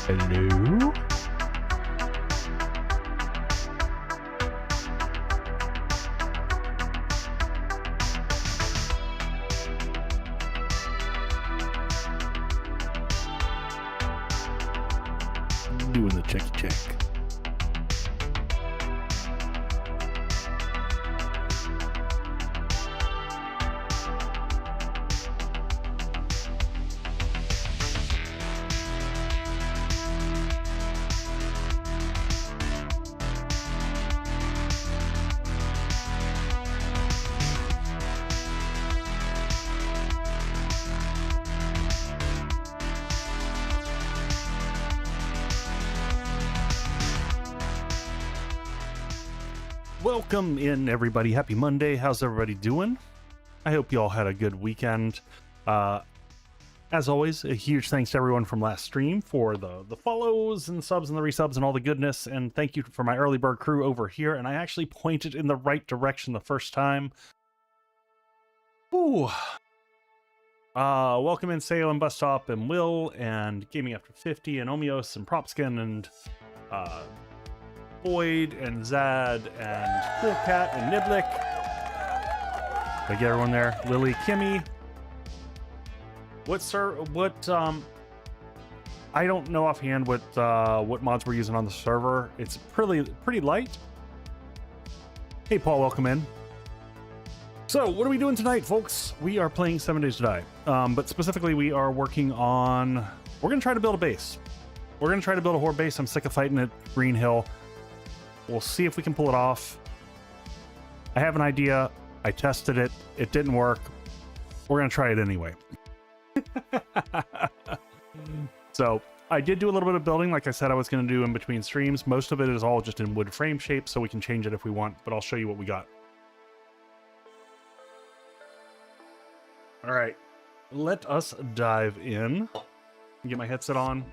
Hello? Doing the checky check. Welcome in, everybody. Happy Monday. How's everybody doing? I hope you all had a good weekend. As always, a huge thanks to everyone from last stream for the follows and subs and the resubs and all the goodness. And thank you for my early bird crew over here. And I actually pointed in the right direction the first time. Ooh. Welcome in Sayo and Bustop and Will and Gaming After 50 and Omios and Propskin and Boyd and Zad and Cool Cat and Niblik. Did I get everyone there? Lily, Kimmy. I don't know offhand what mods we're using on the server. It's pretty light. Hey Paul, welcome in. So what are we doing tonight, folks? We are playing 7 Days to Die. But specifically we are working on, we're gonna try to build a base. We're gonna try to build a Horde base. I'm sick of fighting at Green Hill. We'll see if we can pull it off. I have an idea. I tested it. It didn't work. We're going to try it anyway. So I did do a little bit of building, like I said I was going to do in between streams. Most of it is all just in wood frame shape, so we can change it if we want, but I'll show you what we got. All right. Let us dive in. Get my headset on.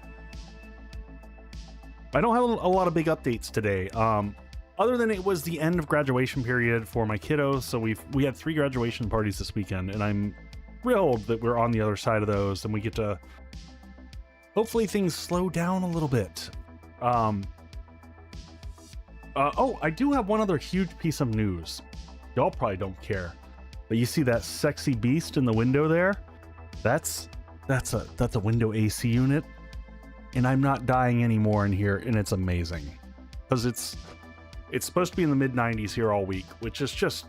I don't have a lot of big updates today, other than it was the end of graduation period for my kiddos. So we had 3 graduation parties this weekend, and I'm thrilled that we're on the other side of those and we get to hopefully things slow down a little bit. Oh, I do have one other huge piece of news. Y'all probably don't care, but you see that sexy beast in the window there? That's a window AC unit. And I'm not dying anymore in here, and it's amazing. Because it's supposed to be in the mid-90s here all week, which is just...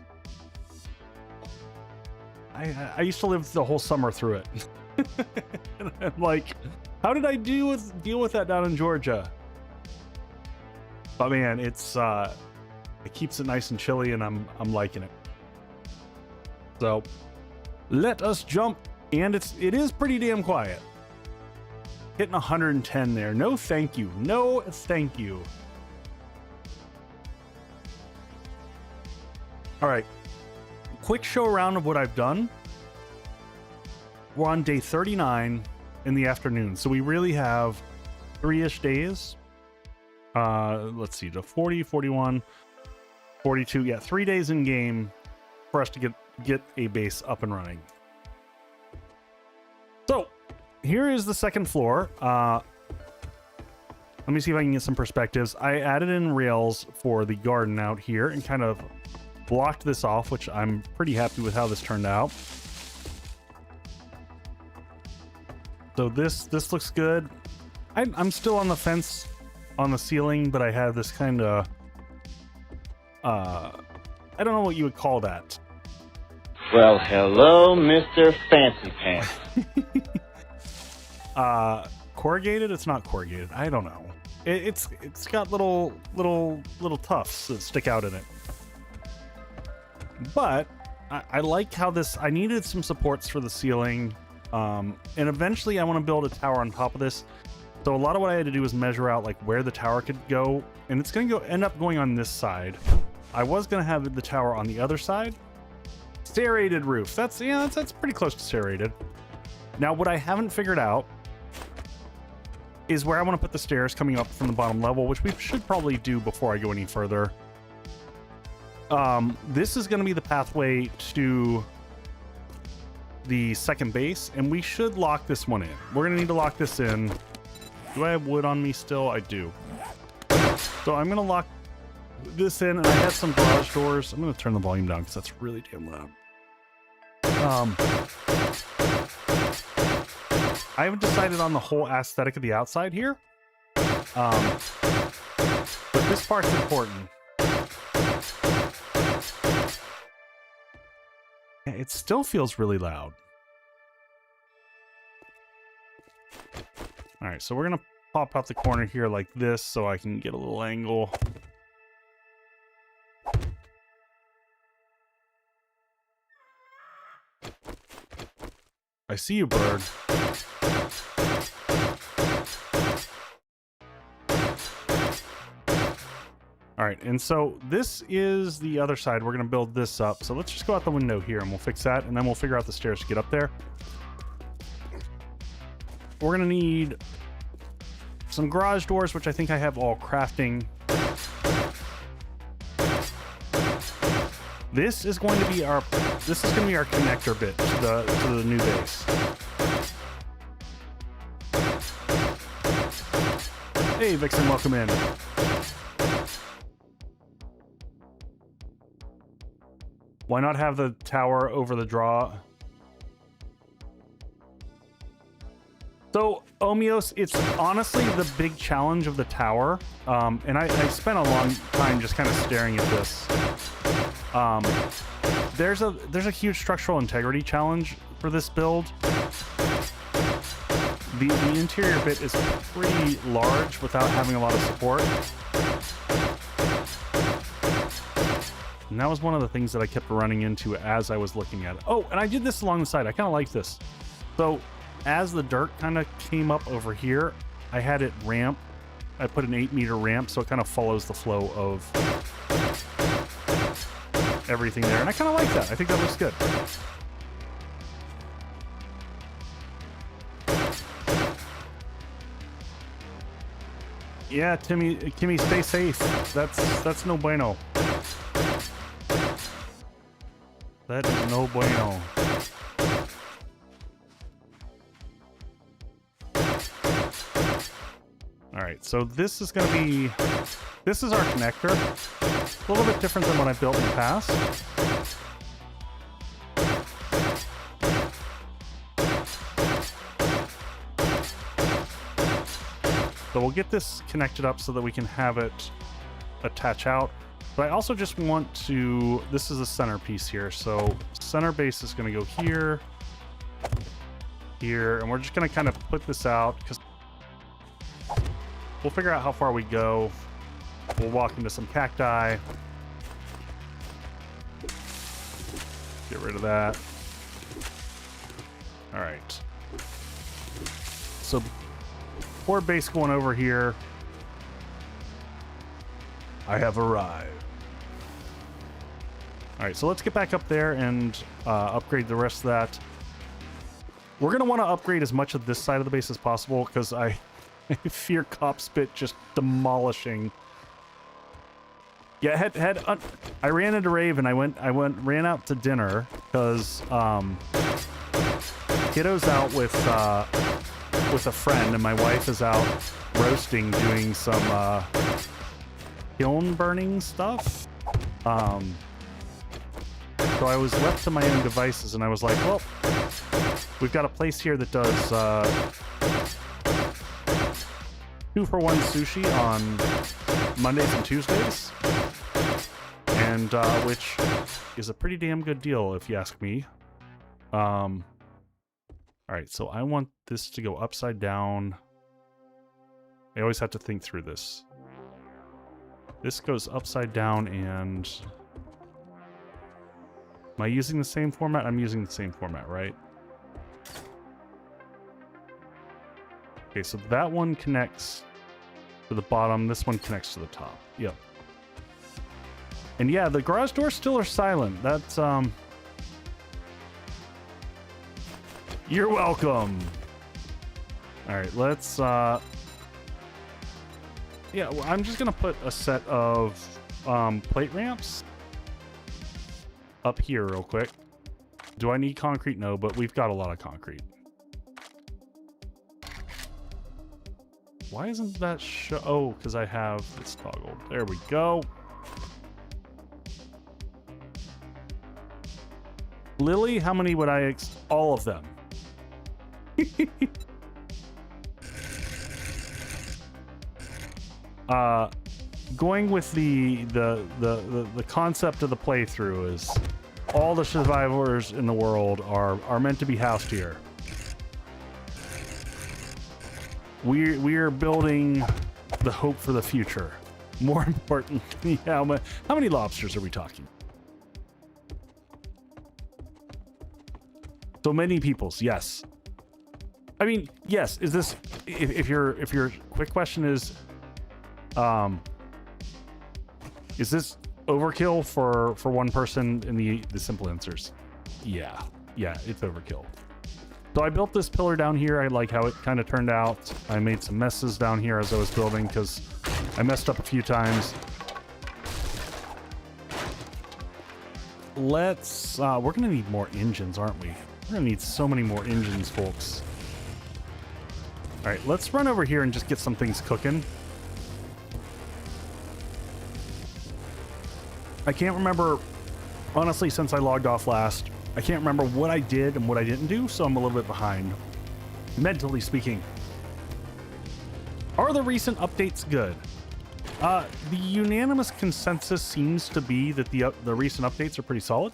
I used to live the whole summer through it. And I'm like, how did I deal with that down in Georgia? But man, it keeps it nice and chilly, and I'm liking it. So let us jump, and it is pretty damn quiet. Hitting 110 there. No thank you. No thank you. All right. Quick show around of what I've done. We're on day 39 in the afternoon. So we really have 3-ish days. Let's see. The 40, 41, 42. Yeah, 3 days in game for us to get a base up and running. So here is the second floor. Let me see if I can get some perspectives. I added in rails for the garden out here and kind of blocked this off, which I'm pretty happy with how this turned out. So this looks good. I'm still on the fence on the ceiling, but I have this kind of I don't know what you would call that. Well, hello, Mr. Fancy Pants. Corrugated? It's not corrugated. I don't know. It's got little tufts that stick out in it. But I like how this. I needed some supports for the ceiling, and eventually I want to build a tower on top of this. So a lot of what I had to do was measure out like where the tower could go, and it's going to end up going on this side. I was going to have the tower on the other side. Serrated roof. That's pretty close to serrated. Now what I haven't figured out is where I want to put the stairs coming up from the bottom level, which we should probably do before I go any further. This is going to be the pathway to the second base, and we should lock this one in. We're going to need to lock this in Do I have wood on me still? I do. So I'm gonna lock this in, and I have some garage doors. I'm gonna turn the volume down because that's really damn loud. I haven't decided on the whole aesthetic of the outside here. But this part's important. Yeah, it still feels really loud. All right, so we're gonna pop out the corner here like this so I can get a little angle. I see you, bird. All right, and so this is the other side. We're gonna build this up. So let's just go out the window here and we'll fix that, and then we'll figure out the stairs to get up there. We're gonna need some garage doors, which I think I have all crafting. This is going to be our connector bit to the new base. Hey Vixen, welcome in. Why not have the tower over the draw? So, Omios, it's honestly the big challenge of the tower. And I spent a long time just kind of staring at this. There's a huge structural integrity challenge for this build. The interior bit is pretty large without having a lot of support. And that was one of the things that I kept running into as I was looking at it. Oh, and I did this along the side. I kind of like this. So as the dirt kind of came up over here, I had it ramp. I put an 8-meter ramp so it kind of follows the flow of everything there. And I kind of like that. I think that looks good. Yeah, Kimmy, stay safe. That's no bueno. That is no bueno. All right, so this is our connector. A little bit different than what I built in the past. So we'll get this connected up so that we can have it attach out. But I also just want to, this is a centerpiece here. So center base is going to go here, here, and we're just going to kind of put this out because we'll figure out how far we go. We'll walk into some cacti. Get rid of that. All right. So poor base going over here. I have arrived. All right, so let's get back up there and upgrade the rest of that. We're going to want to upgrade as much of this side of the base as possible because I fear Cop Spit just demolishing. Yeah, I ran into Rave and I ran out to dinner because Kiddo's out with a friend and my wife is out roasting, doing some kiln burning stuff. So I was left to my own devices and I was like, well, we've got a place here that does 2-for-1 sushi on Mondays and Tuesdays, and which is a pretty damn good deal if you ask me. All right, so I want this to go upside down. I always have to think through this. This goes upside down, and am I using the same format? I'm using the same format, right? Okay, so that one connects to the bottom. This one connects to the top. Yep. And yeah, the garage doors still are silent. That's, you're welcome. All right, let's, yeah, well, I'm just gonna put a set of plate ramps up here real quick. Do I need concrete? No, but we've got a lot of concrete. Why isn't that show? Oh, because I have this toggled. There we go. Lily, how many would I all of them? Going with the concept of the playthrough is all the survivors in the world are meant to be housed here. We are building the hope for the future. More importantly, how many lobsters are we talking? So many peoples, yes. I mean, yes. Is this if your quick question is this overkill for one person? And the simple answers, yeah, it's overkill. So I built this pillar down here. I like how it kind of turned out. I made some messes down here as I was building because I messed up a few times. Let's we're gonna need more engines, aren't we? We're gonna need so many more engines, folks. All right, let's run over here and just get some things cooking. I can't remember, honestly, since I logged off last, I can't remember what I did and what I didn't do, so I'm a little bit behind, mentally speaking. Are the recent updates good? The unanimous consensus seems to be that the recent updates are pretty solid.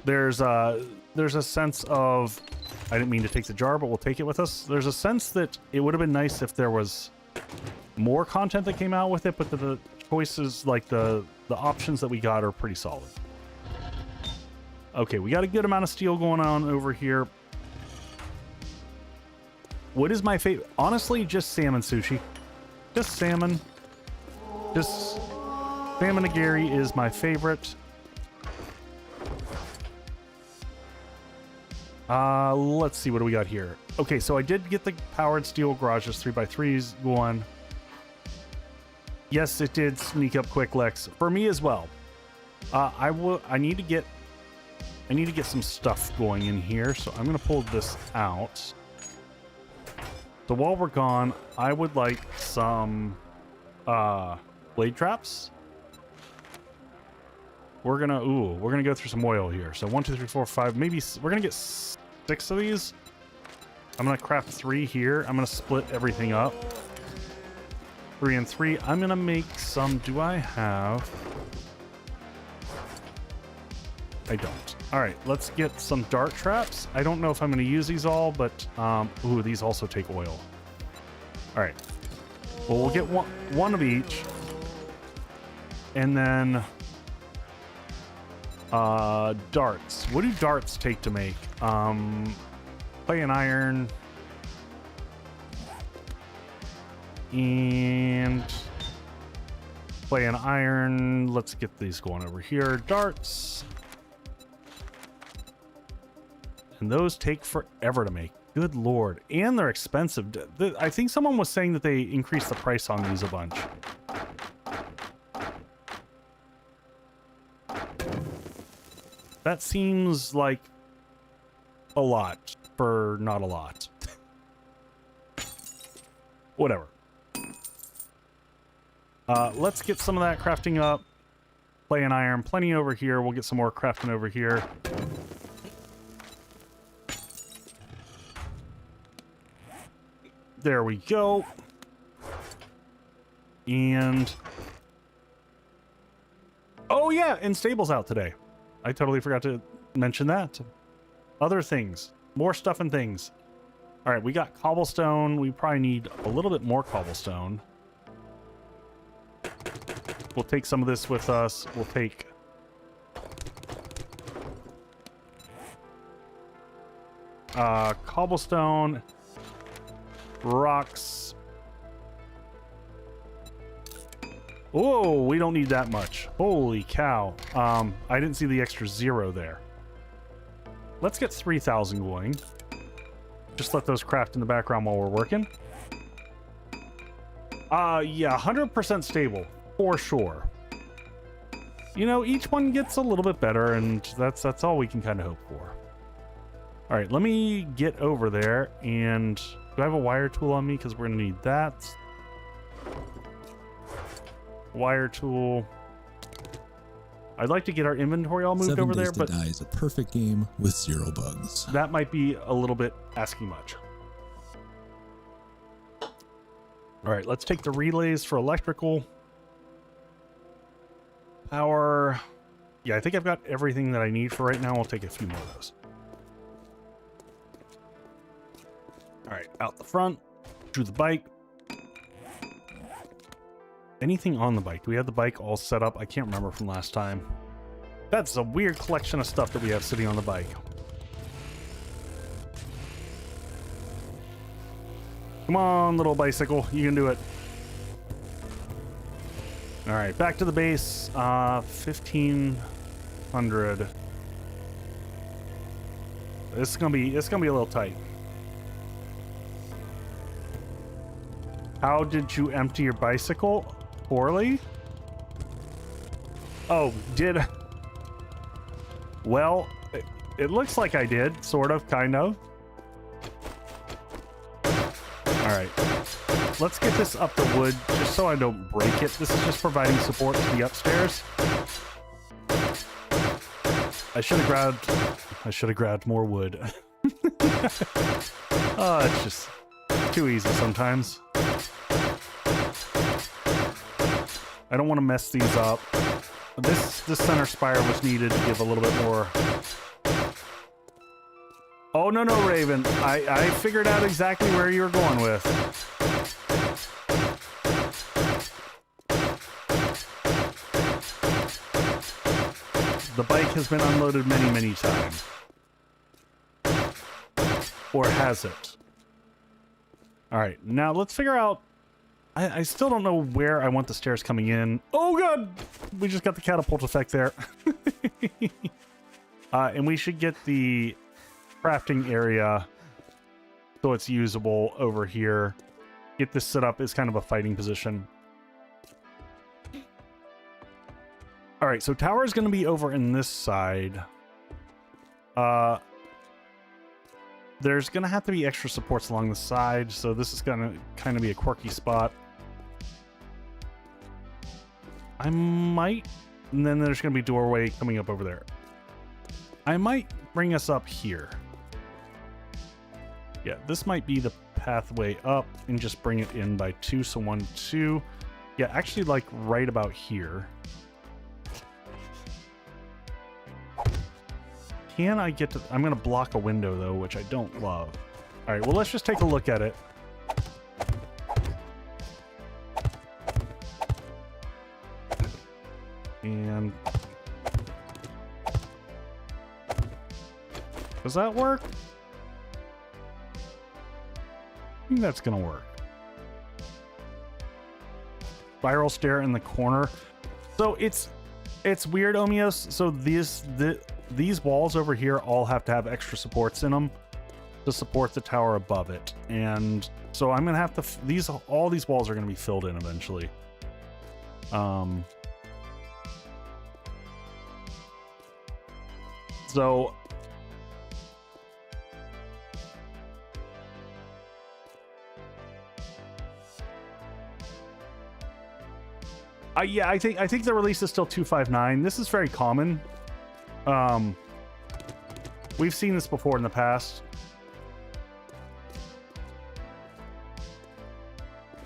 There's a sense of, I didn't mean to take the jar, but we'll take it with us. There's a sense that it would have been nice if there was more content that came out with it, but the choices, like the options that we got, are pretty solid. Okay, we got a good amount of steel going on over here. What is my favorite? Honestly, just salmon sushi. Just salmon. Just salmon nigiri is my favorite. Let's see, what do we got here? Okay, so I did get the powered steel garages 3x3s going. Yes, it did sneak up quick, Lex. For me as well. I need to get some stuff going in here, so I'm gonna pull this out. So while we're gone, I would like some blade traps. We're gonna go through some oil here. So 1, 2, 3, 4, 5, maybe we're gonna get 6 of these. I'm gonna craft 3 here. I'm gonna split everything up. 3 and 3. I'm gonna make some. Do I have? I don't. All right, let's get some dart traps. I don't know if I'm gonna use these all, but ooh, these also take oil. All right. Well, we'll get one of each, and then darts. What do darts take to make? Clay and iron. And clay and iron. Let's get these going over here. Darts. And those take forever to make. Good lord. And they're expensive. I think someone was saying that they increased the price on these a bunch. That seems like a lot for not a lot. Whatever. Let's get some of that crafting up. Clay and iron, plenty over here. We'll get some more crafting over here. There we go. And oh yeah, and Stable's out today. I totally forgot to mention that. Other things, more stuff and things. All right, we got cobblestone. We probably need a little bit more cobblestone. We'll take some of this with us. We'll take cobblestone, rocks. Oh, we don't need that much. Holy cow. I didn't see the extra 0 there. Let's get 3,000 going. Just let those craft in the background while we're working. Yeah, 100% stable. For sure. You know, each one gets a little bit better, and that's all we can kind of hope for. All right, let me get over there. And do I have a wire tool on me? Because we're going to need that. Wire tool. I'd like to get our inventory all moved 7 over Days there, to but Die is a perfect game with 0 bugs. that might be a little bit asking much. All right, let's take the relays for electrical. Power. Yeah, I think I've got everything that I need for right now. We'll take a few more of those. All right, out the front, to the bike. Anything on the bike? Do we have the bike all set up? I can't remember from last time. That's a weird collection of stuff that we have sitting on the bike. Come on, little bicycle. You can do it. All right, back to the base. 1,500. It's gonna be a little tight. How did you empty your bicycle? Poorly? Oh, did... Well, it looks like I did, sort of, kind of. All right, let's get this up the wood just so I don't break it. This is just providing support to the upstairs. I should have grabbed more wood. Oh, it's just too easy sometimes. I don't want to mess these up. This center spire was needed to give a little bit more. Oh, no, Raven. I figured out exactly where you were going with. The bike has been unloaded many, many times. Or has it? All right, now let's figure out... I still don't know where I want the stairs coming in. Oh, God! We just got the catapult effect there. And we should get the crafting area so it's usable over here. Get this set up as kind of a fighting position. All right, so tower is going to be over in this side. There's going to have to be extra supports along the side, so this is going to kind of be a quirky spot. I might... And then there's going to be doorway coming up over there. I might bring us up here. Yeah, this might be the pathway up and just bring it in by 2, so 1, 2. Yeah, actually like right about here. Can I get to... I'm going to block a window, though, which I don't love. All right, well, let's just take a look at it. And... Does that work? I think that's going to work. Spiral stair in the corner. So it's weird, Omios. So these walls over here all have to have extra supports in them to support the tower above it. And so I'm going to have to... all these walls are going to be filled in eventually. So... yeah, I think the release is still 259. This is very common. We've seen this before in the past.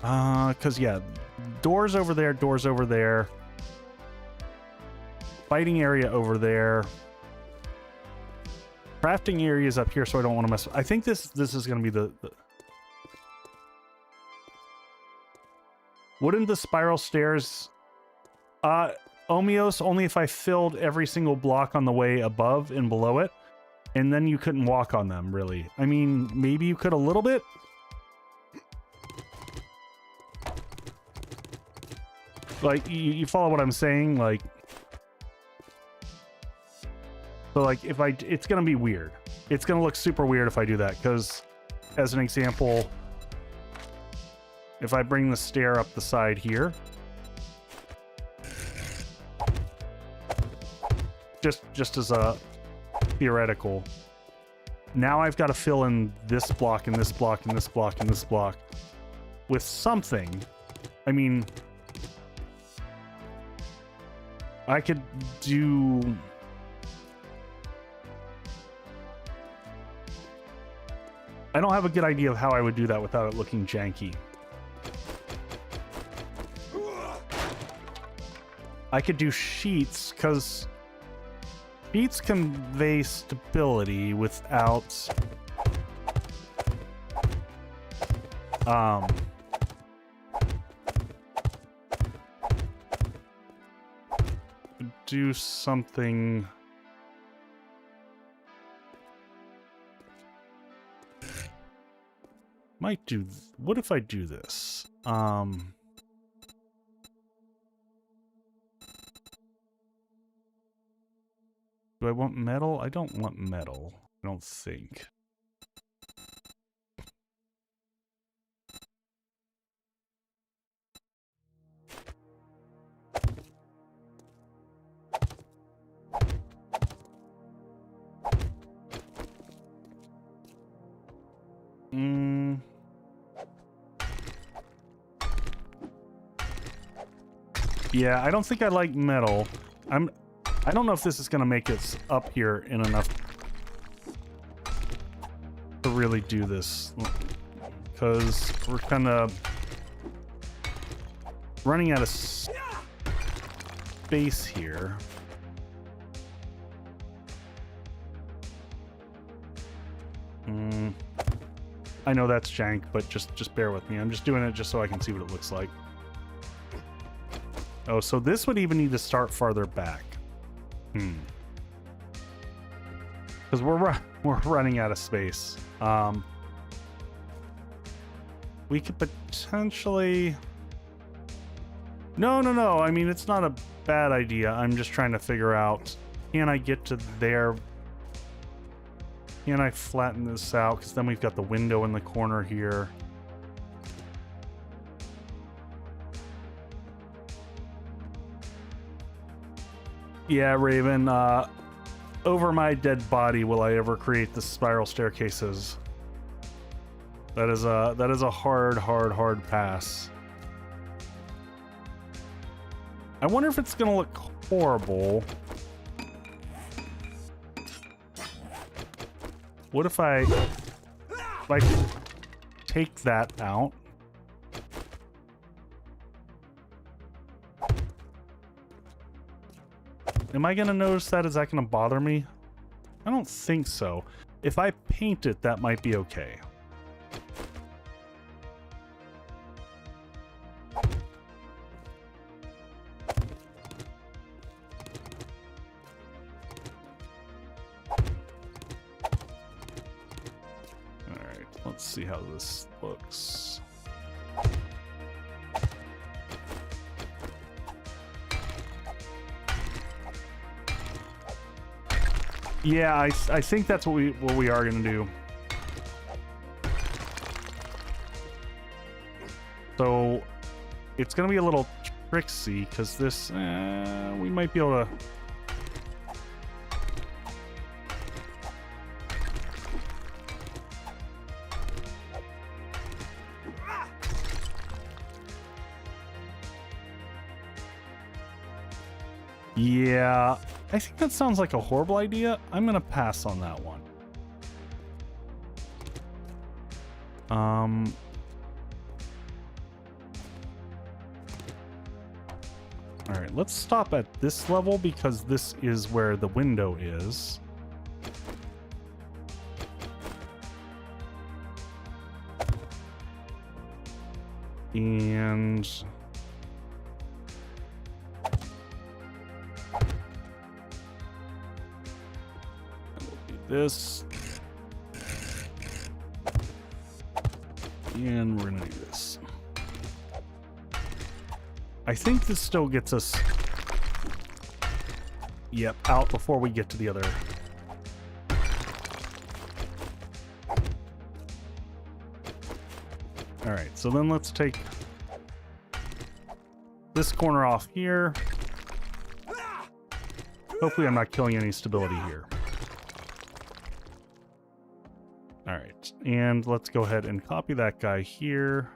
Because yeah, doors over there. Fighting area over there. Crafting area is up here, so I don't want to mess. I think this is going to be the... Wouldn't the spiral stairs... Omios, only if I filled every single block on the way above and below it, and then you couldn't walk on them, really. I mean, maybe you could a little bit. Like, you follow what I'm saying? Like, so like, it's gonna be weird. It's gonna look super weird if I do that, because, as an example, if I bring the stair up the side here, just as a theoretical, Now I've got to fill in this block and this block and this block and this block with something. I mean, I could do... I don't have a good idea of how I would do that without it looking janky. I could do sheets, because sheets convey stability without... do something... Might do... What if I do this? Do I want metal? I don't want metal. I don't think. Yeah, I don't think I like metal. I don't know if this is going to make us up here in enough to really do this, because we're kind of running out of space here. I know that's jank, but just bear with me. I'm just doing it just so I can see what it looks like. Oh, so this would even need to start farther back. Because we're running out of space. We could potentially... No. I mean, it's not a bad idea. I'm just trying to figure out, can I get to there? Can I flatten this out? Because then we've got the window in the corner here. Yeah, Raven, over my dead body will I ever create the spiral staircases. That is a hard pass. I wonder if it's gonna look horrible. What if I take that out? Am I gonna notice that? Is that gonna bother me? I don't think so. If I paint it, that might be okay. Alright, let's see how this looks. Yeah, I think that's what we are gonna do. So it's gonna be a little tricksy because this we might be able to. Yeah, I think that sounds like a horrible idea. I'm gonna pass on that one. All right, let's stop at this level because this is where the window is. And this, and we're gonna do this. I think this still gets us, yep, out before we get to the other. All right, so then let's take this corner off here. Hopefully I'm not killing any stability here. All right, and let's go ahead and copy that guy here.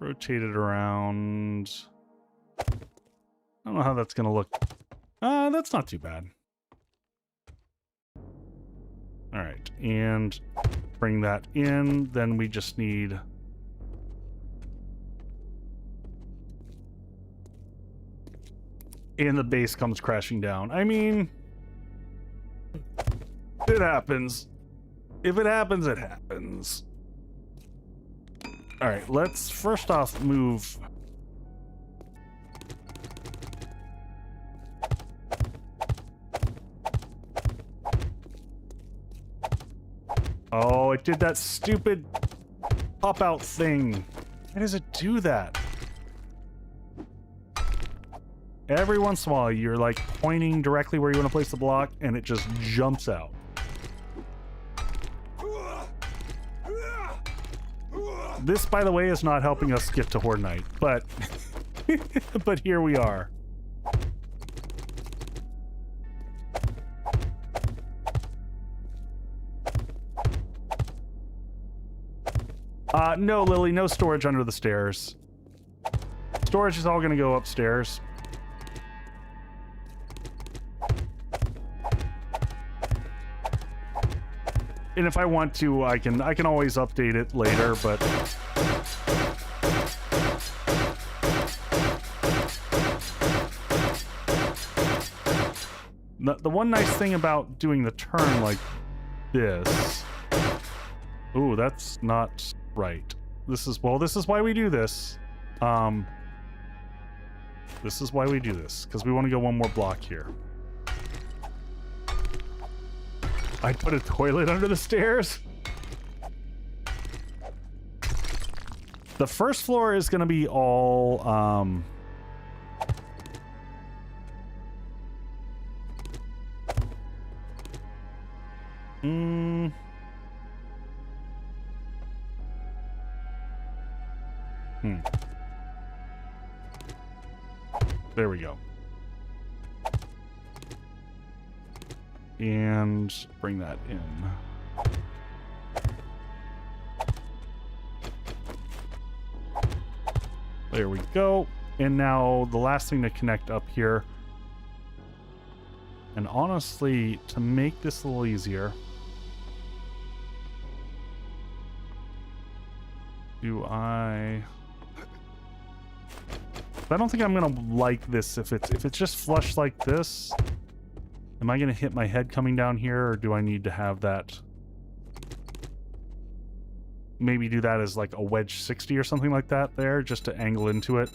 Rotate it around. I don't know how that's gonna look. That's not too bad. All right, and bring that in. Then we just need... And the base comes crashing down. I mean... It happens. If it happens, it happens. All right, let's first off move... Oh, it did that stupid pop-out thing. Why does it do that? Every once in a while, you're like pointing directly where you want to place the block, and it just jumps out. This, by the way, is not helping us get to Horde Night, but but here we are. No, Lily, no storage under the stairs. Storage is all going to go upstairs. And if I want to, I can always update it later, but... The one nice thing about doing the turn like this... Ooh, that's not right. This is why we do this. This is why we do this, because we want to go one more block here. I'd put a toilet under the stairs. The first floor is going to be all, There we go. And bring that in. There we go. And now the last thing to connect up here. And honestly, to make this a little easier, I don't think I'm gonna like this if it's just flush like this. Am I gonna hit my head coming down here, or do I need to have that? Maybe do that as like a wedge 60 or something like that there, just to angle into it.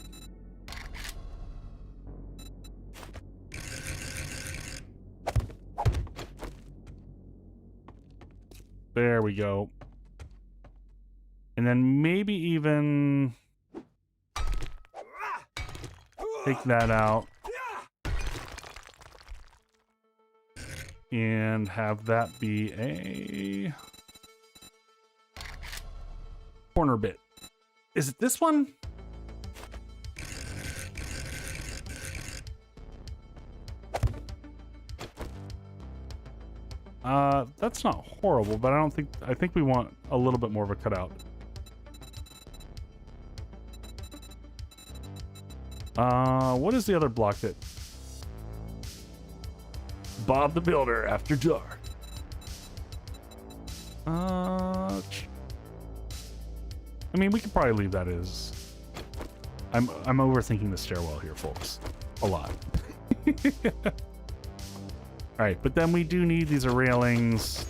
There we go. And then maybe even take that out and have that be a corner bit. Is it this one? That's not horrible, but I think we want a little bit more of a cutout. What is the other block that... Bob the Builder After Dark. I mean, we could probably leave that as... I'm overthinking the stairwell here, folks. A lot. Alright, but then we do need these railings.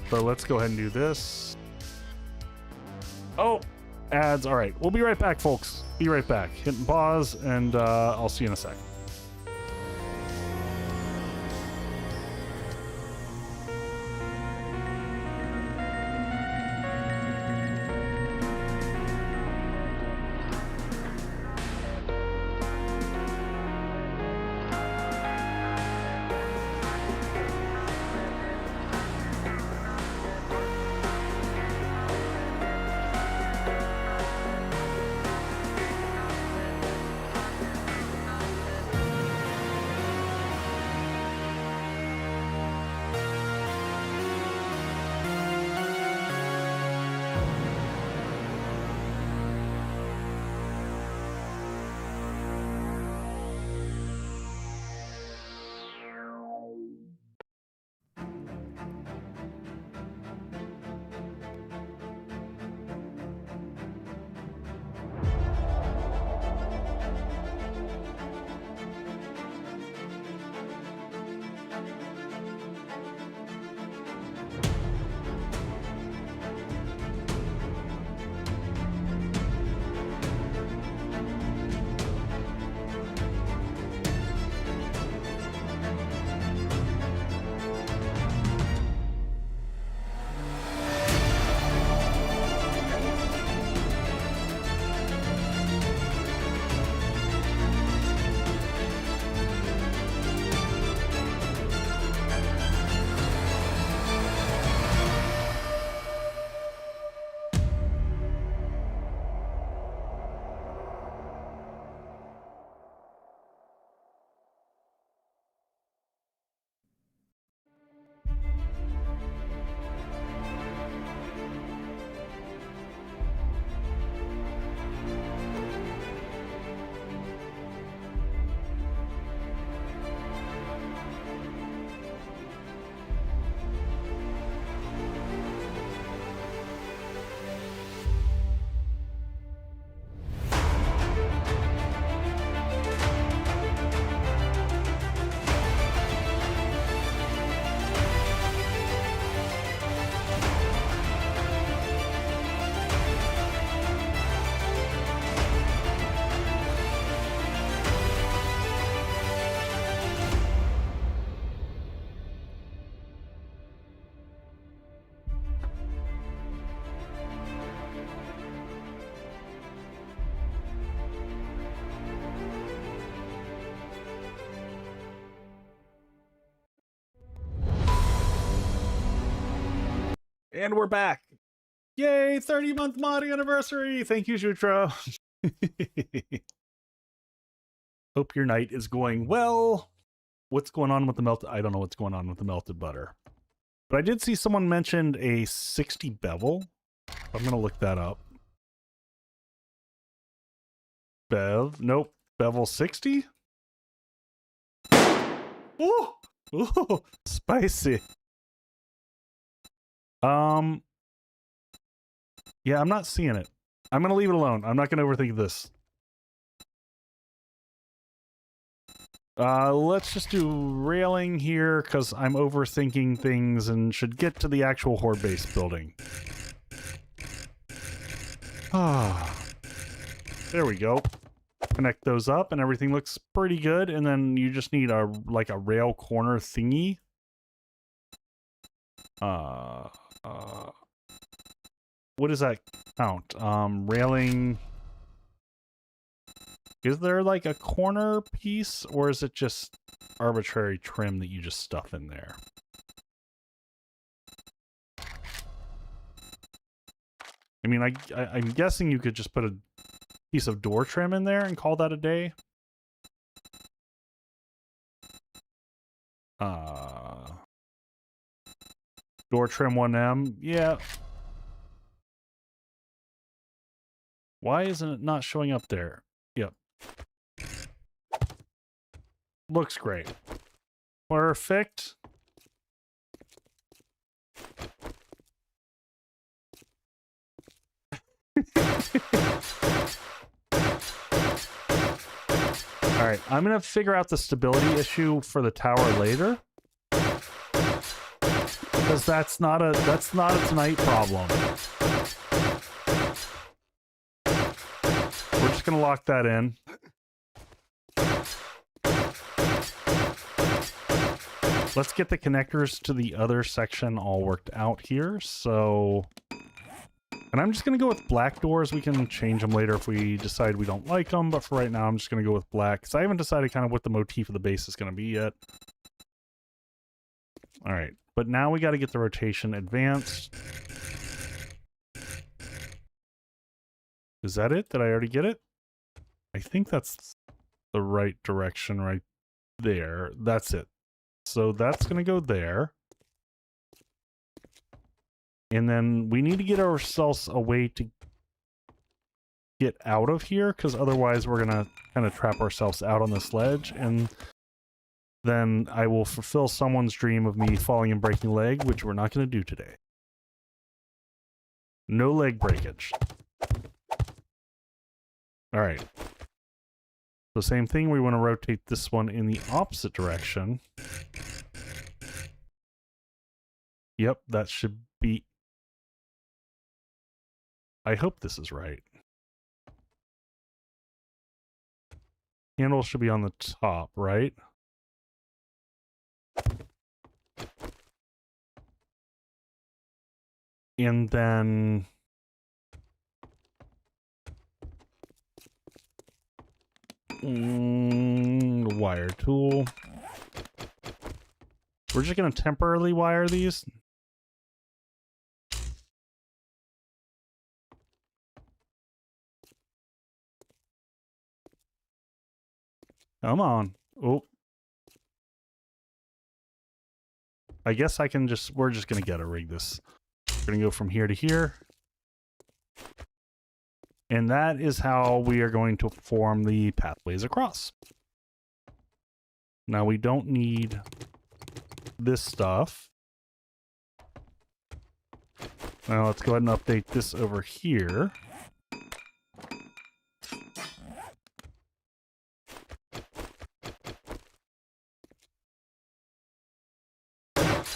So let's go ahead and do this. Oh! Ads. All right, we'll be right back, folks. Be right back. Hit and pause, and I'll see you in a sec. And we're back. Yay, 30-month modding anniversary. Thank you, Jutro. Hope your night is going well. What's going on with the melted? I don't know what's going on with the melted butter. But I did see someone mentioned a 60 bevel. I'm going to look that up. Nope. Bevel 60? Ooh! Ooh! Spicy. Yeah, I'm not seeing it. I'm going to leave it alone. I'm not going to overthink this. Let's just do railing here, because I'm overthinking things and should get to the actual Horde base building. Ah. There we go. Connect those up and everything looks pretty good, and then you just need a rail corner thingy. What does that count? Railing. Is there like a corner piece, or is it just arbitrary trim that you just stuff in there? I mean, I'm guessing you could just put a piece of door trim in there and call that a day. Door trim 1M, yeah. Why isn't it not showing up there? Yep. Looks great. Perfect. All right, I'm gonna figure out the stability issue for the tower later, because that's not a tonight problem. We're just gonna lock that in. Let's get the connectors to the other section all worked out here. So, and I'm just going to go with black doors. We can change them later if we decide we don't like them. But for right now, I'm just going to go with black, because I haven't decided kind of what the motif of the base is going to be yet. All right. But now we got to get the rotation advanced. Is that it? Did I already get it? I think that's the right direction right there. That's it. So that's going to go there. And then we need to get ourselves a way to get out of here, because otherwise we're going to kind of trap ourselves out on this ledge. And then I will fulfill someone's dream of me falling and breaking a leg, which we're not going to do today. No leg breakage. All right. So same thing, we want to rotate this one in the opposite direction. Yep, that should be... I hope this is right. Handle should be on the top, right? And then... wire tool. We're just going to temporarily wire these. Come on. Oh. I guess I can just, we're just going to get a rig this. We're going to go from here to here. And that is how we are going to form the pathways across. Now we don't need this stuff. Now let's go ahead and update this over here.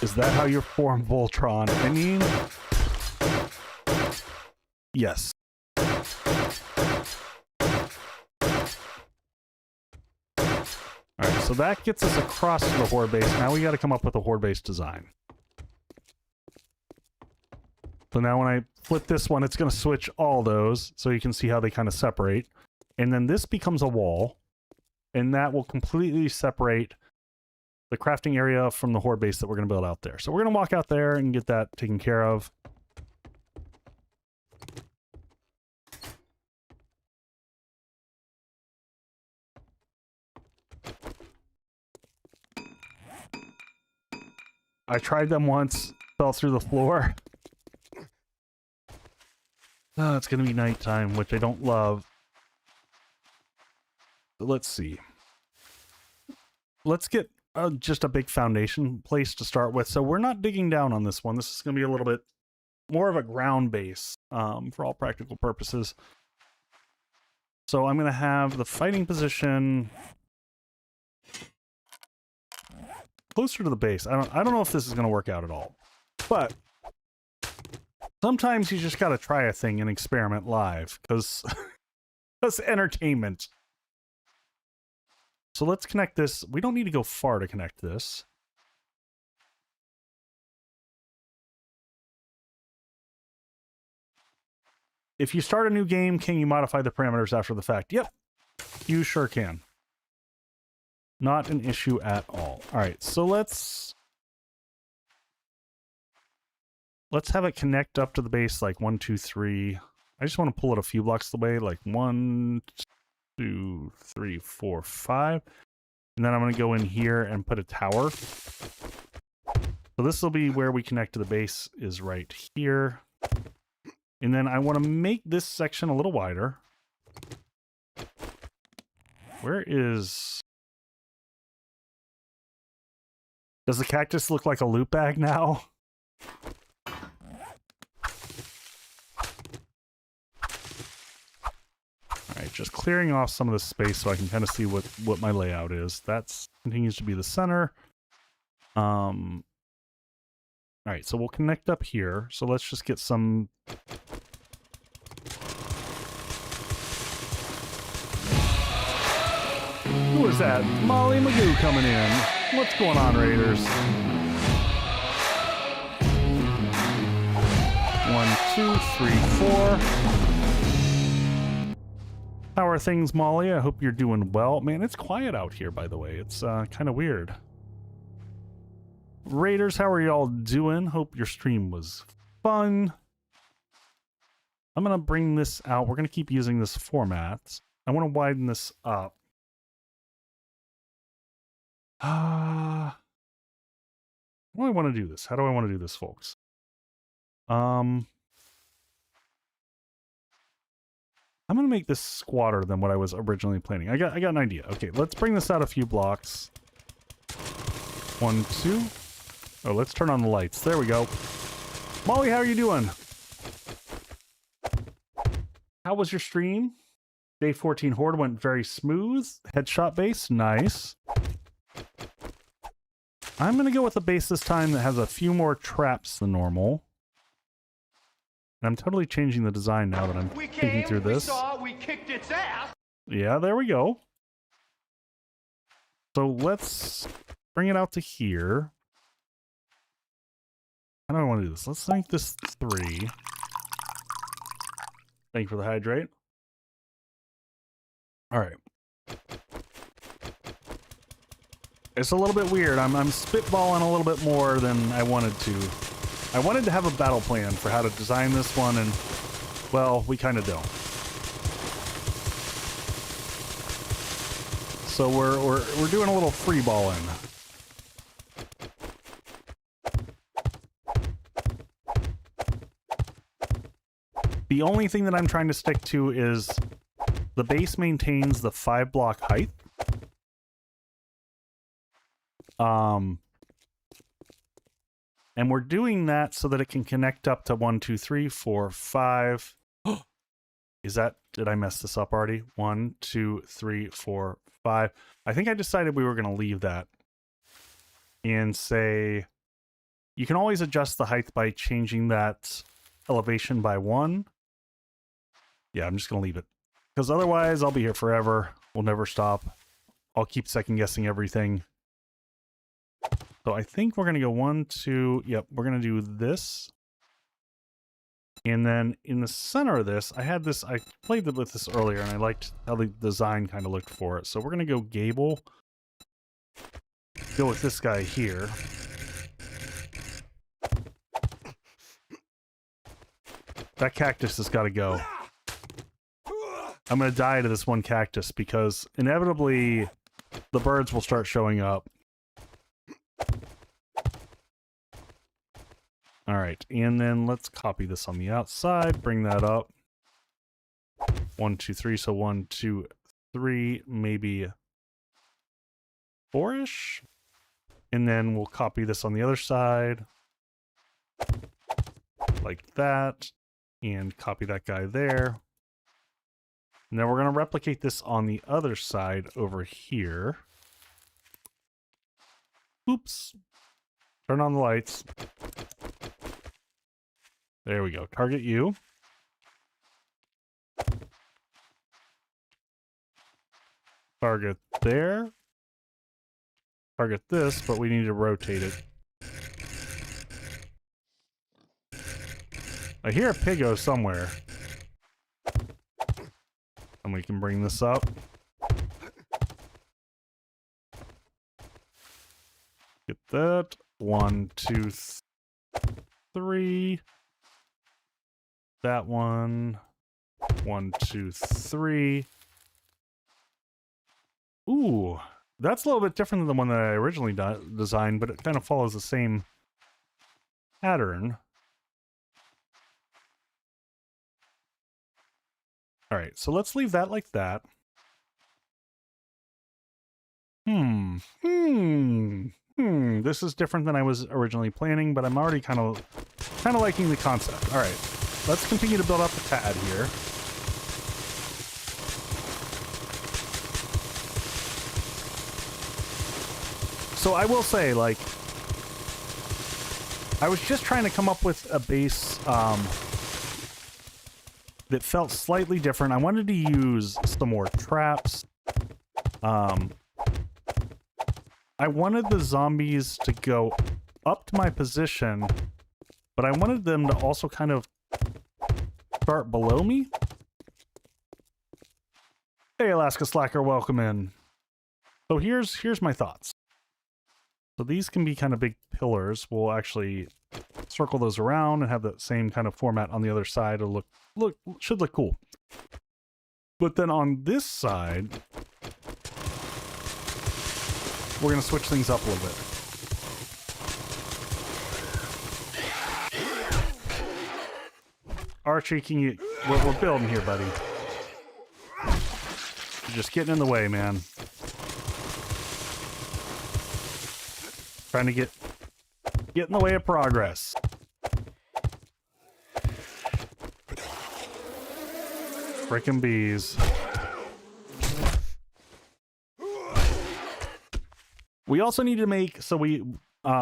Is that how you form Voltron? I mean, yes. Alright, so that gets us across to the Horde base. Now we got to come up with a Horde base design. So now when I flip this one, it's going to switch all those, so you can see how they kind of separate. And then this becomes a wall, and that will completely separate the crafting area from the Horde base that we're going to build out there. So we're going to walk out there and get that taken care of. I tried them once, fell through the floor. Oh, it's gonna be nighttime, which I don't love. But let's see. Let's get just a big foundation place to start with. So we're not digging down on this one. This is gonna be a little bit more of a ground base for all practical purposes. So I'm gonna have the fighting position closer to the base. I don't know if this is gonna work out at all, but sometimes you just gotta try a thing and experiment live, because that's entertainment. So let's connect this. We don't need to go far to connect this. If you start a new game, can you modify the parameters after the fact? Yep, you sure can. Not an issue at all. All right, so let's have it connect up to the base like 1, 2, 3. I just want to pull it a few blocks away, like 1, 2, 3, 4, 5. And then I'm going to go in here and put a tower. So this will be where we connect to the base, is right here. And then I want to make this section a little wider. Where is... Does the cactus look like a loot bag now? Alright, just clearing off some of the space so I can kind of see what my layout is. That continues to be the center. Alright, so we'll connect up here. So let's just get some... Who is that? Molly Magoo coming in. What's going on, Raiders? 1, 2, 3, 4. How are things, Molly? I hope you're doing well. Man, it's quiet out here, by the way. It's kind of weird. Raiders, how are y'all doing? Hope your stream was fun. I'm going to bring this out. We're going to keep using this format. I want to widen this up. How do I want to do this? How do I want to do this, folks? I'm going to make this squatter than what I was originally planning. I got an idea. Okay, let's bring this out a few blocks. 1, 2. Oh, let's turn on the lights. There we go. Molly, how are you doing? How was your stream? Day 14 Horde went very smooth. Headshot base, nice. I'm going to go with a base this time that has a few more traps than normal. And I'm totally changing the design now that I'm thinking through this. We kicked its ass. Yeah, there we go. So let's bring it out to here. How do I want to do this? Let's make this 3. Thank you for the hydrate. All right. It's a little bit weird. I'm spitballing a little bit more than I wanted to. I wanted to have a battle plan for how to design this one, and, well, we kind of don't. So we're doing a little free balling. The only thing that I'm trying to stick to is the base maintains the 5-block height. And we're doing that so that it can connect up to 1, 2, 3, 4, 5. Is that, did I mess this up already? 1, 2, 3, 4, 5. I think I decided we were going to leave that and say, you can always adjust the height by changing that elevation by 1. Yeah, I'm just going to leave it. Because otherwise, I'll be here forever. We'll never stop. I'll keep second guessing everything. So I think we're going to go 1, 2. Yep, we're going to do this. And then in the center of this, I had this, I played with this earlier and I liked how the design kind of looked for it. So we're going to go gable. Go with this guy here. That cactus has got to go. I'm going to die to this one cactus because inevitably the birds will start showing up. All right, and then let's copy this on the outside, bring that up. 1, 2, 3, so 1, 2, 3, maybe 4-ish. And then we'll copy this on the other side. Like that. And copy that guy there. And then we're going to replicate this on the other side over here. Oops. Turn on the lights. There we go. Target you. Target there. Target this, but we need to rotate it. I hear a piggo somewhere. And we can bring this up. Get that. 1, 2, 3. That one. 1, 2, 3. Ooh, that's a little bit different than the one that I originally designed, but it kind of follows the same pattern. All right, so let's leave that like that. This is different than I was originally planning, but I'm already kind of liking the concept. All right, let's continue to build up the pad here. So I will say, like, I was just trying to come up with a base that felt slightly different. I wanted to use some more traps. I wanted the zombies to go up to my position, but I wanted them to also kind of start below me. Hey, Alaska Slacker, welcome in. So here's my thoughts. So these can be kind of big pillars. We'll actually circle those around and have that same kind of format on the other side. It'll should look cool. But then on this side, we're going to switch things up a little bit. Archie, can you... We're building here, buddy. You're just getting in the way, man. Trying to get in the way of progress. Frickin' bees. We also need to make, so we,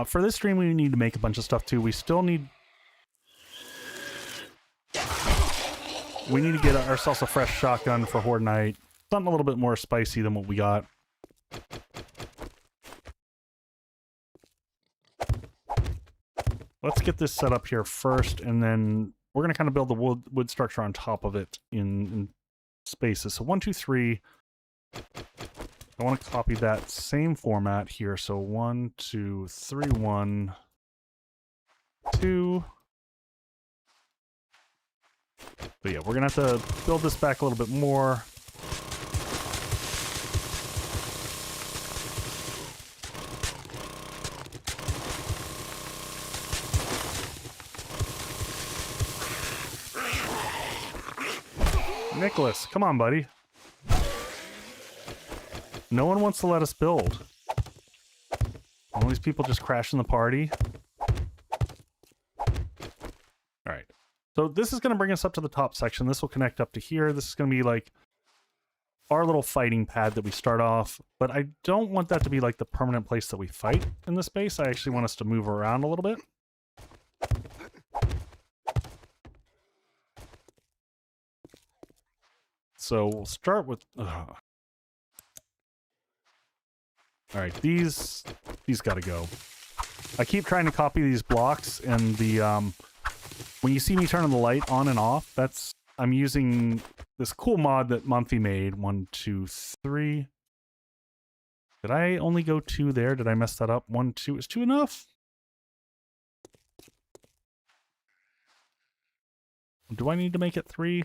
for this stream, we need to make a bunch of stuff too. We need to get ourselves a fresh shotgun for Horde Night. Something a little bit more spicy than what we got. Let's get this set up here first, and then we're going to kind of build the wood structure on top of it in spaces. So 1, 2, 3. I want to copy that same format here. So 1, 2, 3, 1, 2. But yeah, we're going to have to build this back a little bit more. Nicholas, come on, buddy. No one wants to let us build. All these people just crashing the party. Alright. So this is going to bring us up to the top section. This will connect up to here. This is going to be like our little fighting pad that we start off. But I don't want that to be like the permanent place that we fight in this base. I actually want us to move around a little bit. So we'll start with... All right, these got to go. I keep trying to copy these blocks, and the when you see me turning the light on and off, I'm using this cool mod that Mumphy made. 1, 2, 3. Did I only go 2 there? Did I mess that up? 1, 2. Is 2 enough? Do I need to make it 3?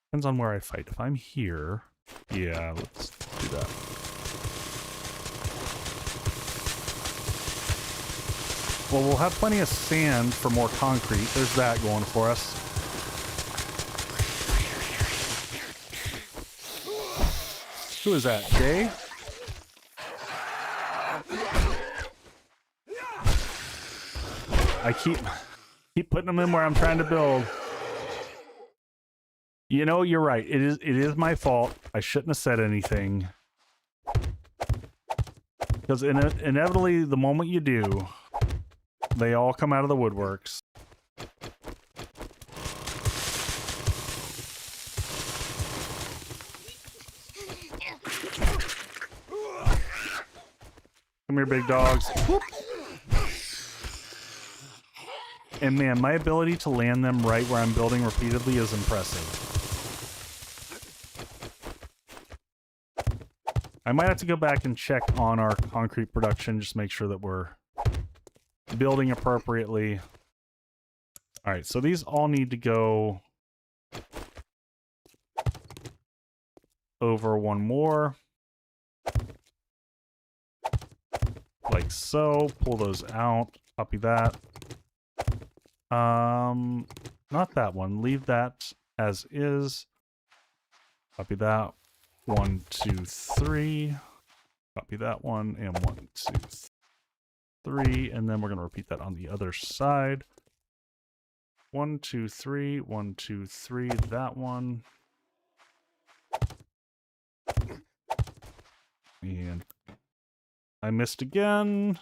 Depends on where I fight. If I'm here... Yeah, let's do that. Well, we'll have plenty of sand for more concrete. There's that going for us. Who is that? Jay? I keep putting them in where I'm trying to build. You know, you're right. It is my fault. I shouldn't have said anything. Because inevitably, the moment you do, they all come out of the woodworks. Come here, big dogs. Whoop. And man, my ability to land them right where I'm building repeatedly is impressive. I might have to go back and check on our concrete production, just make sure that we're building appropriately. All right, so these all need to go over one more. Like so. Pull those out. Copy that. Not that one. Leave that as is. Copy that. 1, 2, 3. Copy that one. And 1, 2, 3. And then we're going to repeat that on the other side. 1, 2, 3. 1, 2, 3. That one. And I missed again.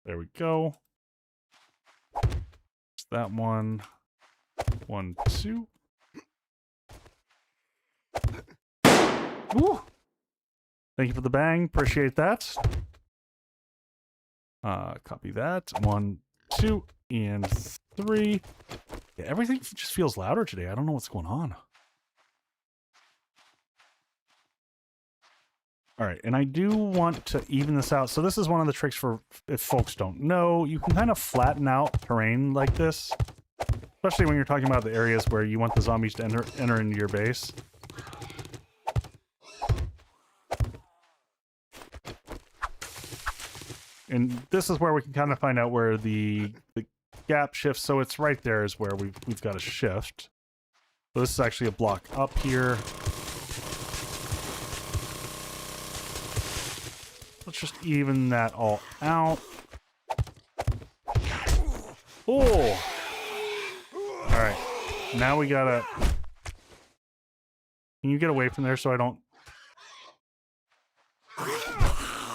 There we go. It's that one. 1, 2. Woo! Thank you for the bang. Appreciate that. Copy that. 1, 2, and 3. Yeah, everything just feels louder today. I don't know what's going on. All right, and I do want to even this out. So this is one of the tricks for, if folks don't know, you can kind of flatten out terrain like this, especially when you're talking about the areas where you want the zombies to enter into your base. And this is where we can kind of find out where the gap shifts. So it's right there is where we've got a shift. So this is actually a block up here. Let's just even that all out. Oh! Alright. Now we gotta... Can you get away from there so I don't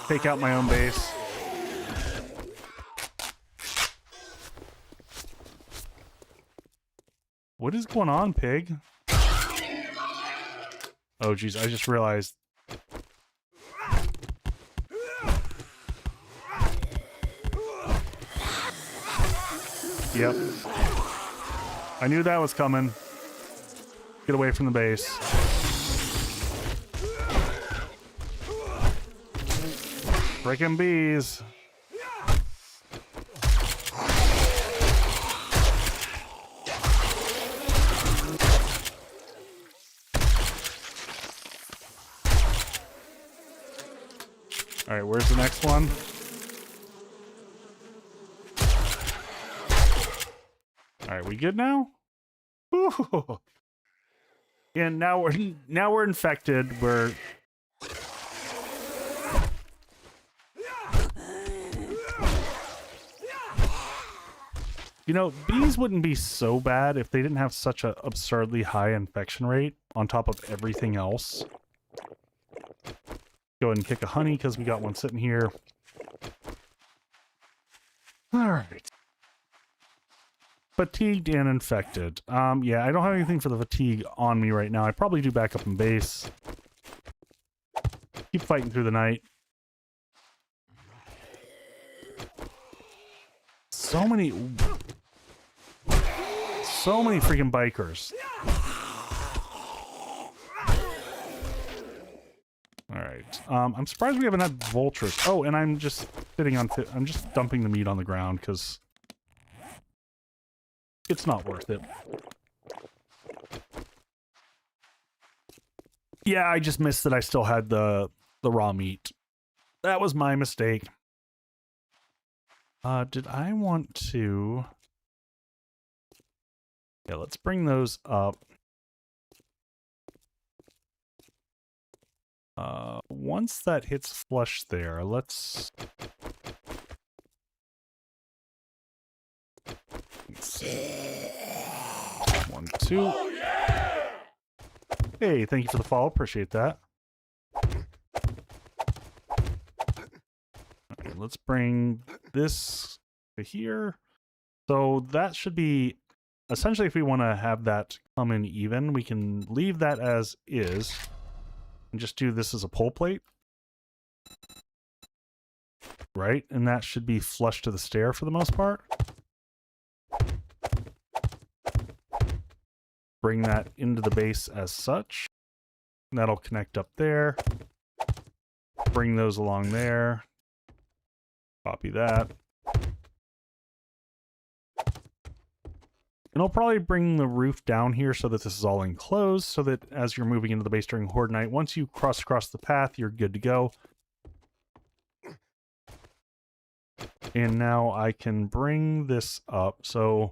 take out my own base? What is going on, pig? Oh, geez, I just realized. Yep. I knew that was coming. Get away from the base. Frickin' bees. All right, where's the next one? All right, we good now? Ooh. And now we're infected. We're You know, bees wouldn't be so bad if they didn't have such an absurdly high infection rate on top of everything else. Go ahead and kick a honey because we got one sitting here. All right. Fatigued and infected. Yeah, I don't have anything for the fatigue on me right now. I probably do back up in base. Keep fighting through the night. So many freaking bikers. All right. I'm surprised we haven't had vultures. Oh, and I'm just sitting on. I'm just dumping the meat on the ground because it's not worth it. Yeah, I just missed that I still had the raw meat. That was my mistake. Did I want to... Yeah, let's bring those up. Once that hits flush there, let's see. 1, 2. Oh, yeah! Hey, thank you for the follow. Appreciate that. Okay, let's bring this to here. So that should be... Essentially, if we want to have that come in even, we can leave that as is. And just do this as a pole plate. Right? And that should be flush to the stair for the most part. Bring that into the base as such. And that'll connect up there. Bring those along there. Copy that. And I'll probably bring the roof down here so that this is all enclosed, so that as you're moving into the base during Horde night, once you cross across the path, you're good to go. And now I can bring this up, so...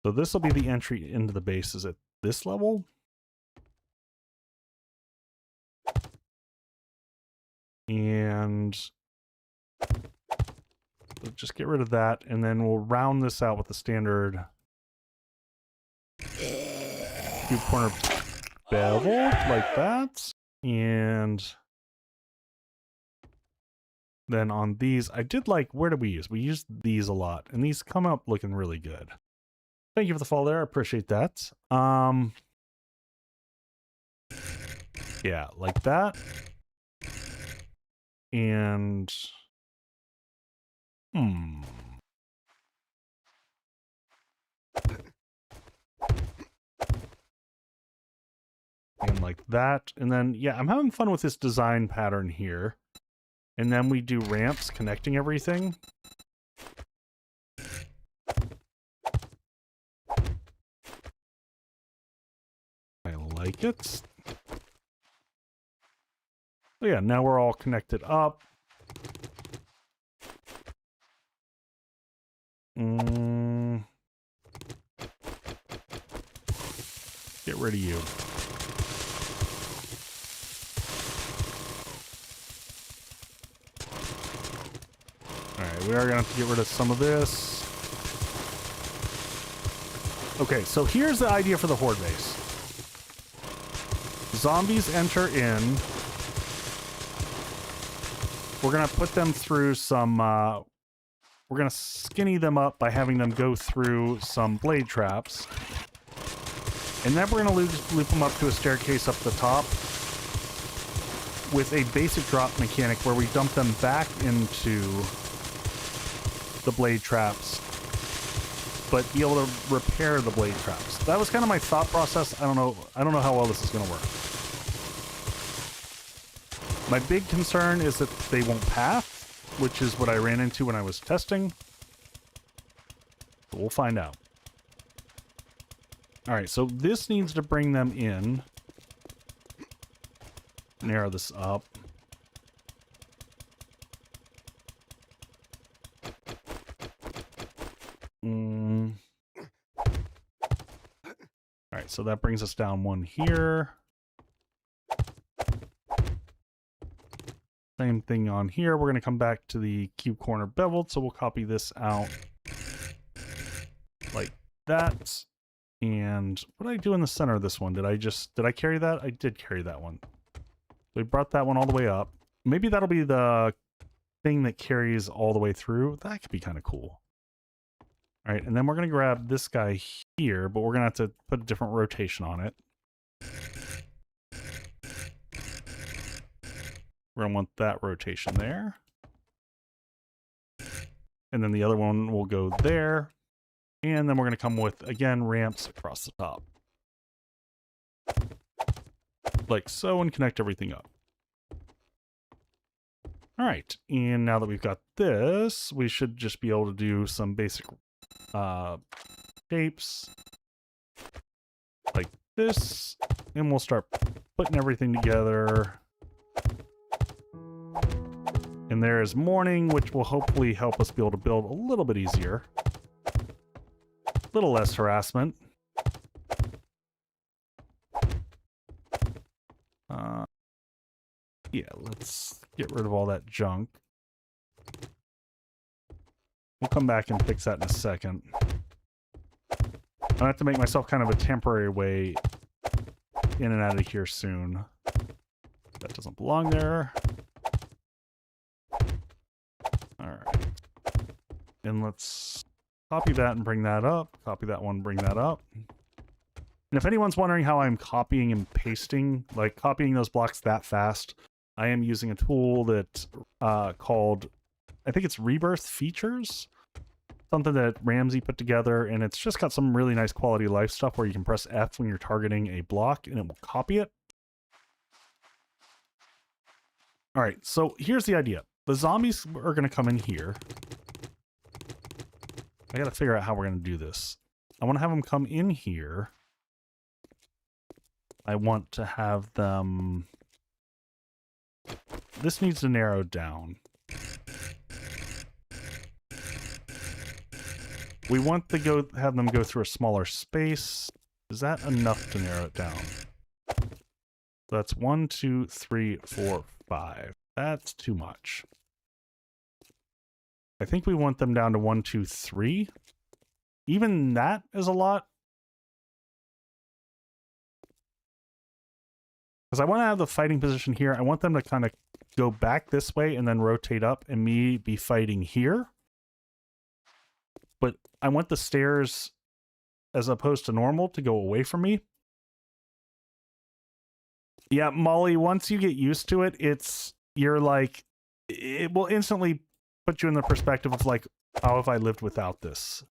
So this will be the entry into the base. Is at this level? And we'll just get rid of that, and then we'll round this out with the standard cube corner bevel, like that. And then on these, I did like, where did we use? We used these a lot, and these come up looking really good. Thank you for the follow there. I appreciate that. Yeah, like that. And and like that. And then yeah, I'm having fun with this design pattern here. And then we do ramps connecting everything. I like it. So yeah, now we're all connected up. Get rid of you. Alright, we are gonna have to get rid of some of this. Okay, so here's the idea for the Horde base. Zombies enter in. We're going to put them through some, we're going to skinny them up by having them go through some blade traps. And then we're going to loop them up to a staircase up the top with a basic drop mechanic where we dump them back into the blade traps, but be able to repair the blade traps. That was kind of my thought process. I don't know how well this is going to work. My big concern is that they won't path, which is what I ran into when I was testing. But we'll find out. All right, so this needs to bring them in. Narrow this up. All right, so that brings us down one here. Same thing on here. We're going to come back to the cube corner beveled, so we'll copy this out like that. And what did I do in the center of this one? Did I carry that? I did carry that one. We brought that one all the way up. Maybe that'll be the thing that carries all the way through. That could be kind of cool. All right, and then we're going to grab this guy here, but we're going to have to put a different rotation on it. We're going to want that rotation there. And then the other one will go there. And then we're going to come with, again, ramps across the top. Like so, and connect everything up. All right, and now that we've got this, we should just be able to do some basic shapes like this. And we'll start putting everything together. And there is morning, which will hopefully help us be able to build a little bit easier. A little less harassment. Yeah, let's get rid of all that junk. We'll come back and fix that in a second. I have to make myself kind of a temporary way in and out of here soon. That doesn't belong there. Alright. And let's copy that and bring that up. Copy that one, bring that up. And if anyone's wondering how I'm copying and pasting, like copying those blocks that fast, I am using a tool that called, I think it's Rebirth Features, something that Ramsey put together, and it's just got some really nice quality of life stuff where you can press F when you're targeting a block and it will copy it. All right, so here's the idea. The zombies are going to come in here. I got to figure out how we're going to do this. I want to have them come in here. I want to have them... This needs to narrow down. We want to have them go through a smaller space. Is that enough to narrow it down? That's 1, 2, 3, 4, 5. That's too much. I think we want them down to 1, 2, 3. Even that is a lot. Because I want to have the fighting position here. I want them to kind of go back this way and then rotate up and me be fighting here. But I want the stairs, as opposed to normal, to go away from me. Yeah, Molly, once you get used to it, you're like, it will instantly put you in the perspective of like, how have I lived without this?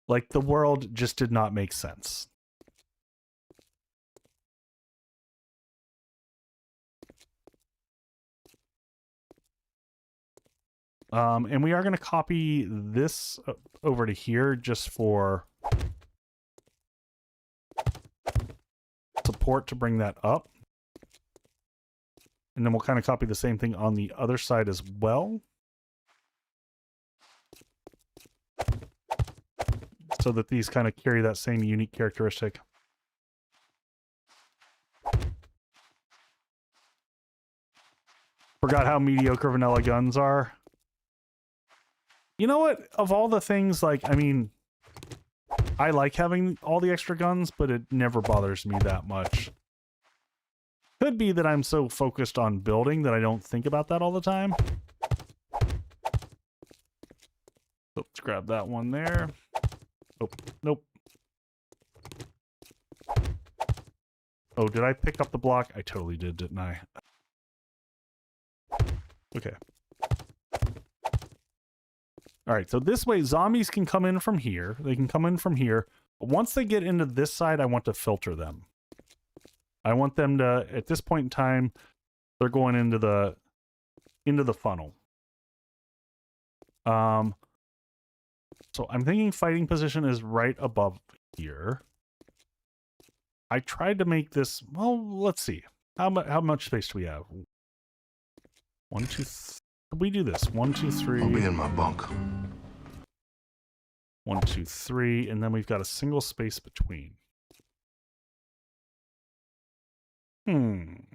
Like, the world just did not make sense. And we are going to copy this over to here just for support to bring that up. And then we'll kind of copy the same thing on the other side as well. So that these kind of carry that same unique characteristic. Forgot how mediocre vanilla guns are. You know what? Of all the things, like, I mean, I like having all the extra guns, but it never bothers me that much. Could be that I'm so focused on building that I don't think about that all the time. So let's grab that one there. Oh, nope. Oh, did I pick up the block? I totally did, didn't I? Okay. All right, so this way zombies can come in from here. They can come in from here. But once they get into this side, I want to filter them. I want them to, at this point in time, they're going into the funnel. So I'm thinking fighting position is right above here. I tried to make this, well, let's see. How much space do we have? 1, 2, 3. We do this. 1, 2, 3. I'll be in my bunk. 1, 2, 3, and then we've got a single space between. I'm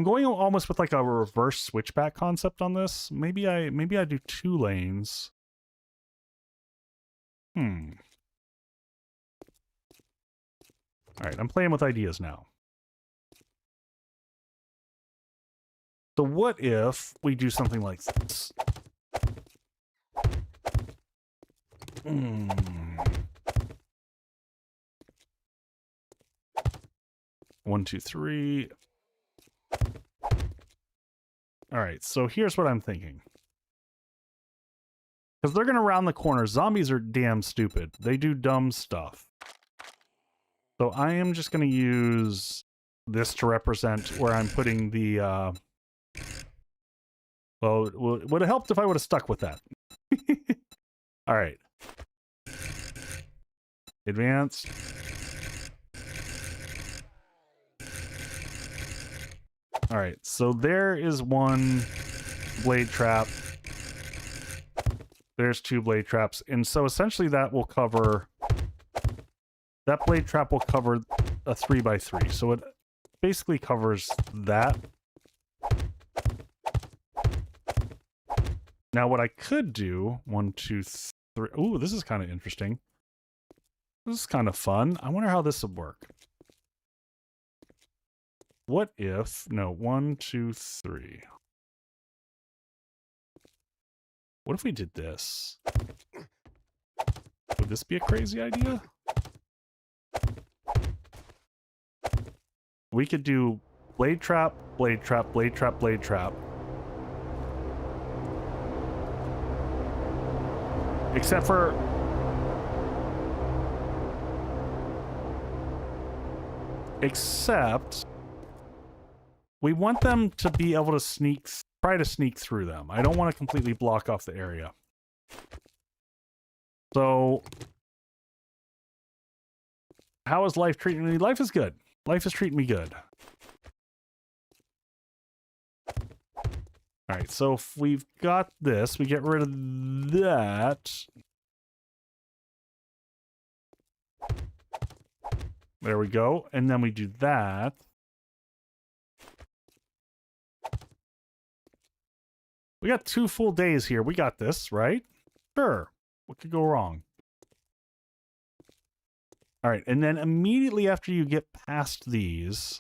going almost with like a reverse switchback concept on this. Maybe I do 2 lanes. All right, I'm playing with ideas now. So what if we do something like this? 1, 2, 3. All right, so here's what I'm thinking. Because they're going to round the corner. Zombies are damn stupid. They do dumb stuff. So I am just going to use this to represent where I'm putting the Well, it would have helped if I would have stuck with that. All right. Advance. All right, so there is one blade trap. There's two blade traps. And so essentially that will cover... That blade trap will cover a 3x3. So it basically covers that. Now what I could do... 1, 2, 3... Ooh, this is kind of interesting. This is kind of fun. I wonder how this would work. What if... No, 1, 2, 3... What if we did this? Would this be a crazy idea? We could do blade trap, blade trap, blade trap, blade trap. Except for... Except... We want them to be able to sneak... Try to sneak through them. I don't want to completely block off the area. So... How is life treating me? Life is good. Life is treating me good. Alright, so if we've got this, we get rid of that. There we go. And then we do that. We got 2 full days here. We got this, right? Sure. What could go wrong? All right, and then immediately after you get past these,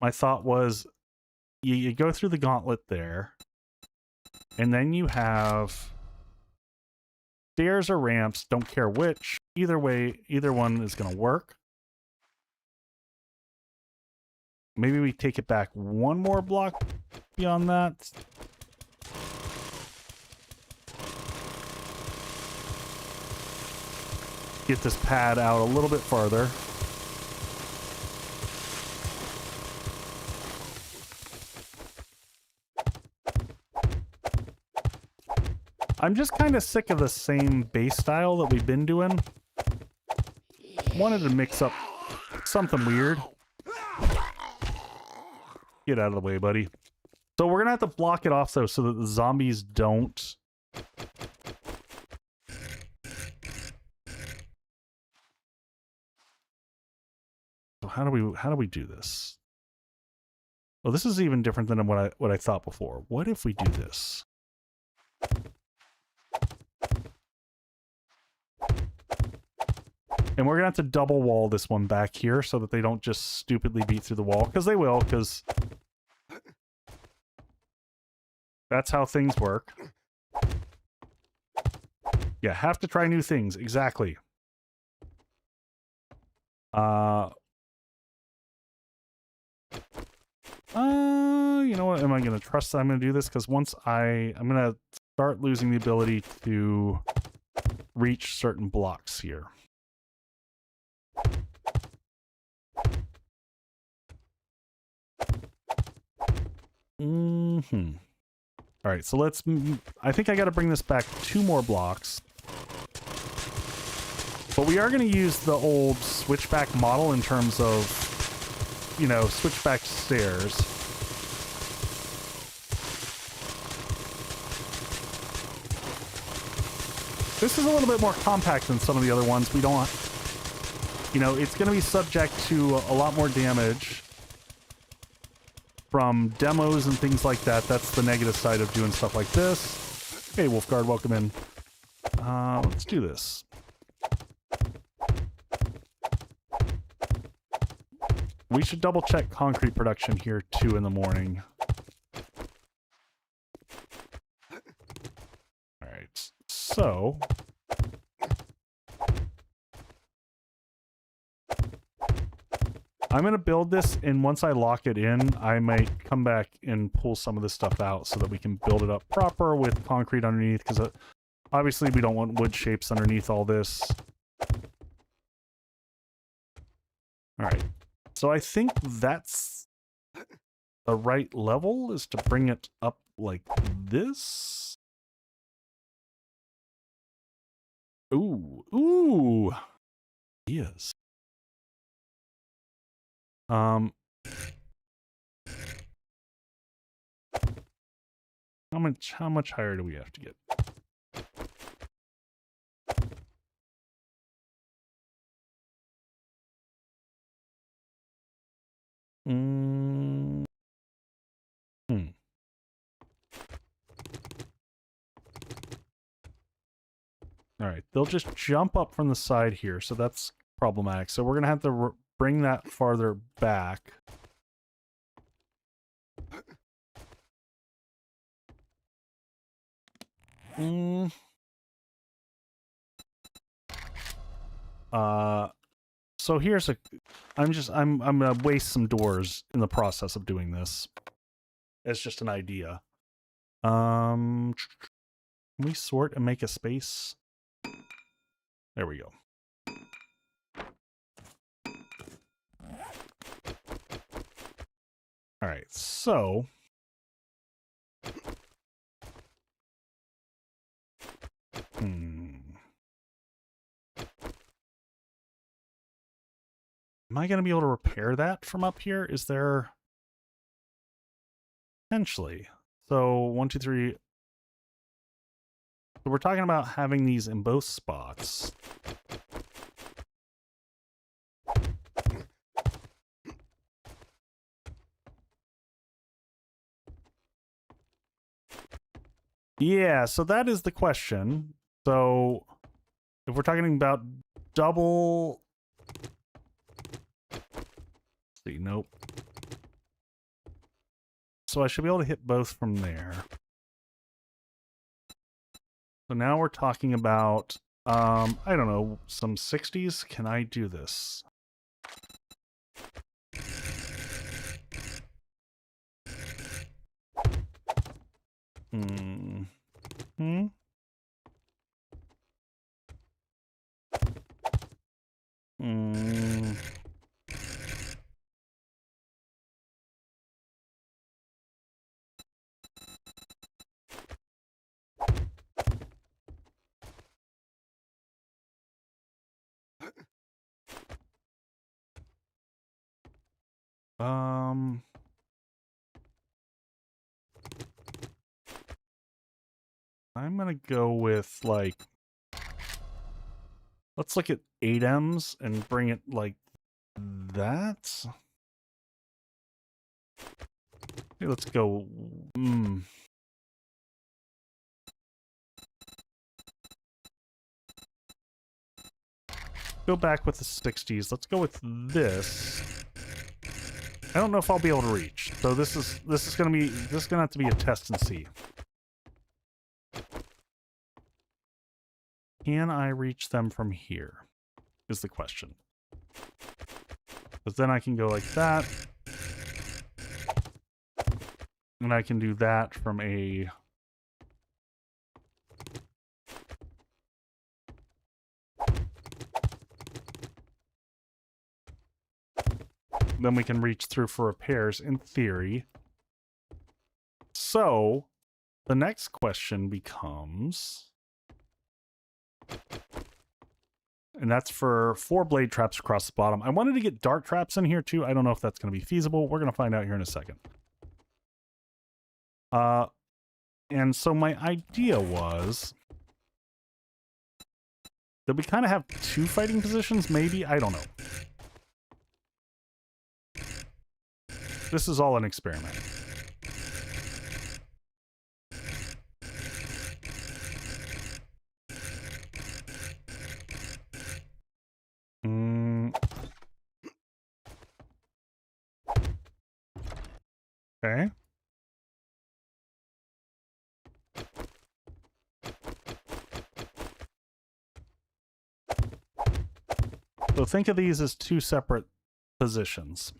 my thought was you go through the gauntlet there, and then you have stairs or ramps, don't care which. Either way, either one is going to work. Maybe we take it back one more block beyond that. Get this pad out a little bit farther. I'm just kind of sick of the same base style that we've been doing. Wanted to mix up something weird. Get out of the way, buddy. So we're gonna have to block it off though, so that the zombies don't. So how do we do this? Well, this is even different than what I thought before. What if we do this? And we're gonna have to double wall this one back here so that they don't just stupidly beat through the wall, because they will, because that's how things work. Yeah, have to try new things. Exactly. You know what? Am I going to trust that I'm going to do this? Because once I'm going to start losing the ability to reach certain blocks here. All right, so let's... I think I got to bring this back 2 more blocks. But we are going to use the old switchback model in terms of, you know, switchback stairs. This is a little bit more compact than some of the other ones. We don't... You know, it's going to be subject to a lot more damage from demos and things like that. That's the negative side of doing stuff like this. Hey, Wolfguard, welcome in. Let's do this. We should double check concrete production here too in the morning. All right, so I'm going to build this, and once I lock it in, I might come back and pull some of this stuff out so that we can build it up proper with concrete underneath, because obviously we don't want wood shapes underneath all this. All right. So I think that's the right level is to bring it up like this. Ooh, ooh, yes. How much higher do we have to get? Hmm. All right, they'll just jump up from the side here, so that's problematic. So we're gonna have to bring that farther back. So here's I'm gonna waste some doors in the process of doing this. It's just an idea. Can we sort and make a space? There we go. All right, so am I going to be able to repair that from up here? Is there potentially? So 1, 2, 3. So we're talking about having these in both spots. Yeah, so that is the question. So if we're talking about double... Let's see, nope. So I should be able to hit both from there. So now we're talking about, I don't know, some 60s. Can I do this? I'm gonna go with, like, let's look at 8Ms and bring it like that. Okay, let's go. Go back with the 60s. Let's go with this. I don't know if I'll be able to reach. So this is gonna have to be a test and see. Can I reach them from here? Is the question. Because then I can go like that. And I can do that from a... Then we can reach through for repairs, in theory. So, the next question becomes... And that's for 4 blade traps across the bottom. I wanted to get dark traps in here too. I don't know if that's going to be feasible. We're going to find out here in a second. And so my idea was that we kind of have 2 fighting positions, maybe? I don't know. This is all an experiment. Okay. So think of these as 2 separate positions.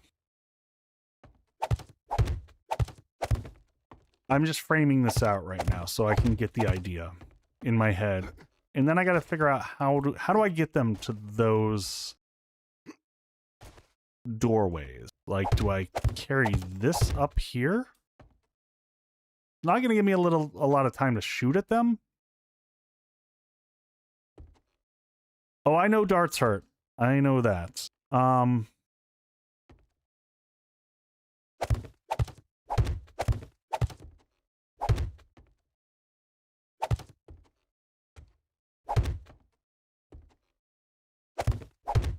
I'm just framing this out right now so I can get the idea in my head. And then I got to figure out how do I get them to those doorways. Like, do I carry this up here? Not going to give me a lot of time to shoot at them. Oh, I know darts hurt. I know that.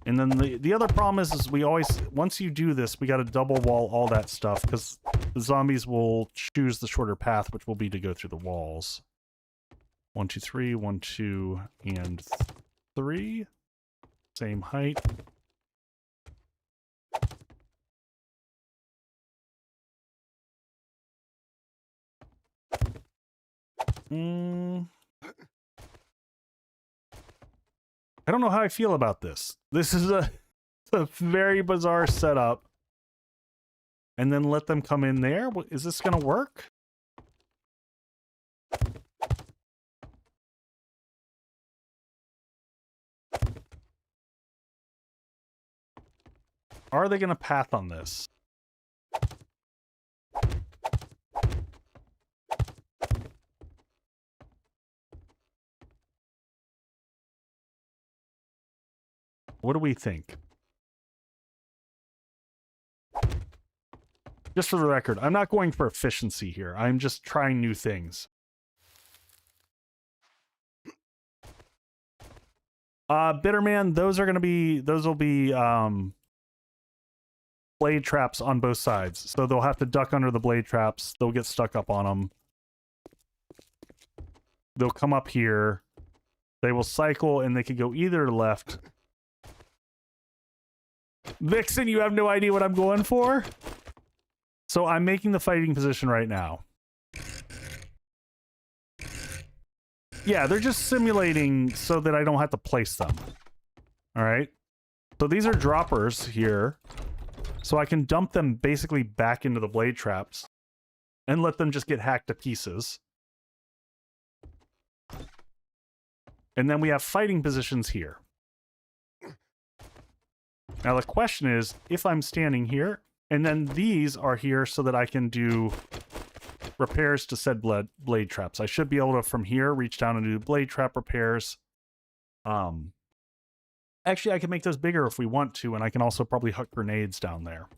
And then the other problem is we always, once you do this, we got to double wall all that stuff because the zombies will choose the shorter path, which will be to go through the walls. 1, 2, 3, 1, 2, and 3. Same height. I don't know how I feel about this. This is a very bizarre setup. And then let them come in there? Is this going to work? Are they going to path on this? What do we think? Just for the record, I'm not going for efficiency here. I'm just trying new things. Bitterman, those will be blade traps on both sides. So they'll have to duck under the blade traps. They'll get stuck up on them. They'll come up here. They will cycle and they could go either left. Vixen, you have no idea what I'm going for? So I'm making the fighting position right now. Yeah, they're just simulating so that I don't have to place them. All right. So these are droppers here. So I can dump them basically back into the blade traps and let them just get hacked to pieces. And then we have fighting positions here. Now the question is, if I'm standing here, and then these are here so that I can do repairs to said blade traps. I should be able to, from here, reach down and do blade trap repairs. Actually, I can make those bigger if we want to, and I can also probably huck grenades down there.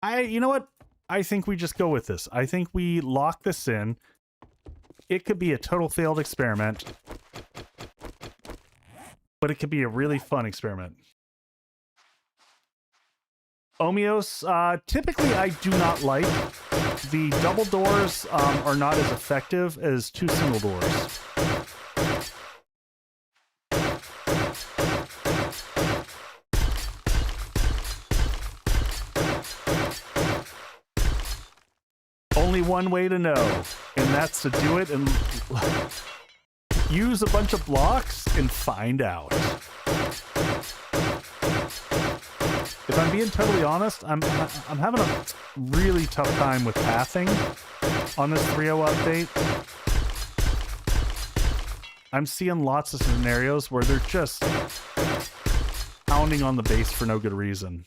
You know what? I think we just go with this. I think we lock this in. It could be a total failed experiment, but it could be a really fun experiment. Omios, typically I do not like. The double doors are not as effective as 2 single doors. Only one way to know, and that's to do it and use a bunch of blocks and find out. If I'm being totally honest, I'm having a really tough time with pathing on this 3.0 update. I'm seeing lots of scenarios where they're just pounding on the base for no good reason.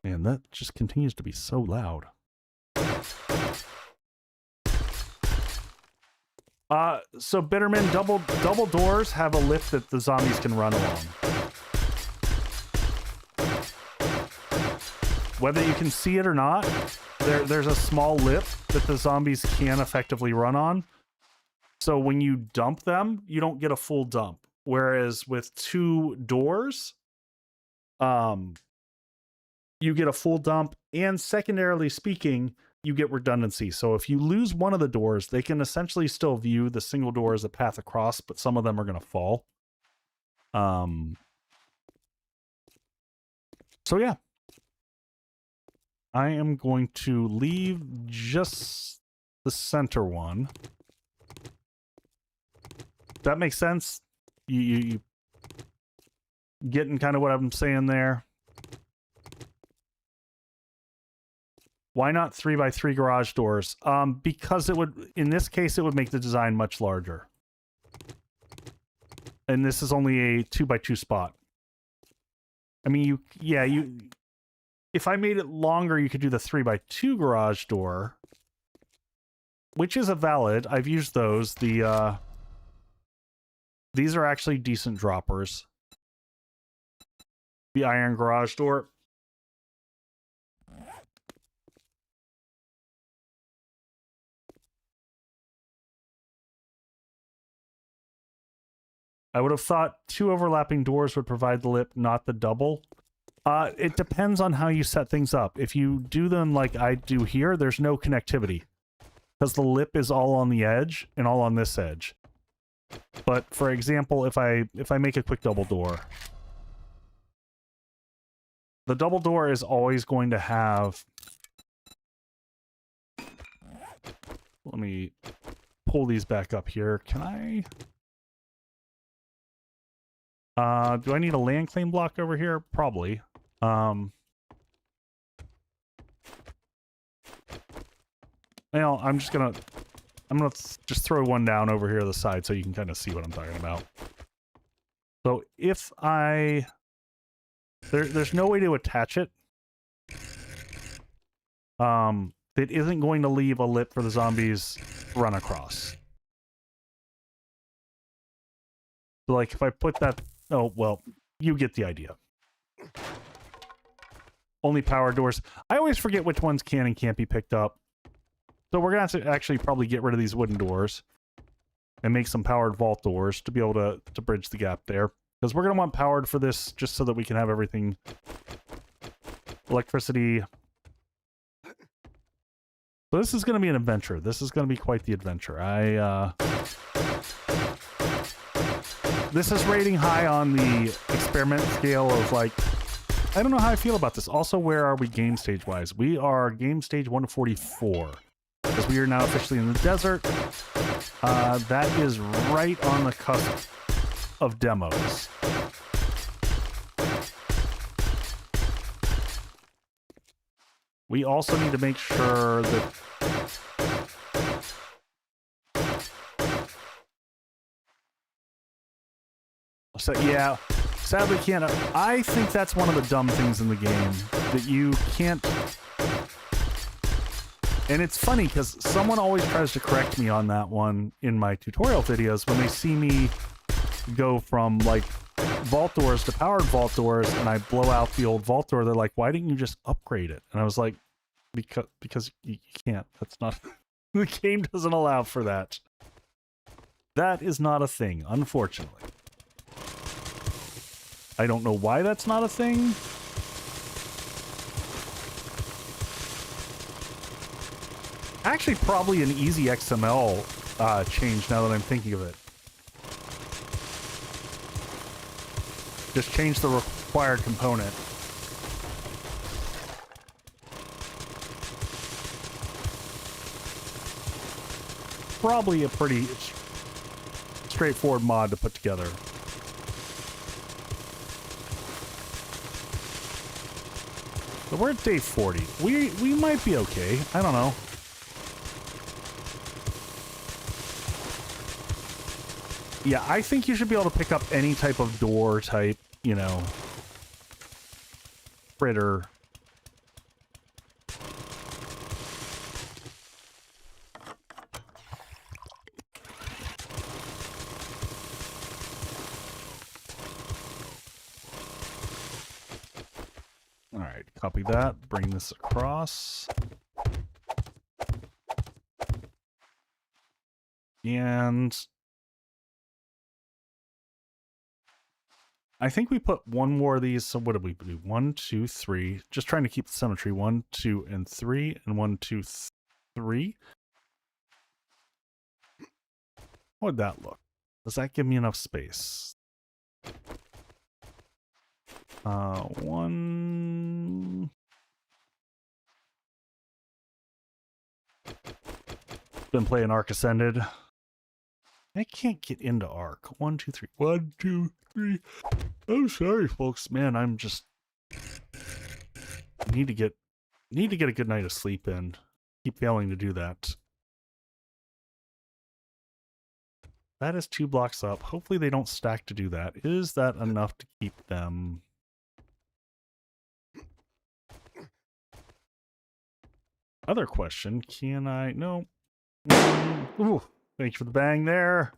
Man, that just continues to be so loud. So Bitterman, double doors have a lift that the zombies can run along. Whether you can see it or not, there's a small lip that the zombies can effectively run on. So when you dump them, you don't get a full dump. Whereas with 2 doors, you get a full dump, and secondarily speaking, you get redundancy. So if you lose one of the doors, they can essentially still view the single door as a path across, but some of them are going to fall. So yeah. I am going to leave just the center one. That makes sense? You getting kind of what I'm saying there? Why not 3x3 garage doors? Because it would, in this case, it would make the design much larger. And this is only a 2x2 spot. I mean, if I made it longer, you could do the 3x2 garage door, which is a valid. I've used those. These are actually decent droppers. The iron garage door. I would have thought 2 overlapping doors would provide the lip, not the double. It depends on how you set things up. If you do them like I do here, there's no connectivity. Because the lip is all on the edge and all on this edge. But for example, if I make a quick double door, the double door is always going to have... Let me pull these back up here. Can I... do I need a land claim block over here? Probably. Well, I'm gonna just throw one down over here to the side so you can kind of see what I'm talking about. So if there's no way to attach it. That isn't going to leave a lip for the zombies to run across. So like if I put that, oh, well, you get the idea. Only power doors. I always forget which ones can and can't be picked up. So we're going to have to actually probably get rid of these wooden doors and make some powered vault doors to be able to bridge the gap there. Because we're going to want powered for this just so that we can have everything. Electricity. So this is going to be an adventure. This is going to be quite the adventure. This is rating high on the experiment scale of like, I don't know how I feel about this. Also, where are we game stage wise? We are game stage 144. Because we are now officially in the desert. That is right on the cusp of demos. We also need to make sure that so yeah, sadly can't. I think that's one of the dumb things in the game that you can't. And it's funny because someone always tries to correct me on that one in my tutorial videos when they see me go from like vault doors to powered vault doors and I blow out the old vault door. They're like, why didn't you just upgrade it? And I was like, because you can't. That's not the game doesn't allow for that. That is not a thing, unfortunately. I don't know why that's not a thing. Actually, probably an easy XML change now that I'm thinking of it. Just change the required component. Probably a pretty straightforward mod to put together. So we're at day 40. We might be okay. I don't know. Yeah, I think you should be able to pick up any type of door type, you know, critter. All right, copy that. Bring this across. And I think we put one more of these. So what did we do? 1, 2, 3. Just trying to keep the symmetry. 1, 2, and 3, and 1, 2, 3. How would that look? Does that give me enough space? 1. Been playing Ark Ascended. I can't get into Ark. 1, 2, 3. 1, 2, 3. I'm sorry, folks. Man, I'm just... I need to get Need to get a good night of sleep in. Keep failing to do that. That is 2 blocks up. Hopefully they don't stack to do that. Is that enough to keep them? Other question, can I? No. Ooh, thanks for the bang there.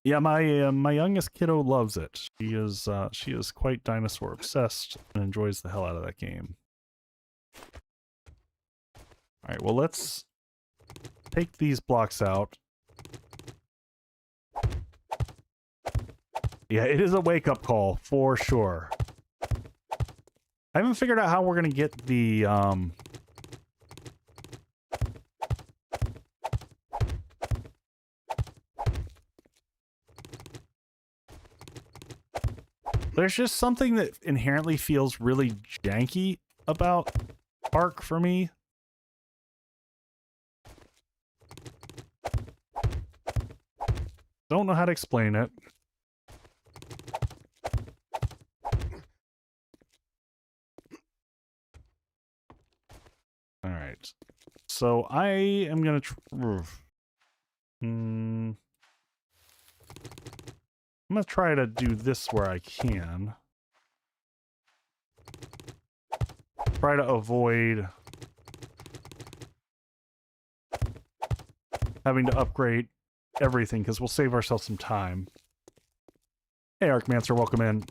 Yeah, my youngest kiddo loves it. She is quite dinosaur obsessed and enjoys the hell out of that game. All right, well, let's take these blocks out. Yeah, it is a wake-up call for sure. I haven't figured out how we're gonna get the there's just something that inherently feels really janky about Ark for me. Don't know how to explain it. All right. So I am going to I'm going to try to do this where I can. Try to avoid having to upgrade everything, because we'll save ourselves some time. Hey, Archmancer, welcome in.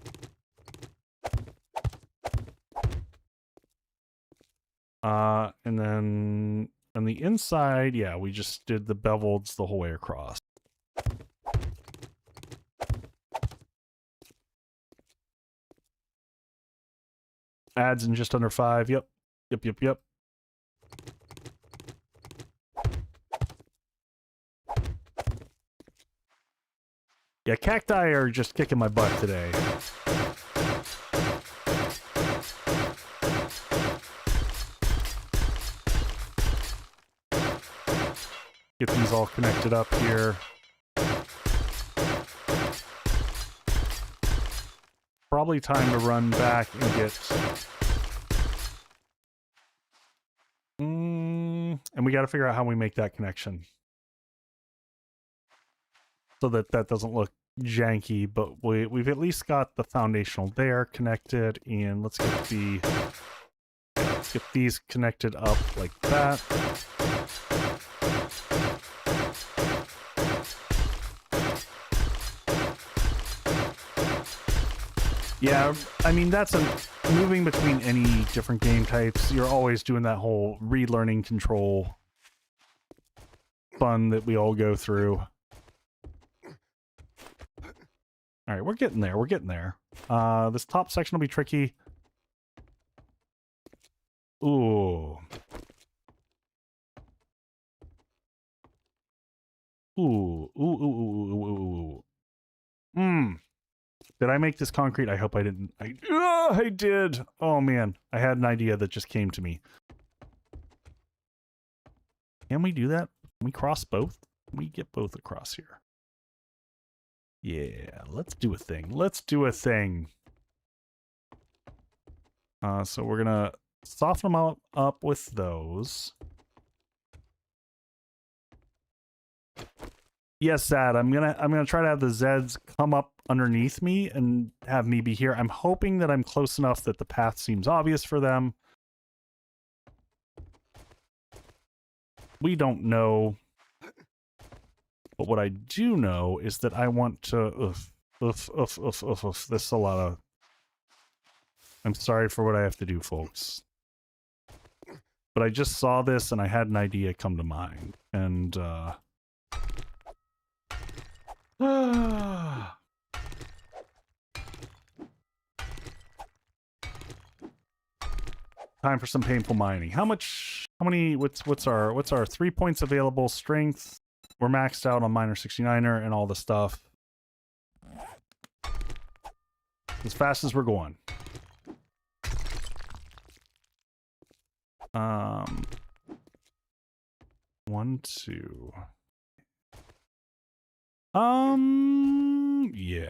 And then on the inside, yeah, we just did the beveleds the whole way across. Adds in just under 5. Yep. Yep. Yeah, cacti are just kicking my butt today. Get these all connected up here. Probably time to run back and get... and we got to figure out how we make that connection. So that that doesn't look janky, but we've at least got the foundational there connected, and let's get these connected up like that. Yeah, I mean, that's moving between any different game types. You're always doing that whole relearning control fun that we all go through. All right, we're getting there. We're getting there. This top section will be tricky. Ooh. Ooh. Did I make this concrete? I hope I didn't. I did. Oh, man. I had an idea that just came to me. Can we do that? Can we cross both? Can we get both across here? Yeah, let's do a thing. Let's do a thing. So we're gonna soften them up with those. Yes, Sad. I'm gonna try to have the Zeds come up underneath me and have me be here. I'm hoping that I'm close enough that the path seems obvious for them. We don't know. But what I do know is that I want to... This is a lot of... I'm sorry for what I have to do, folks. But I just saw this and I had an idea come to mind. And, time for some painful mining. How many, what's our 3 points available? Strength. We're maxed out on Miner 69er and all the stuff. As fast as we're going. 1, 2. Yeah.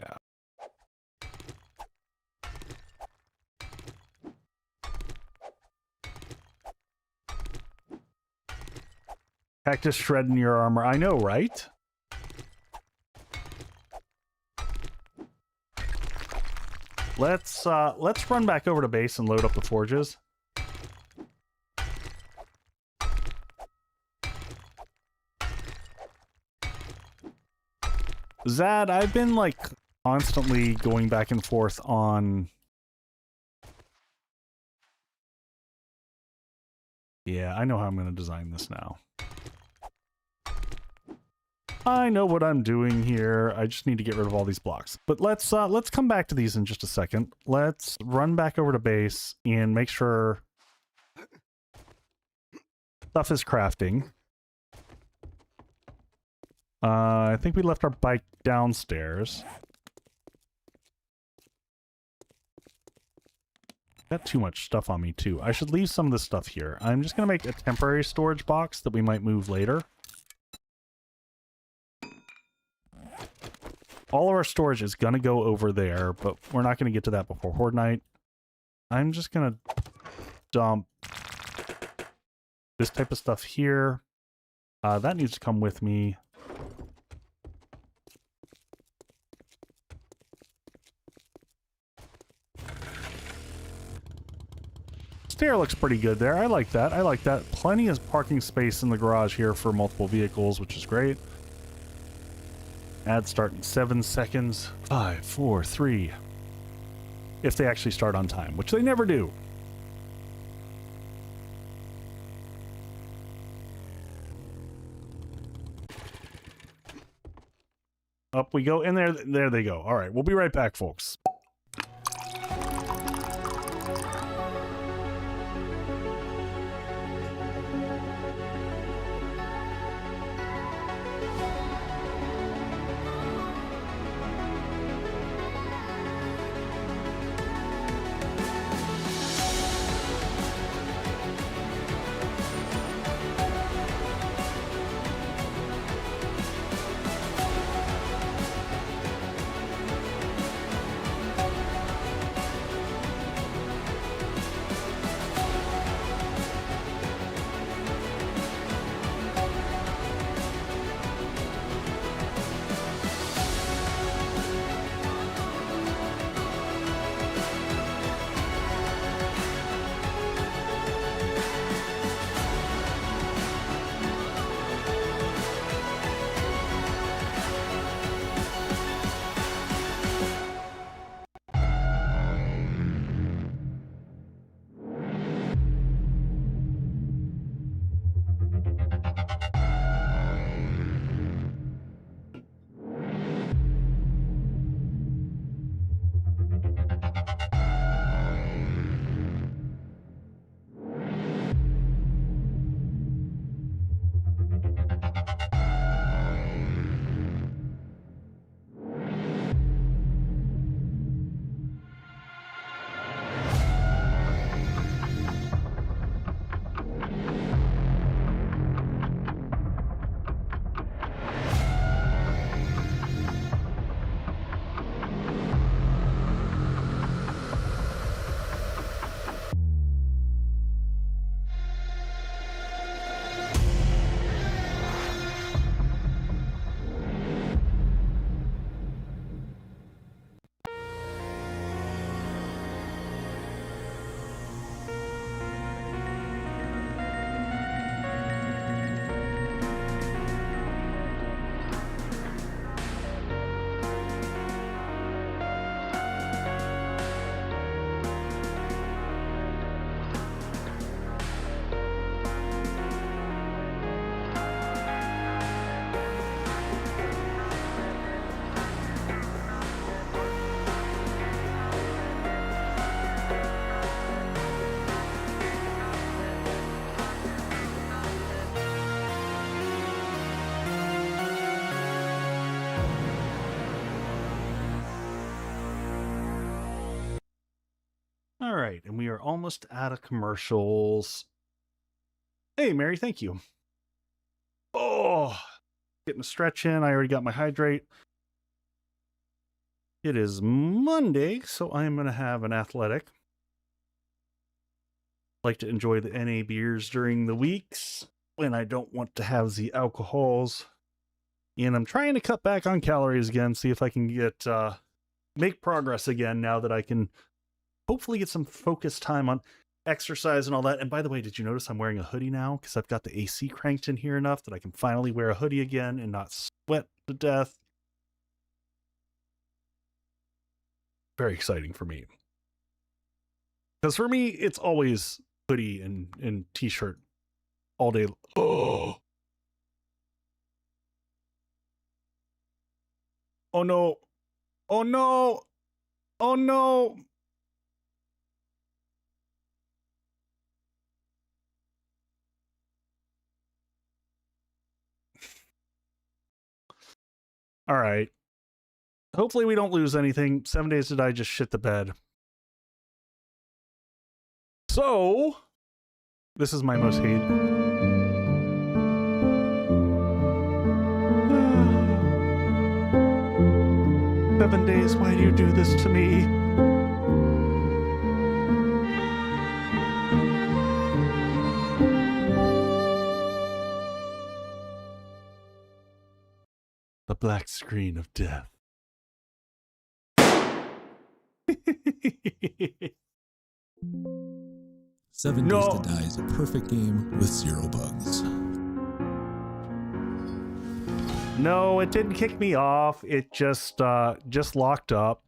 Cactus shredding your armor. I know, right? Let's run back over to base and load up the forges. Zad, I've been like constantly going back and forth on. Yeah, I know how I'm going to design this now. I know what I'm doing here. I just need to get rid of all these blocks. But let's come back to these in just a second. Let's run back over to base and make sure stuff is crafting. I think we left our bike downstairs. Got too much stuff on me too. I should leave some of this stuff here. I'm just gonna make a temporary storage box that we might move later. All of our storage is gonna go over there, but we're not gonna get to that before Horde Night. I'm just gonna dump this type of stuff here. That needs to come with me. Stair looks pretty good there. I like that. I like that. Plenty of parking space in the garage here for multiple vehicles, which is great. Ads start in 7 seconds. 5, 4, 3. If they actually start on time, which they never do. Up we go. And there they go. All right, we'll be right back, folks. All right, and we are almost out of commercials. Hey, Mary, thank you. Oh, getting a stretch in. I already got my hydrate. It is Monday, so I'm going to have an athletic. Like to enjoy the NA beers during the weeks when I don't want to have the alcohols. And I'm trying to cut back on calories again, see if I can get make progress again now that I can hopefully get some focused time on exercise and all that. And by the way, did you notice I'm wearing a hoodie now? Because I've got the AC cranked in here enough that I can finally wear a hoodie again and not sweat to death. Very exciting for me. Because for me, it's always hoodie and t-shirt all day. Oh. Oh no. Oh no. Oh no. All right. Hopefully we don't lose anything. 7 days to die, just shit the bed. So, this is my most hated. 7 days, why do you do this to me? The black screen of death. 7 Days to Die is a perfect game with 0 bugs. No, it didn't kick me off. It just locked up.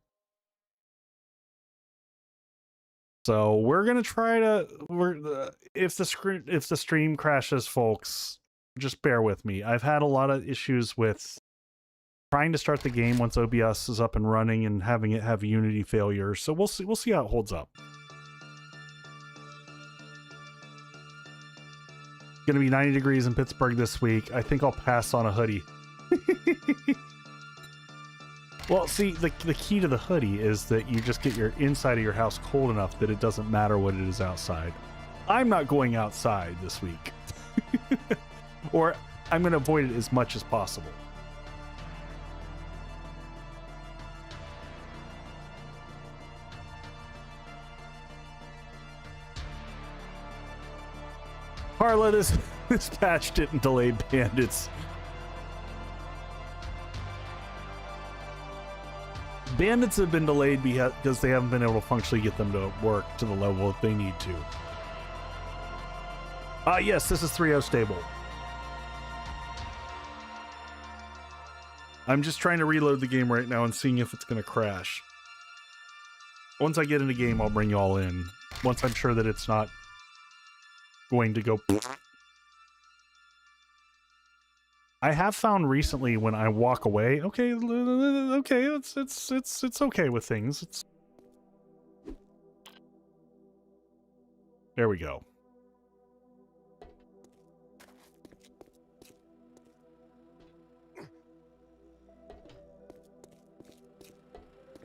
So we're gonna try to. If the stream crashes, folks, just bear with me. I've had a lot of issues with trying to start the game once OBS is up and running and having it have Unity failures. So we'll see how it holds up. Gonna be 90 degrees in Pittsburgh this week. I think I'll pass on a hoodie. Well, see, the key to the hoodie is that you just get your inside of your house cold enough that it doesn't matter what it is outside. I'm not going outside this week. Or I'm going to avoid it as much as possible. Carla, this patch didn't delay bandits. Bandits have been delayed because they haven't been able to functionally get them to work to the level that they need to. Yes, this is 3.0 stable. I'm just trying to reload the game right now and seeing if it's going to crash. Once I get in the game, I'll bring you all in. Once I'm sure that it's not going to go... I have found recently when I walk away, okay, it's okay with things. There we go.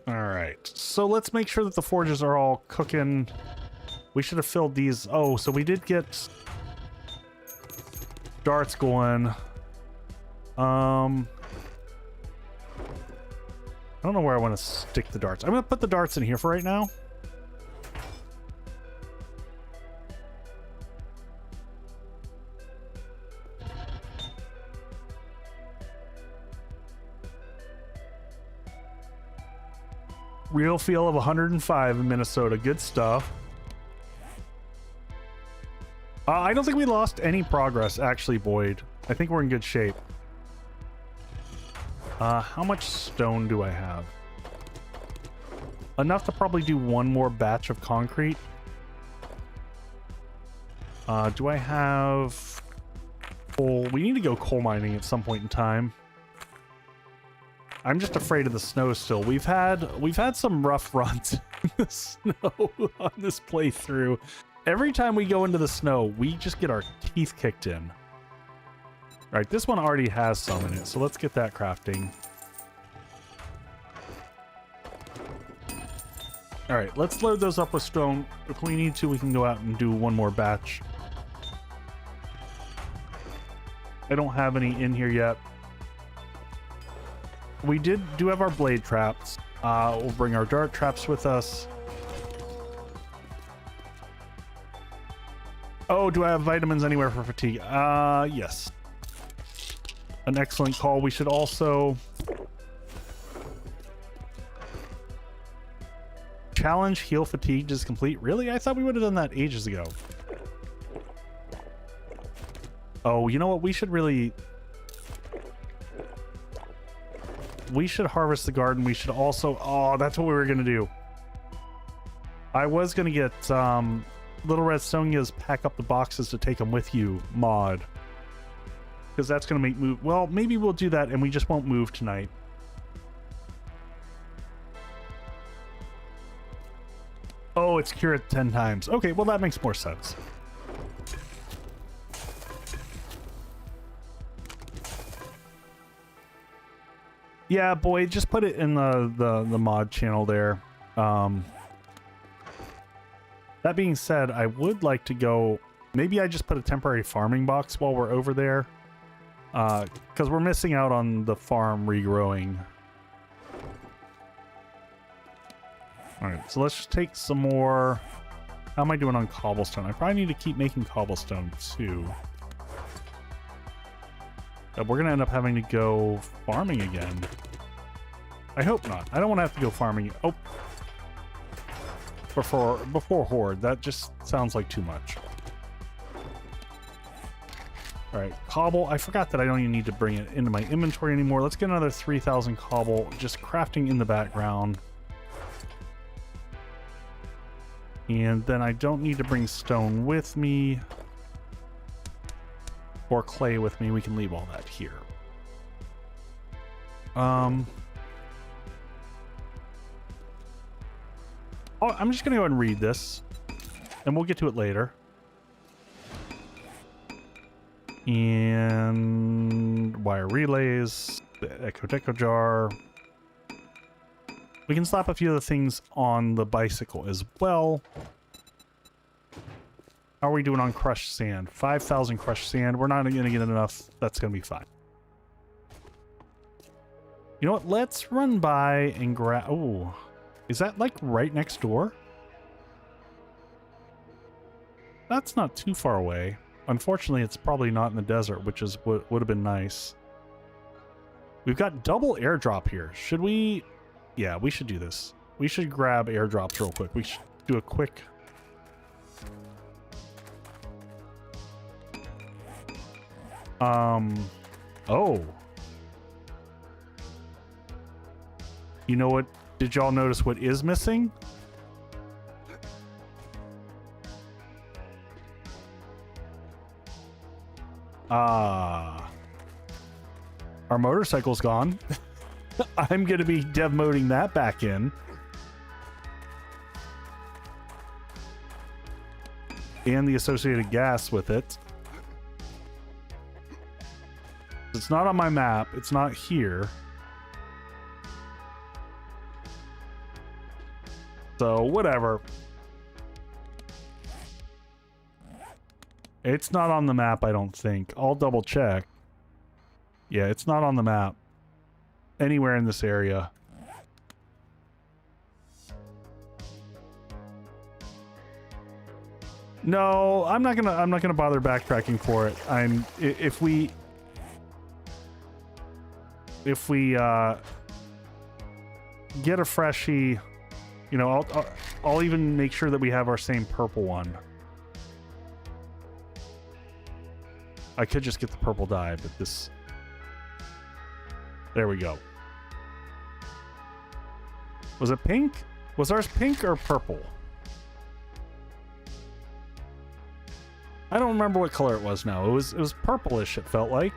All right, so let's make sure that the forges are all cooking. We should have filled these. Oh, so we did get darts going. I don't know where I want to stick the darts. I'm going to put the darts in here for right now. Real feel of 105 in Minnesota. Good stuff. I don't think we lost any progress, actually, Boyd. I think we're in good shape. How much stone do I have? Enough to probably do one more batch of concrete. Do I have coal? We need to go coal mining at some point in time. I'm just afraid of the snow still. We've had some rough runs in the snow on this playthrough. Every time we go into the snow, we just get our teeth kicked in. All right, this one already has some in it, so let's get that crafting. All right, let's load those up with stone. If we need to, we can go out and do one more batch. I don't have any in here yet. We do have our blade traps. We'll bring our dart traps with us. Oh, do I have vitamins anywhere for fatigue? Yes. An excellent call. We should also challenge heal fatigue is complete. Really? I thought we would have done that ages ago. Oh, you know what? We should harvest the garden. We should also... Oh, that's what we were going to do. I was going to get Little Red Sonia's pack up the boxes to take them with you mod. Because that's going to make move... Well, maybe we'll do that and we just won't move tonight. Oh, it's cure it 10 times. Okay, well, that makes more sense. Yeah, boy, just put it in the mod channel there. That being said, I would like to go... Maybe I just put a temporary farming box while we're over there. Because we're missing out on the farm regrowing. Alright, so let's just take some more... How am I doing on cobblestone? I probably need to keep making cobblestone too. We're going to end up having to go farming again. I hope not. I don't want to have to go farming. Oh. Before Horde. That just sounds like too much. Alright, cobble. I forgot that I don't even need to bring it into my inventory anymore. Let's get another 3,000 cobble. Just crafting in the background. And then I don't need to bring stone with me. Or clay with me. We can leave all that here. Oh, I'm just gonna go ahead and read this. And we'll get to it later. And wire relays, the echo deco jar. We can slap a few of the things on the bicycle as well. How are we doing on crushed sand? 5,000 crushed sand. We're not going to get enough. That's going to be fine. You know what? Let's run by and grab... Oh, is that like right next door? That's not too far away. Unfortunately, it's probably not in the desert, which is what would have been nice. We've got double airdrop here. Should we... Yeah, we should do this. We should grab airdrops real quick. We should do a quick... Oh. You know what? Did y'all notice what is missing? Our motorcycle's gone. I'm going to be dev moding that back in. And the associated gas with it. It's not on my map. It's not here. So, whatever. It's not on the map, I don't think. I'll double check. Yeah, it's not on the map. Anywhere in this area. No, I'm not gonna bother backtracking for it. If we get a freshie, you know, I'll even make sure that we have our same purple one. I could just get the purple dye, but this... There we go. Was it pink? Was ours pink or purple? I don't remember what color it was now. It was purplish, it felt like.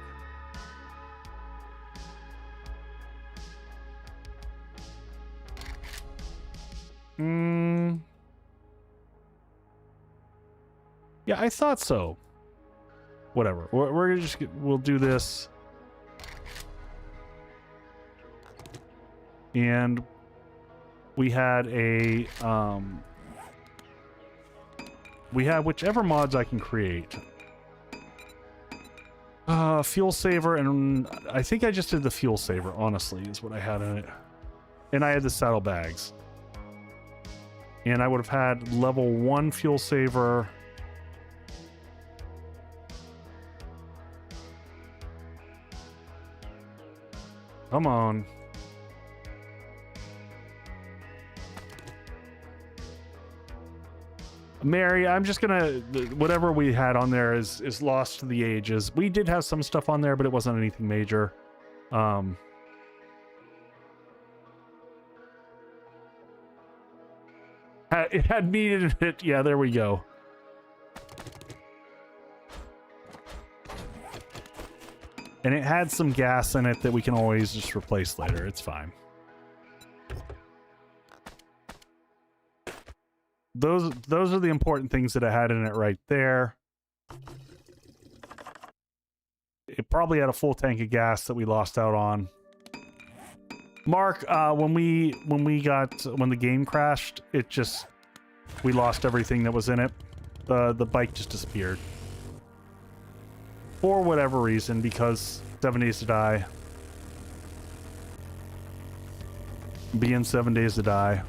Yeah, I thought so. Whatever. We're gonna just we'll do this. And we had a we have whichever mods I can create. Fuel saver, and I think I just did the fuel saver, honestly, is what I had in it. And I had the saddlebags. And I would have had level 1 fuel saver. Come on. Mary, I'm just gonna, whatever we had on there is lost to the ages. We did have some stuff on there, but it wasn't anything major. It had meat in it. Yeah, there we go. And it had some gas in it that we can always just replace later. It's fine. Those are the important things that it had in it right there. It probably had a full tank of gas that we lost out on. Mark, when the game crashed, we lost everything that was in it. The bike just disappeared. For whatever reason, because 7 Days to Die. Being 7 Days to Die.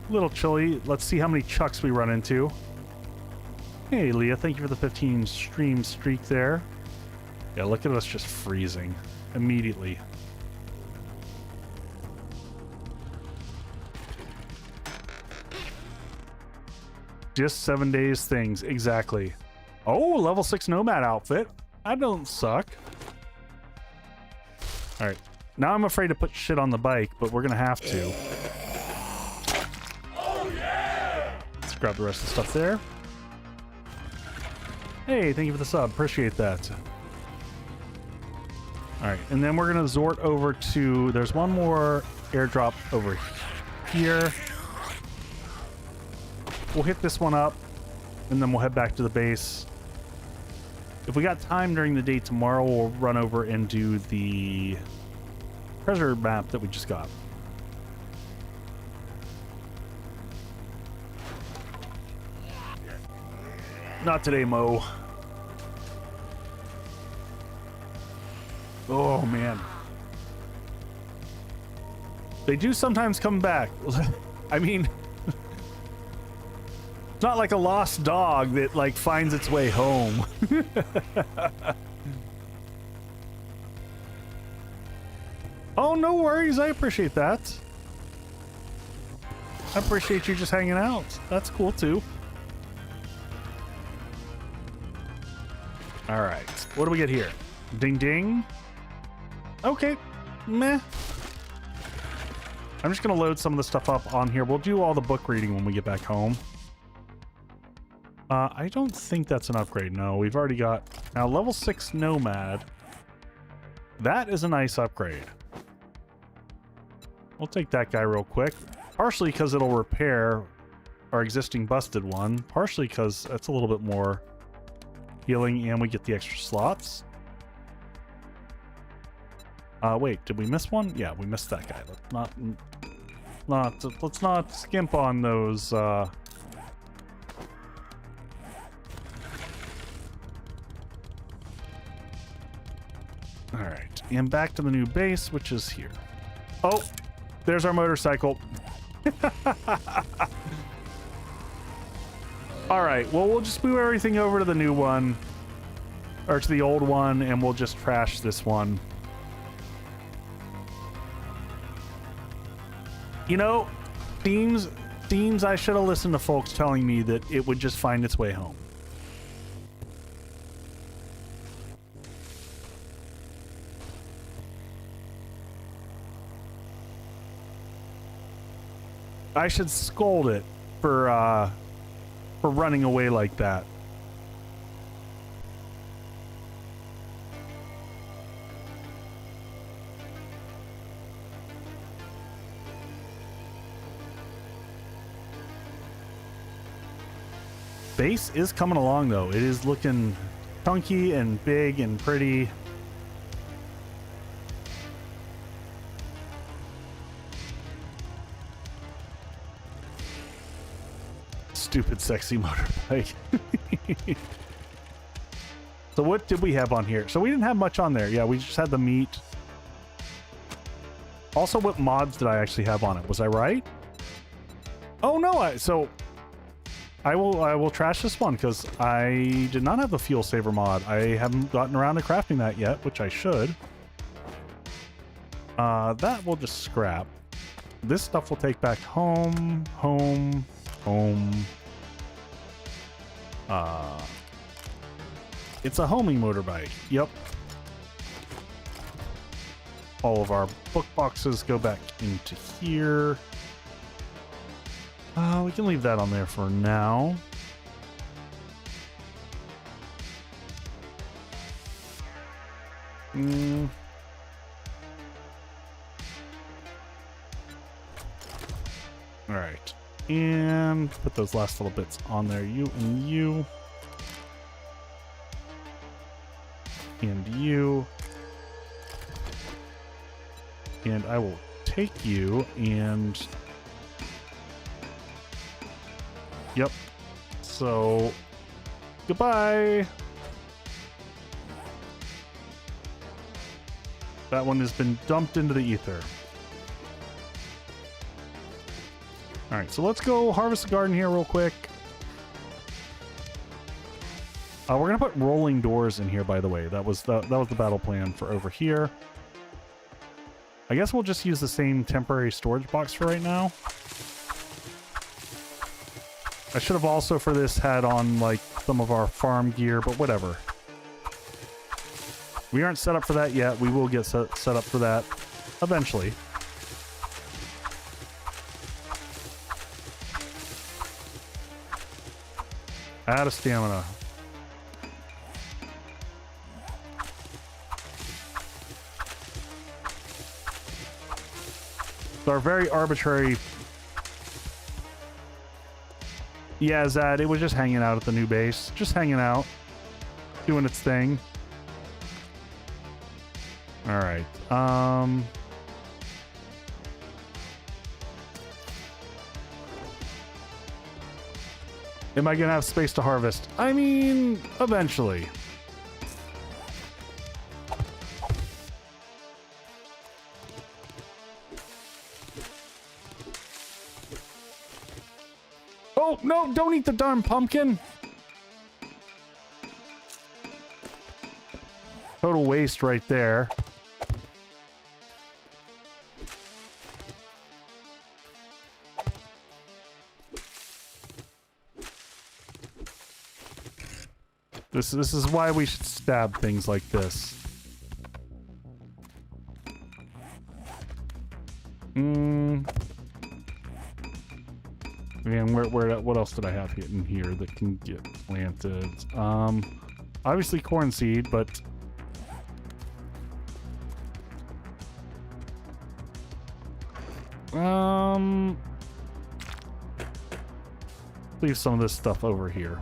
Little chilly. Let's see how many chucks we run into. Hey, Leah, thank you for the 15 stream streak there. Yeah, look at us just freezing immediately. Just 7 days things, exactly. Oh, level 6 Nomad outfit. I don't suck. All right, now I'm afraid to put shit on the bike, but we're gonna have to. Oh, yeah! Let's grab the rest of the stuff there. Hey, thank you for the sub. Appreciate that. All right, and then we're gonna zort over to, there's one more airdrop over here. We'll hit this one up, and then we'll head back to the base. If we got time during the day tomorrow, we'll run over and do the treasure map that we just got. Not today, Mo. Oh, man. They do sometimes come back. I mean, it's not like a lost dog that, like, finds its way home. Oh, no worries. I appreciate that. I appreciate you just hanging out. That's cool, too. All right. What do we get here? Ding, ding. Okay. Meh. I'm just going to load some of the stuff up on here. We'll do all the book reading when we get back home. I don't think that's an upgrade. No, we've already got... Now, level 6 Nomad. That is a nice upgrade. We'll take that guy real quick. Partially because it'll repair our existing busted one. Partially because that's a little bit more healing, and we get the extra slots. Wait, did we miss one? Yeah, we missed that guy. Let's not skimp on those, All right, and back to the new base, which is here. Oh, there's our motorcycle. All right, well, we'll just move everything over to the new one, or to the old one, and we'll just trash this one. You know, seems I should have listened to folks telling me that it would just find its way home. I should scold it for running away like that. Base is coming along though. It is looking chunky and big and pretty. stupid sexy motorbike. So what did we have on here? So we didn't have much on there. Yeah, we just had the meat. Also, what mods did I actually have on it? Was I right? Oh no, I will trash this one because I did not have the fuel saver mod. I haven't gotten around to crafting that yet, which I should. That we'll just scrap. This stuff we'll take back home, home. It's a homing motorbike. Yep. All of our book boxes go back into here. We can leave that on there for now. All right. And put those last little bits on there. You and you. And you. And I will take you and... Yep. So, goodbye. That one has been dumped into the ether. All right, so let's go harvest the garden here real quick. We're gonna put rolling doors in here, by the way. That was the battle plan for over here. I guess we'll just use the same temporary storage box for right now. I should have also for this had on like some of our farm gear, but whatever. We aren't set up for that yet. We will get set up for that eventually. Out of stamina. So our very arbitrary... Yeah, Zad, it was just hanging out at the new base. Just hanging out. Doing its thing. Alright. Am I gonna have space to harvest? I mean, eventually. Oh, no, don't eat the darn pumpkin. Total waste right there. This is why we should stab things like this. Man, what else did I have in here that can get planted? Obviously corn seed, but leave some of this stuff over here.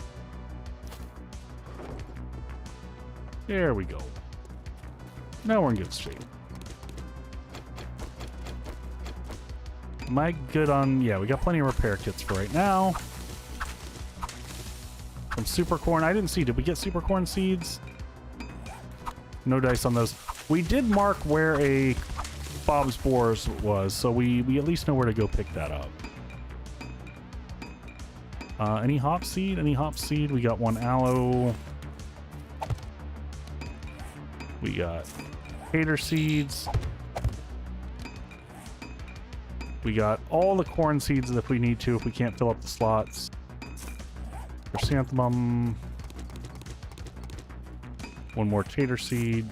There we go. Now we're in good shape. Am I good on... Yeah, we got plenty of repair kits for right now. Some super corn. I didn't see. Did we get super corn seeds? No dice on those. We did mark where a Bob's Boars was, so we at least know where to go pick that up. Any hop seed? Any hop seed? We got one aloe. We got tater seeds. We got all the corn seeds if we need to, if we can't fill up the slots. Chrysanthemum. One more tater seed.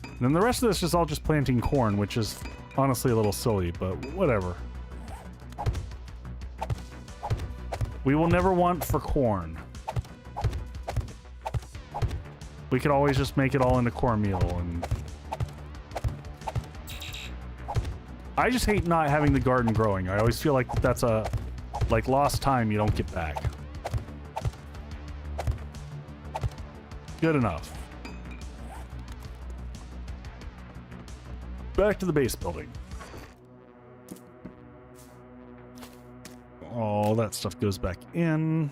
And then the rest of this is all just planting corn, which is honestly a little silly, but whatever. We will never want for corn. We could always just make it all into cornmeal, and... I just hate not having the garden growing. I always feel like that's a... like, lost time you don't get back. Good enough. Back to the base building. Oh, that stuff goes back in.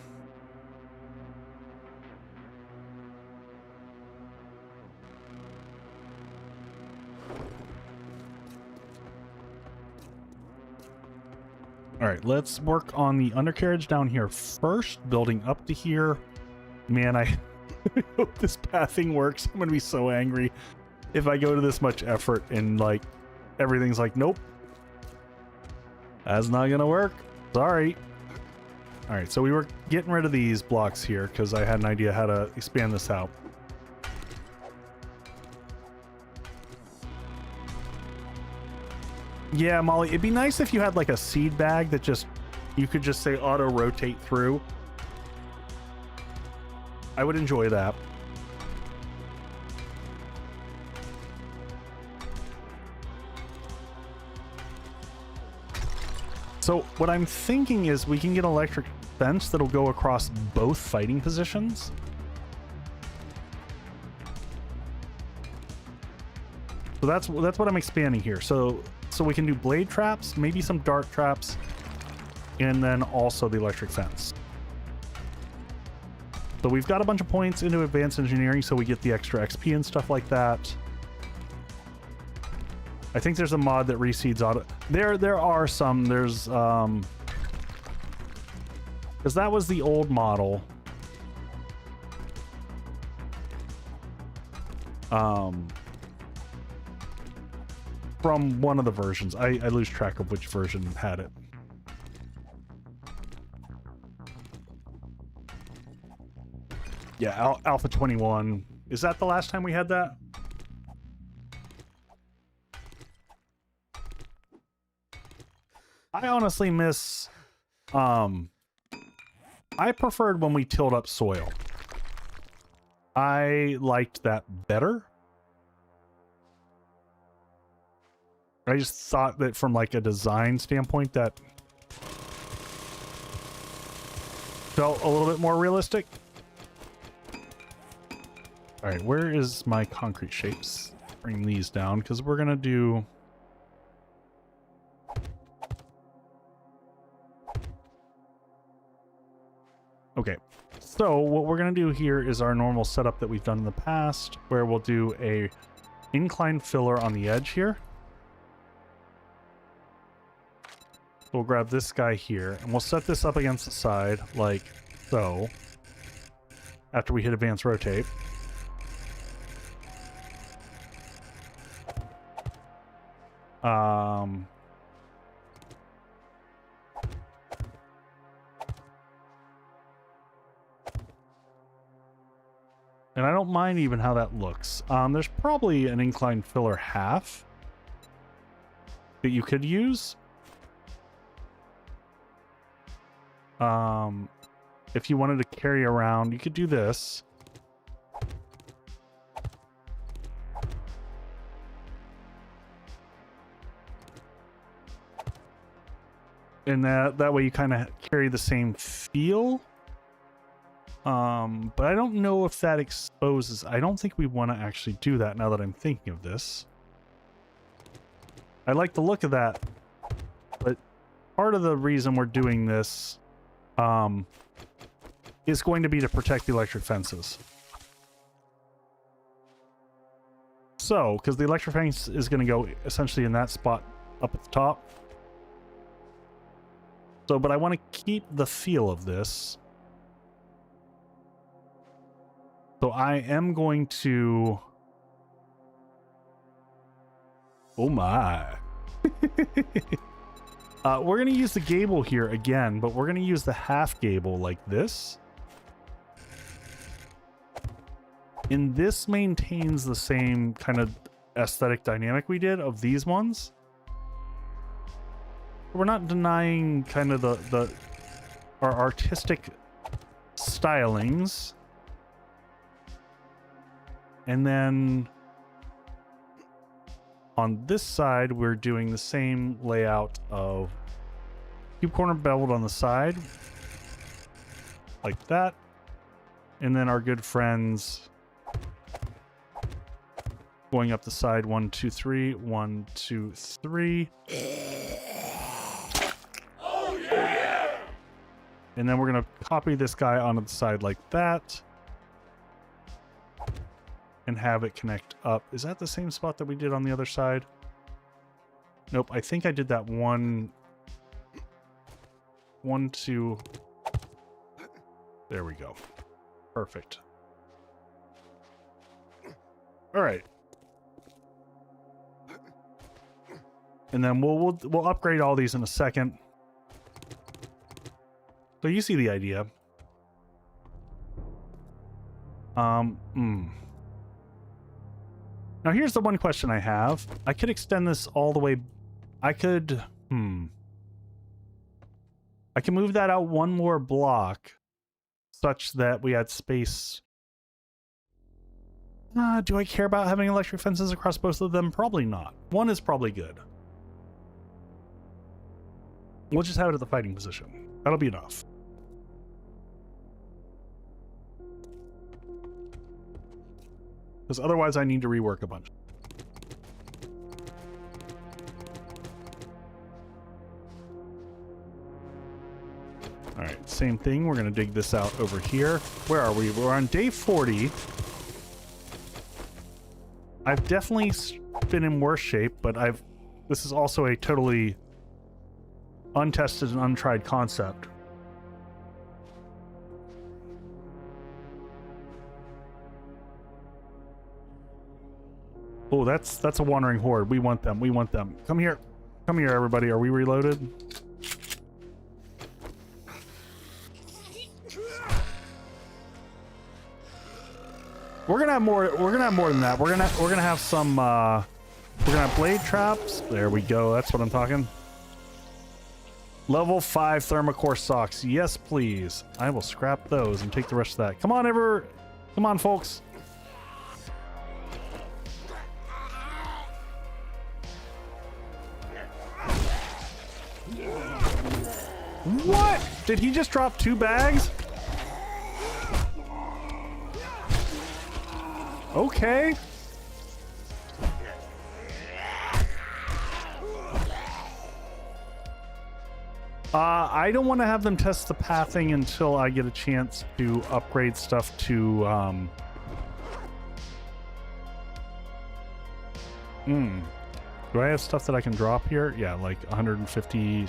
All right, let's work on the undercarriage down here first, building up to here. Man, I hope this pathing works. I'm gonna be so angry if I go to this much effort and like everything's like, nope, that's not gonna work. Sorry. All right, so we were getting rid of these blocks here because I had an idea how to expand this out. Yeah, Molly, it'd be nice if you had like a seed bag that just, you could just say auto rotate through. I would enjoy that. So what I'm thinking is we can get an electric fence that'll go across both fighting positions. So that's what I'm expanding here. So we can do blade traps, maybe some dart traps, and then also the electric fence. So we've got a bunch of points into advanced engineering, so we get the extra XP and stuff like that. I think there's a mod that reseeds auto. There are some. There's because that was the old model. From one of the versions. I lose track of which version had it. Yeah, Alpha 21. Is that the last time we had that? I honestly miss... I preferred when we tilled up soil. I liked that better. I just thought that from like a design standpoint that felt a little bit more realistic. All right, where is my concrete shapes? Bring these down because we're gonna do... Okay, so what we're gonna do here is our normal setup that we've done in the past, where we'll do a incline filler on the edge here. We'll grab this guy here, and we'll set this up against the side, like so, after we hit advanced rotate. And I don't mind even how that looks. There's probably an incline filler half that you could use. If you wanted to carry around, you could do this. And that way you kind of carry the same feel. But I don't know if that exposes... I don't think we want to actually do that now that I'm thinking of this. I like the look of that, but part of the reason we're doing this is going to be to protect the electric fences. So, because the electric fence is going to go essentially in that spot up at the top. So, but I want to keep the feel of this. So I am going to... Oh my. We're going to use the gable here again, but we're going to use the half gable like this. And this maintains the same kind of aesthetic dynamic we did of these ones. We're not denying kind of our artistic stylings. And then on this side, we're doing the same layout of cube corner beveled on the side, like that. And then our good friends going up the side, 1, 2, 3, 1, 2, 3. And then we're going to copy this guy onto the side like that. And have it connect up. Is that the same spot that we did on the other side? Nope, I think I did that one, two. There we go. Perfect. All right. And then we'll upgrade all these in a second. So you see the idea. Now here's the one question I have. I could extend this all the way. I could move that out one more block such that we had space. Do I care about having electric fences across both of them? Probably not. One is probably good. We'll just have it at the fighting position. That'll be enough. Because otherwise I need to rework a bunch. Alright, same thing. We're going to dig this out over here. Where are we? We're on day 40. I've definitely been in worse shape, but this is also a totally untested and untried concept. Oh, that's a wandering horde. We want them. We want them. Come here. Come here, everybody. Are we reloaded? We're gonna have more. We're gonna have more than that. We're gonna have some. We're gonna have blade traps. There we go. That's what I'm talking. Level 5 thermocore socks. Yes, please. I will scrap those and take the rest of that. Come on, come on, folks. What? Did he just drop 2 bags? Okay. I don't want to have them test the pathing until I get a chance to upgrade stuff to, Do I have stuff that I can drop here? Yeah, like 150,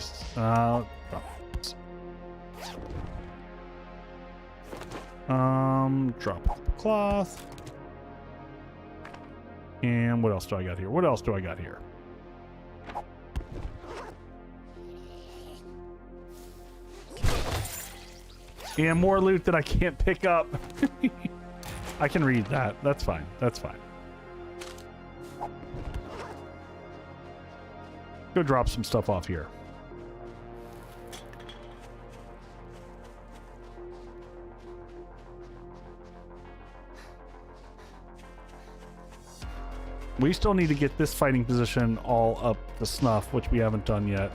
drop cloth. And what else do I got here? What else do I got here? And more loot that I can't pick up. I can read that. That's fine. That's fine. Go drop some stuff off here. We still need to get this fighting position all up to snuff, which we haven't done yet.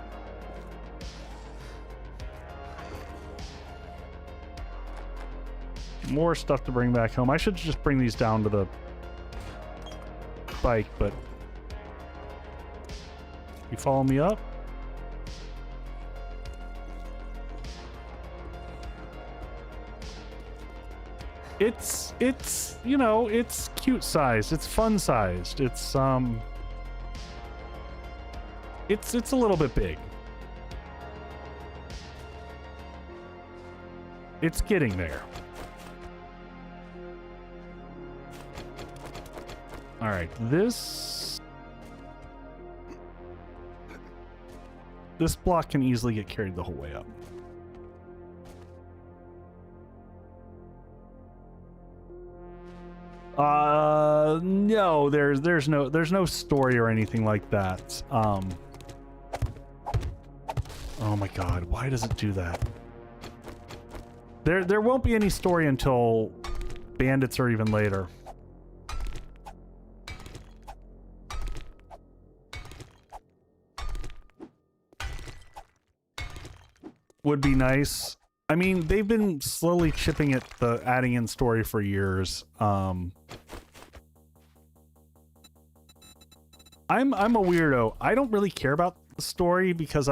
More stuff to bring back home. I should just bring these down to the bike, but you follow me up? It's you know, it's cute sized, it's fun sized, it's a little bit big. It's getting there. All right, this block can easily get carried the whole way up. No, there's no story or anything like that. Oh my god, why does it do that? There won't be any story until bandits or even later. Would be nice. I mean, they've been slowly chipping at the adding in story for years. I'm a weirdo. I don't really care about the story because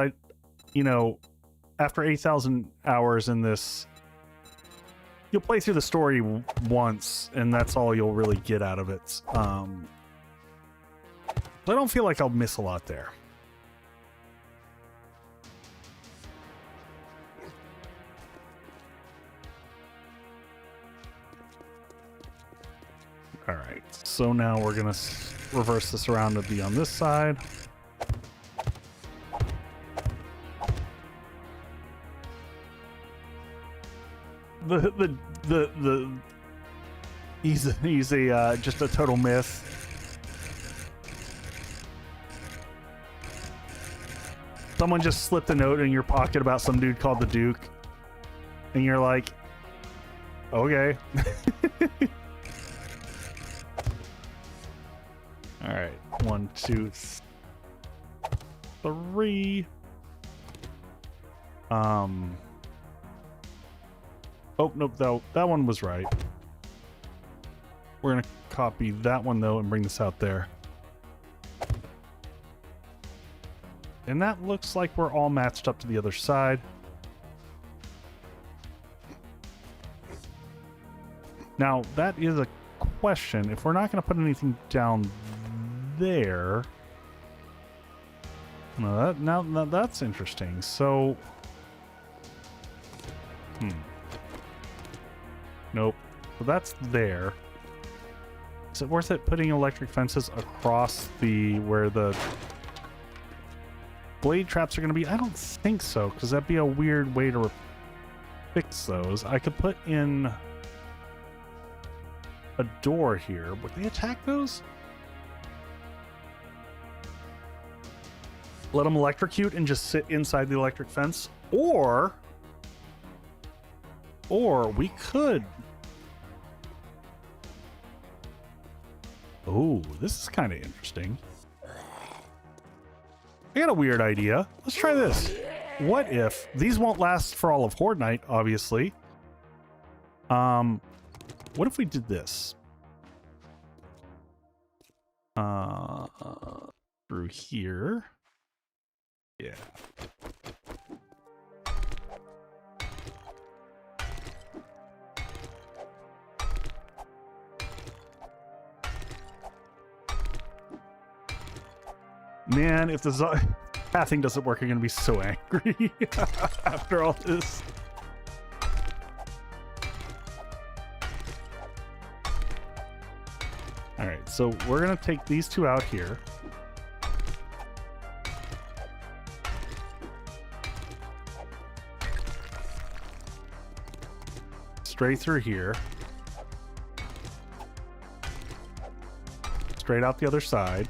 after 8,000 hours in this, you'll play through the story once, and that's all you'll really get out of it. So I don't feel like I'll miss a lot there. All right, so now we're gonna reverse this around to be on this side. He's a just a total myth. Someone just slipped a note in your pocket about some dude called the Duke, and you're like, okay. All right, 1, 2, 3. Oh, nope, that one was right. We're gonna copy that one though and bring this out there. And that looks like we're all matched up to the other side. Now, that is a question. If we're not gonna put anything down there, no, now that's interesting. So, nope. So that's there. Is it worth it putting electric fences across where the blade traps are going to be? I don't think so, because that'd be a weird way to fix those. I could put in a door here. Would they attack those? Let them electrocute and just sit inside the electric fence? Or we could... Oh, this is kind of interesting. I got a weird idea. Let's try this. What if these won't last for all of Horde Night, obviously? What if we did this? Through here. Yeah. Man, if the pathing doesn't work, I'm gonna be so angry after all this. All right, so we're gonna take these two out here. Straight through here. Straight out the other side.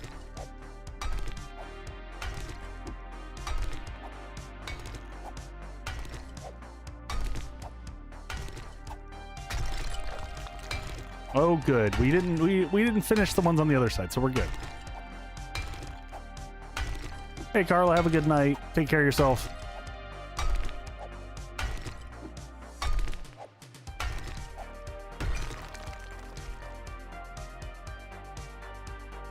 Oh, good. We didn't finish the ones on the other side, so we're good. Hey, Carla, have a good night. Take care of yourself.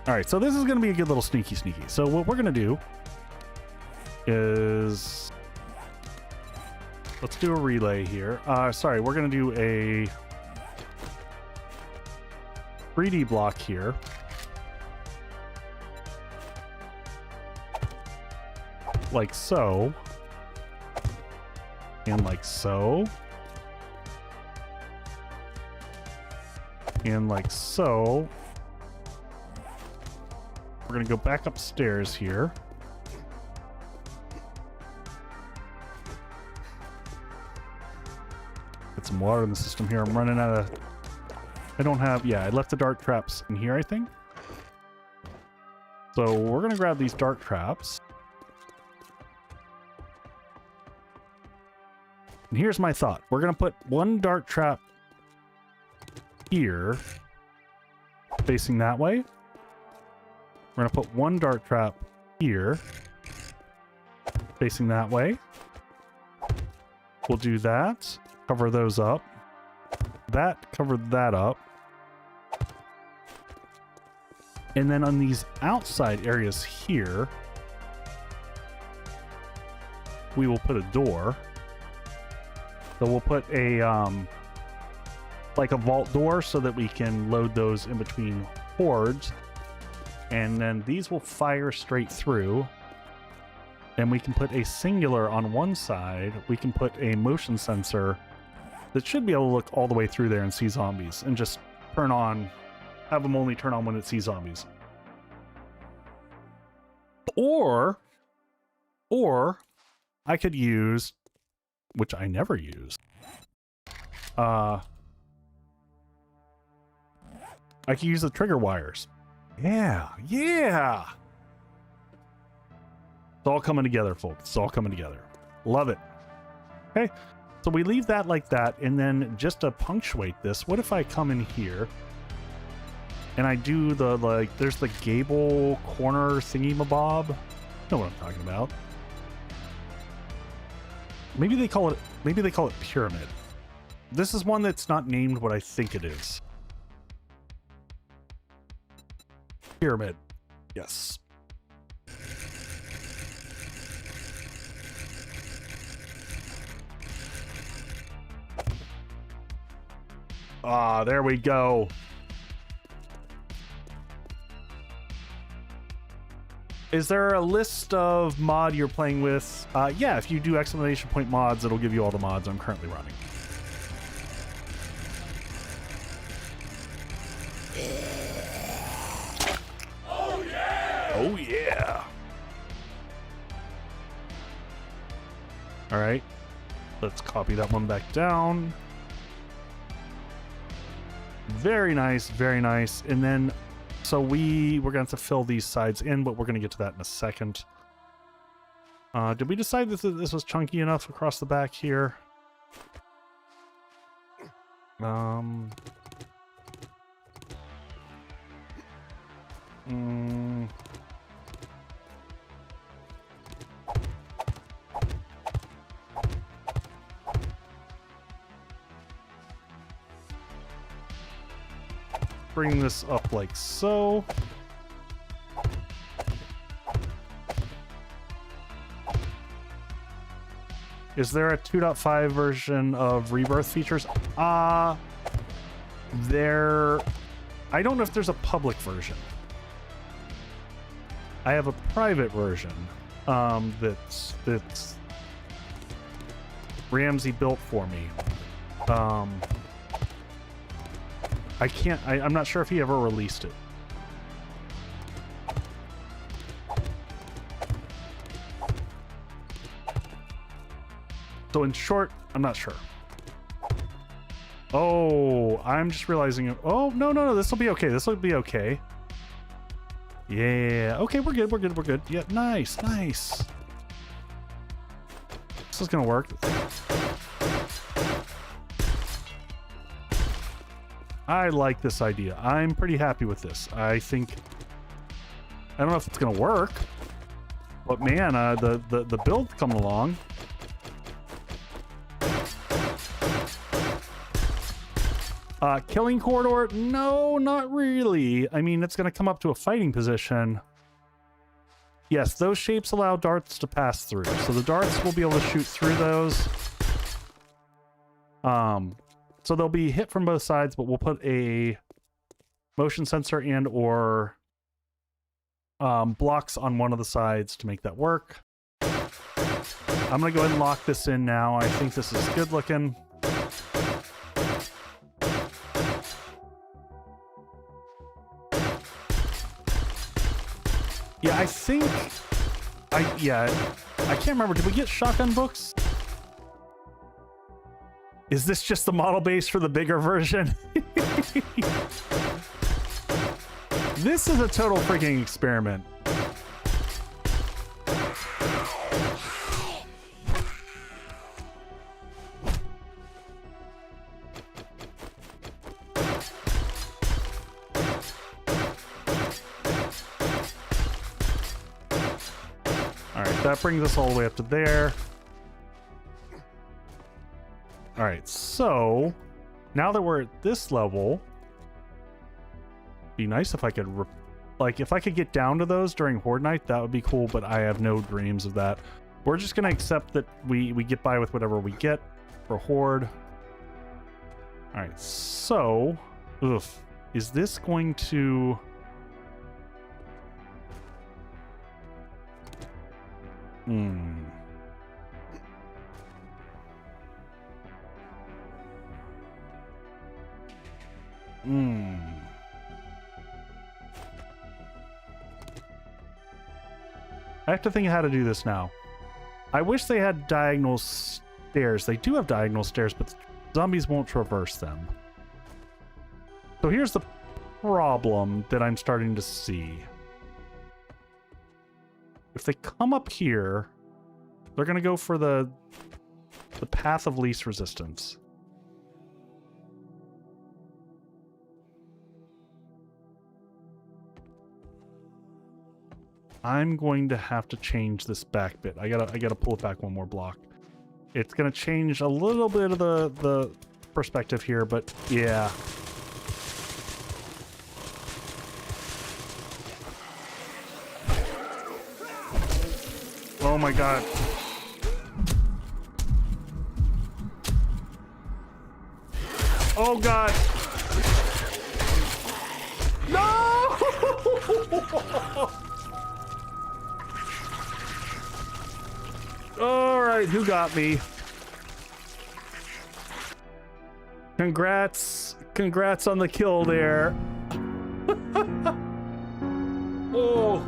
All right, so this is going to be a good little sneaky. So what we're going to do is... Let's do a relay here. Sorry, we're going to do a 3D block here. Like so. And like so. And like so. We're gonna go back upstairs here. Get some water in the system here. I'm running out of... I don't have... Yeah, I left the dart traps in here, I think. So we're going to grab these dart traps. And here's my thought. We're going to put one dart trap here, facing that way. We're going to put one dart trap here, facing that way. We'll do that. Cover those up. That covered that up. And then on these outside areas here, we will put a door. So we'll put a like a vault door so that we can load those in between hordes. And then these will fire straight through. And we can put a singular on one side. We can put a motion sensor that should be able to look all the way through there and see zombies and just turn on, have them only turn on when it sees zombies. Or I could use, which I never use, I could use the trigger wires. Yeah. It's all coming together, folks. It's all coming together. Love it. Okay. So we leave that like that, and then just to punctuate this, what if I come in here and I do the, like, there's the gable corner thingy-mabob? You know what I'm talking about. Maybe they call it pyramid. This is one that's not named what I think it is. Pyramid. Yes. Ah, there we go. Is there a list of mod you're playing with? Yeah, if you do exclamation point mods, it'll give you all the mods I'm currently running. Oh yeah! Oh yeah! All right, let's copy that one back down. Very nice, very nice. And then, so we're going to have to fill these sides in, but we're going to get to that in a second. Did we decide that this was chunky enough across the back here? Bring this up like so. Is there a 2.5 version of Rebirth features? I don't know if there's a public version. I have a private version that's Ramsey built for me. I'm not sure if he ever released it. So in short, I'm not sure. Oh, I'm just realizing. Oh, no, this will be okay. This will be okay. Yeah, okay, we're good. Yeah, nice. This is gonna work. I like this idea. I'm pretty happy with this. I think, I don't know if it's gonna work, but man, the build coming along. Killing corridor? No, not really. I mean, it's gonna come up to a fighting position. Yes, those shapes allow darts to pass through, so the darts will be able to shoot through those. So they'll be hit from both sides, but we'll put a motion sensor and or blocks on one of the sides to make that work. I'm gonna go ahead and lock this in now. I think this is good looking. Yeah, I can't remember. Did we get shotgun books? Is this just the model base for the bigger version? This is a total freaking experiment. All right, that brings us all the way up to there. All right, so now that we're at this level, be nice if I could, if I could get down to those during Horde Night, that would be cool, but I have no dreams of that. We're just gonna accept that we get by with whatever we get. for Horde. All right, so, is this going to... I have to think how to do this now. I wish they had diagonal stairs. They do have diagonal stairs, but the zombies won't traverse them. So here's the problem that I'm starting to see. If they come up here, they're going to go for the path of least resistance. I'm going to have to change this back bit. I gotta pull it back one more block. It's gonna change a little bit of the perspective here, but yeah. Oh my god. Oh god. No! All right, who got me? Congrats on the kill there. Oh.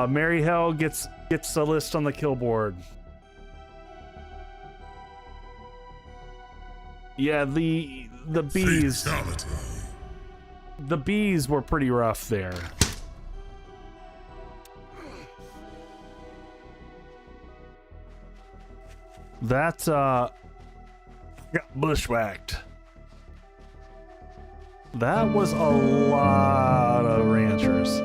Mary Hell gets a list on the kill board. Yeah, the bees. Fatality. The bees were pretty rough there. That got bushwhacked. That was a lot of ranchers.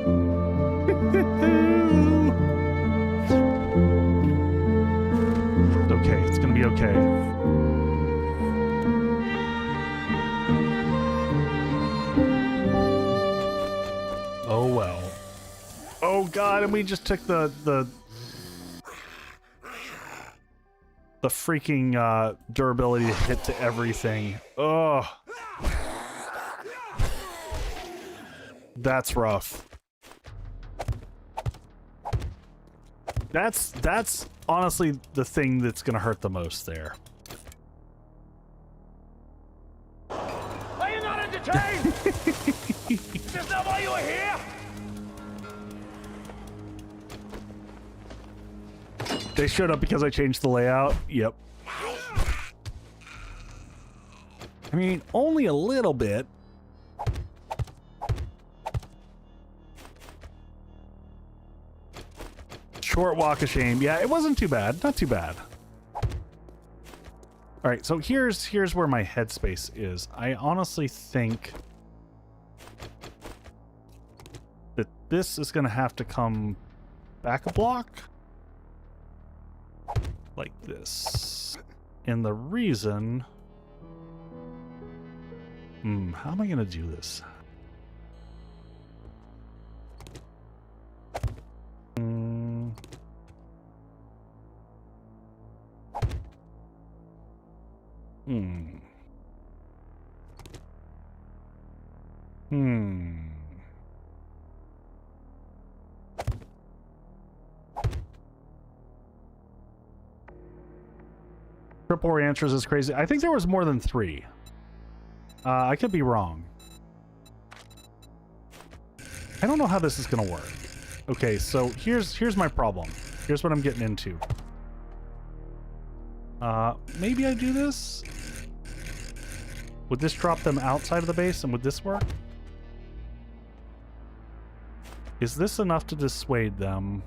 Okay, it's gonna be okay. Oh well. Oh god, and we just took the freaking durability to hit to everything. Ugh. That's rough. That's honestly the thing that's gonna hurt the most there. Are you not entertained? Is that why you are here? They showed up because I changed the layout. Yep. I mean, only a little bit. Short walk of shame. Yeah, it wasn't too bad. Not too bad. All right, so here's where my headspace is. I honestly think that this is going to have to come back a block. Like this. And the reason... how am I going to do this? Triple ranchers is crazy. I think there was more than 3. I could be wrong. I don't know how this is gonna work. Okay, so here's my problem. Here's what I'm getting into. Maybe I do this? Would this drop them outside of the base, and would this work? Is this enough to dissuade them?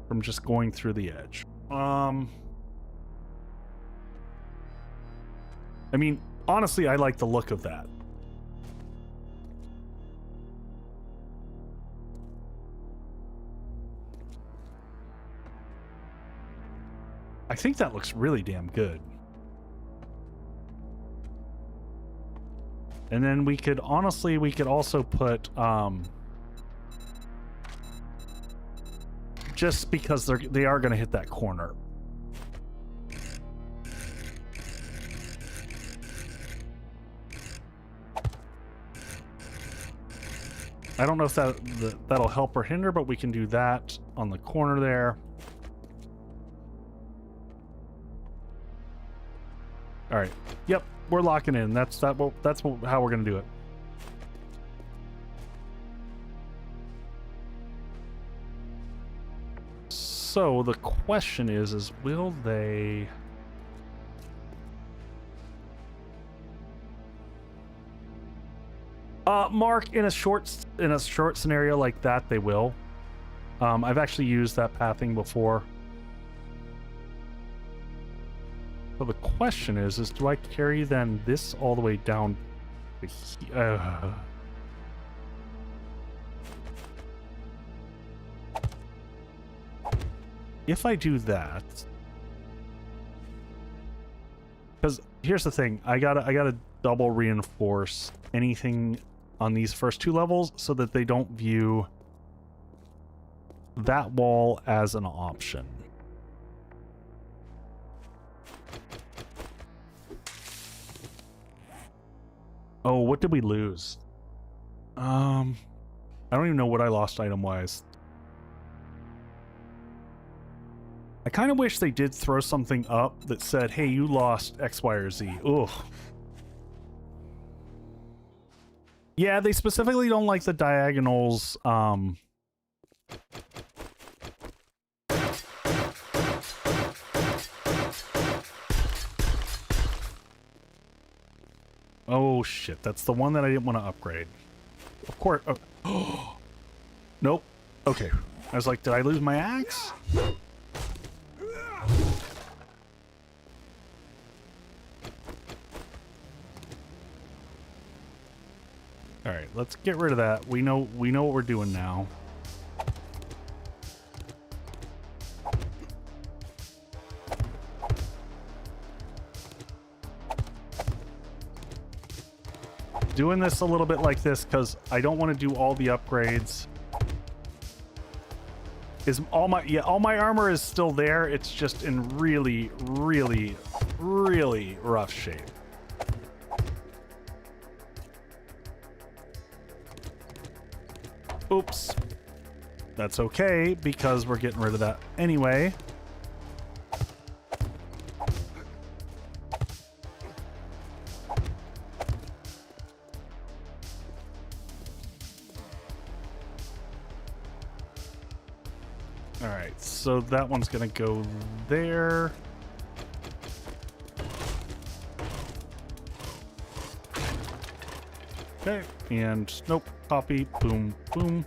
From just going through the edge. I mean, honestly, I like the look of that. I think that looks really damn good. And then we could also put just because they are going to hit that corner. I don't know if that'll help or hinder, but we can do that on the corner there. All right. Yep, we're locking in. That's how we're going to do it. So the question is will they... Mark, in a short scenario like that, they will. I've actually used that pathing before. So the question is do I carry then this all the way down to here? If I do that, because here's the thing, I gotta double reinforce anything on these first two levels so that they don't view that wall as an option. Oh, what did we lose? I don't even know what I lost item-wise. I kind of wish they did throw something up that said, hey, you lost X, Y, or Z. Ugh. Yeah, they specifically don't like the diagonals. Oh, shit. That's the one that I didn't want to upgrade. Of course. Oh. Nope. Okay. I was like, did I lose my axe? All right, let's get rid of that. We know what we're doing now. Doing this a little bit like this because I don't want to do all the upgrades. All my armor is still there. It's just in really, really, really rough shape. Oops. That's okay, because we're getting rid of that anyway. Alright, so that one's gonna go there. Okay, and nope, copy, boom, boom.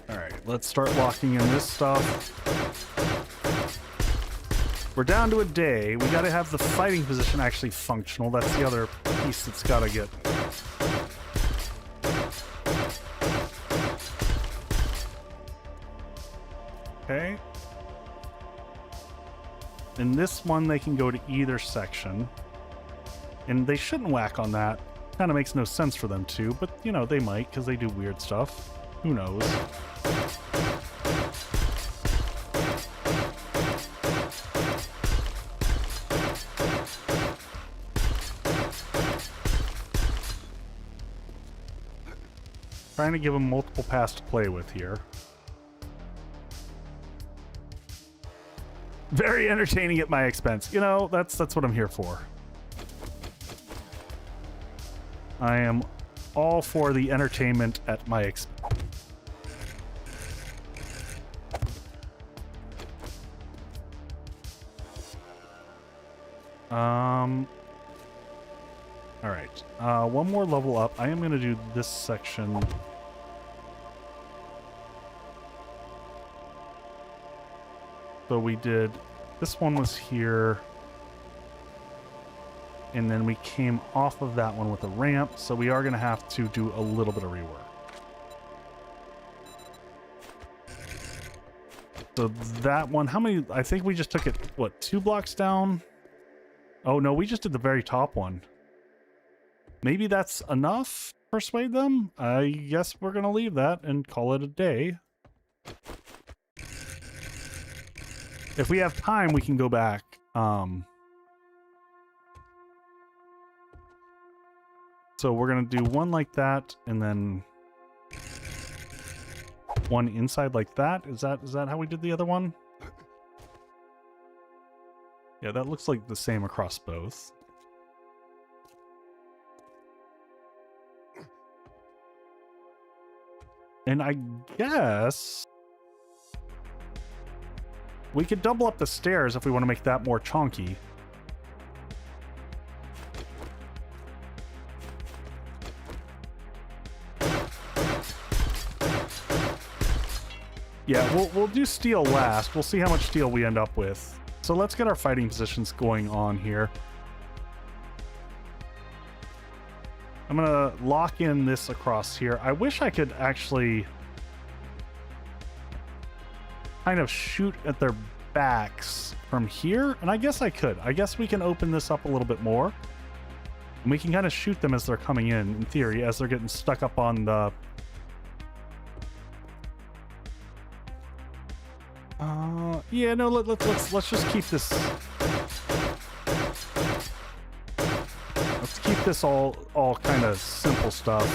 Alright, let's start locking in this stuff. We're down to a day. We gotta have the fighting position actually functional. That's the other piece that's gotta get. Okay. In this one, they can go to either section. And they shouldn't whack on that. Kind of makes no sense for them to, but, you know, they might, because they do weird stuff. Who knows? Trying to give them multiple paths to play with here. Very entertaining at my expense. You know, that's what I'm here for. I am all for the entertainment at my expense. All right. One more level up. I am going to do this section. So we did, this one was here, and then we came off of that one with a ramp, so we are going to have to do a little bit of rework. So that one, how many, I think we just took it, what, 2 blocks down? Oh no, we just did the very top one. maybe that's enough to persuade them. I guess we're gonna leave that and call it a day. If we have time, we can go back. So we're gonna do one like that, and then one inside like that. Is that how we did the other one? Yeah, that looks like the same across both. And I guess we could double up the stairs if we want to make that more chonky. Yeah, we'll do steel last. We'll see how much steel we end up with. So let's get our fighting positions going on here. I'm gonna lock in this across here. I wish I could actually kind of shoot at their backs from here, and I guess I could. I guess we can open this up a little bit more, and we can kind of shoot them as they're coming in theory, as they're getting stuck up on the... yeah, no, let's just keep this... Let's keep this all kind of simple stuff.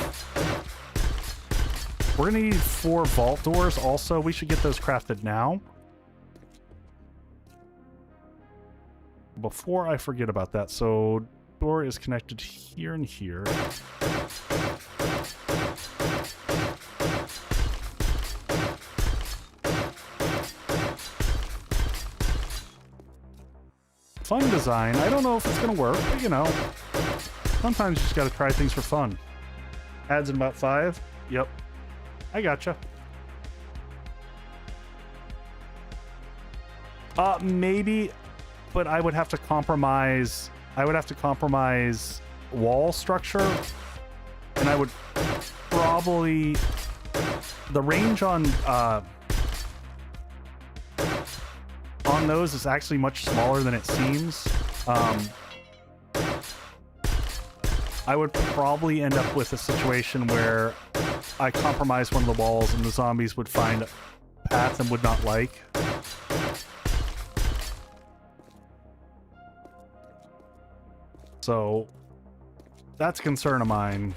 We're gonna need 4 vault doors also. We should get those crafted now. Before I forget about that, so door is connected here and here. Fun design. I don't know if it's gonna work, but you know, sometimes you just gotta try things for fun. Adds in about 5. Yep. I gotcha. Maybe, but I would have to compromise. I would have to compromise wall structure, and I would probably the range on those is actually much smaller than it seems. I would probably end up with a situation where I compromise one of the walls and the zombies would find a path and would not like. So that's a concern of mine.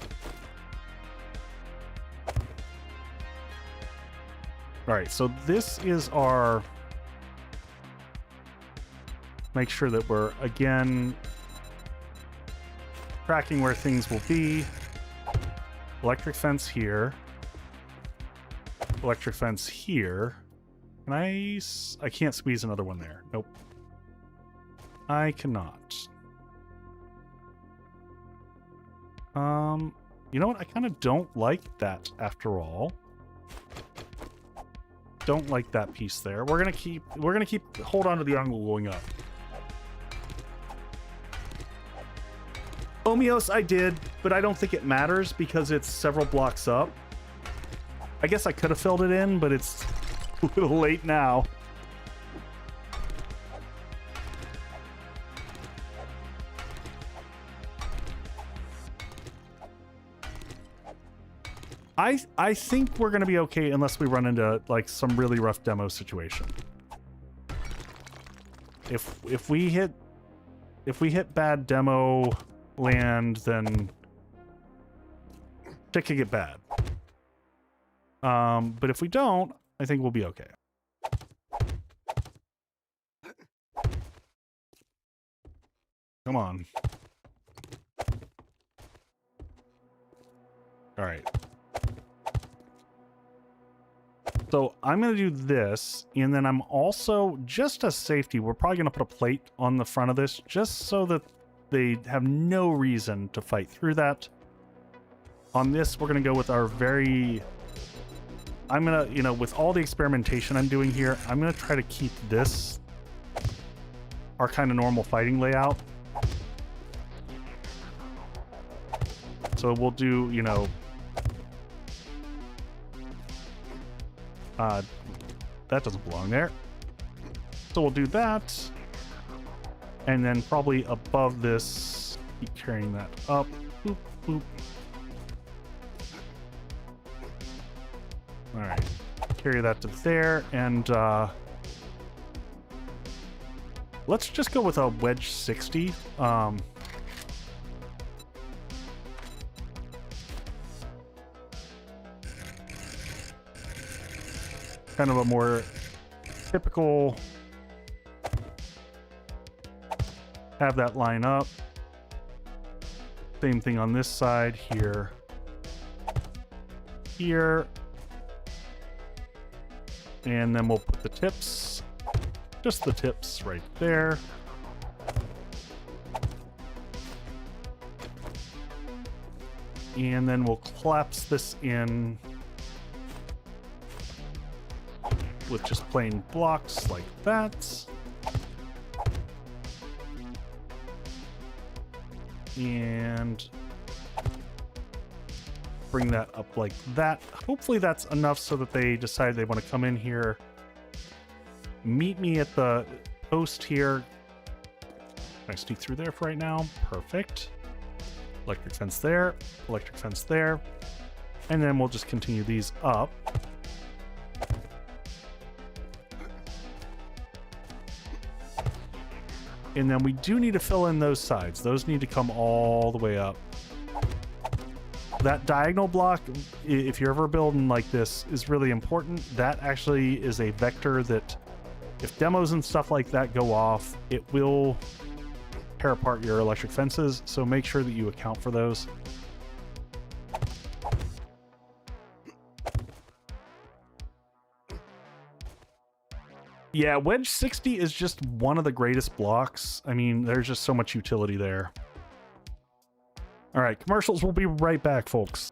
All right, so this is our... Make sure that we're, again, tracking where things will be. Electric fence here. Electric fence here. Can I can't squeeze another one there. Nope. I cannot. You know what? I kind of don't like that after all. Don't like that piece there. We're gonna keep hold on to the angle going up. Omios I did, but I don't think it matters because it's several blocks up. I guess I could have filled it in, but it's a little late now. I think we're gonna be okay unless we run into like some really rough demo situation. If we hit bad demo land, then shit could get bad. But if we don't, I think we'll be okay. Come on. All right. So I'm going to do this, and then I'm also, just as safety, we're probably going to put a plate on the front of this, just so that they have no reason to fight through that. On this, we're going to go with our very... I'm going to, you know, with all the experimentation I'm doing here, I'm going to try to keep this our kind of normal fighting layout. So we'll do, you know... that doesn't belong there. So we'll do that. And then probably above this, keep carrying that up. Boop, Boop. All right, carry that to there, and let's just go with a wedge 60. Kind of a more typical, have that line up. Same thing on this side here. Here. And then we'll put the tips, just the tips right there. And then we'll collapse this in with just plain blocks like that. And bring that up like that. Hopefully that's enough so that they decide they want to come in here, meet me at the post here. Can I sneak through there for right now? Perfect. Electric fence there, electric fence there, and then we'll just continue these up. And then we do need to fill in those sides. Those need to come all the way up. That diagonal block, if you're ever building like this, is really important. That actually is a vector that if demos and stuff like that go off, it will tear apart your electric fences, so make sure that you account for those. Yeah, wedge 60 is just one of the greatest blocks. I mean, there's just so much utility there. All right, commercials. We'll be right back, folks.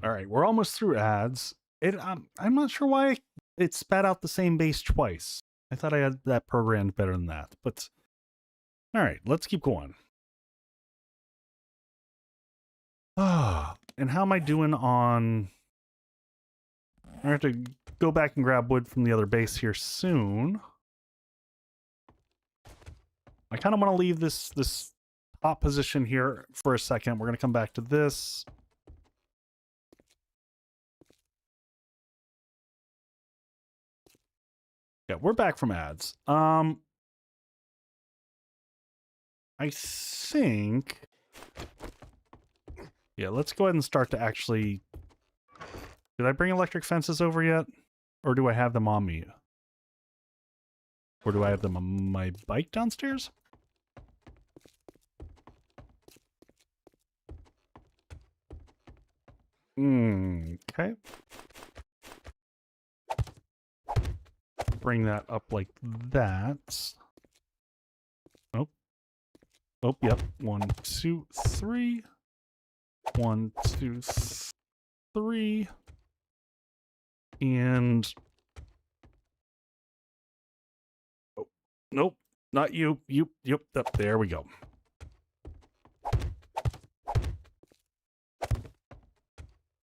All right, we're almost through ads. I'm not sure why it spat out the same base twice. I thought I had that programmed better than that, but All right, let's keep going. Ah, and how am I doing on... I have to go back and grab wood from the other base here soon. I kind of want to leave this top position here for a second. We're going to come back to this. Yeah, we're back from ads. I think... Yeah, let's go ahead and start to actually... Did I bring electric fences over yet? Or do I have them on me? Or do I have them on my bike downstairs? Okay. Bring that up like that. Oh. Oh, yep. 1, 2, 3. 1, 2, 3. And... Oh, nope. Not you. Yep. There we go.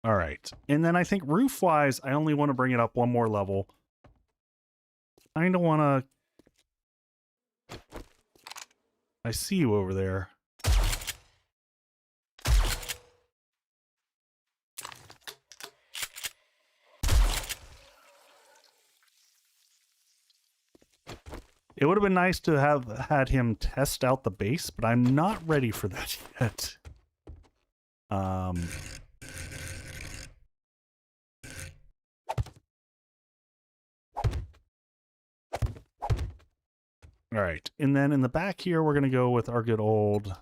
All right. And then I think roof-wise, I only want to bring it up one more level. I kind of want to... I see you over there. It would have been nice to have had him test out the base, but I'm not ready for that yet. All right, and then in the back here, we're going to go with our good old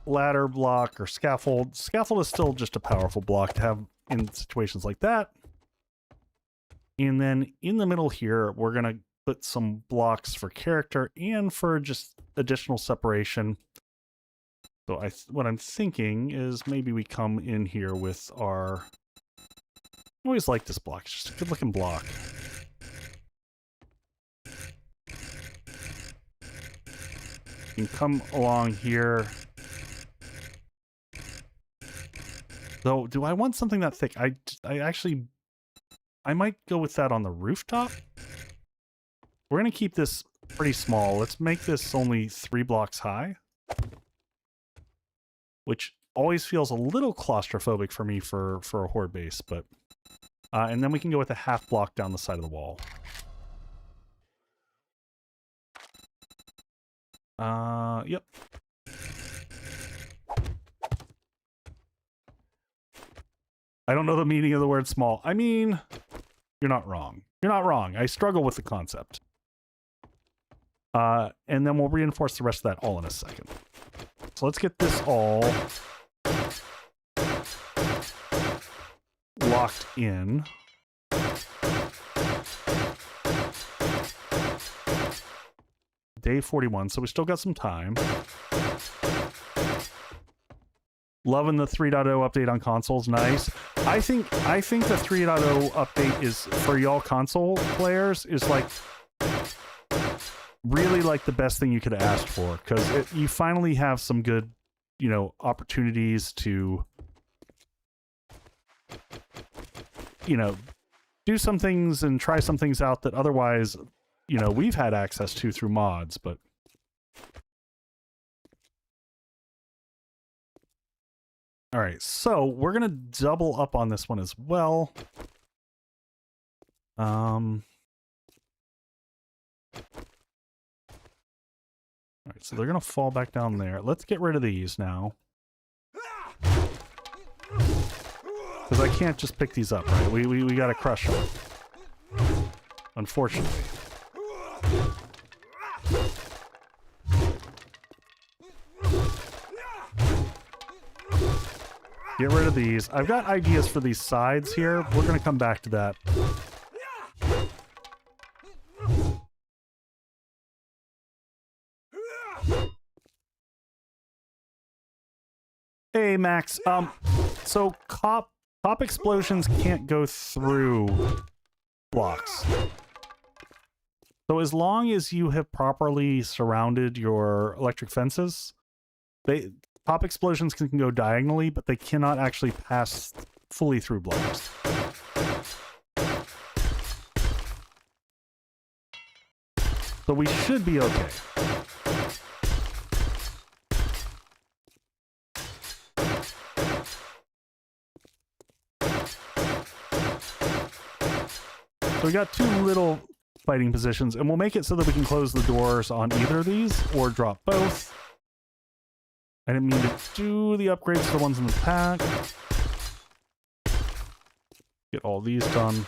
ladder block or scaffold. Scaffold is still just a powerful block to have in situations like that. And then in the middle here, we're going to put some blocks for character and for just additional separation. So what I'm thinking is maybe we come in here with our... I always like this block. It's just a good-looking block. You can come along here. Though, do I want something that thick? I might go with that on the rooftop. We're going to keep this pretty small. Let's make this only 3 blocks high. Which always feels a little claustrophobic for me for a Horde base, but... and then we can go with a half block down the side of the wall. Yep. I don't know the meaning of the word small. I mean, you're not wrong. You're not wrong. I struggle with the concept. And then we'll reinforce the rest of that all in a second. So let's get this all locked in. Day 41, so we still got some time. Loving the 3.0 update on consoles, nice. I think the 3.0 update is, for y'all console players, is like really like the best thing you could have asked for, because you finally have some good, you know, opportunities to, you know, do some things and try some things out that otherwise, you know, we've had access to through mods, but... Alright, so we're going to double up on this one as well. Alright, so they're going to fall back down there. Let's get rid of these now. Because I can't just pick these up, right? We got to crush them. Unfortunately. Get rid of these. I've got ideas for these sides here. We're going to come back to that. Hey, Max. So cop explosions can't go through blocks. So as long as you have properly surrounded your electric fences, pop explosions can go diagonally, but they cannot actually pass fully through blocks. So we should be okay. So we got two little fighting positions, and we'll make it so that we can close the doors on either of these or drop both. I didn't mean to do the upgrades to the ones in the pack. Get all these done.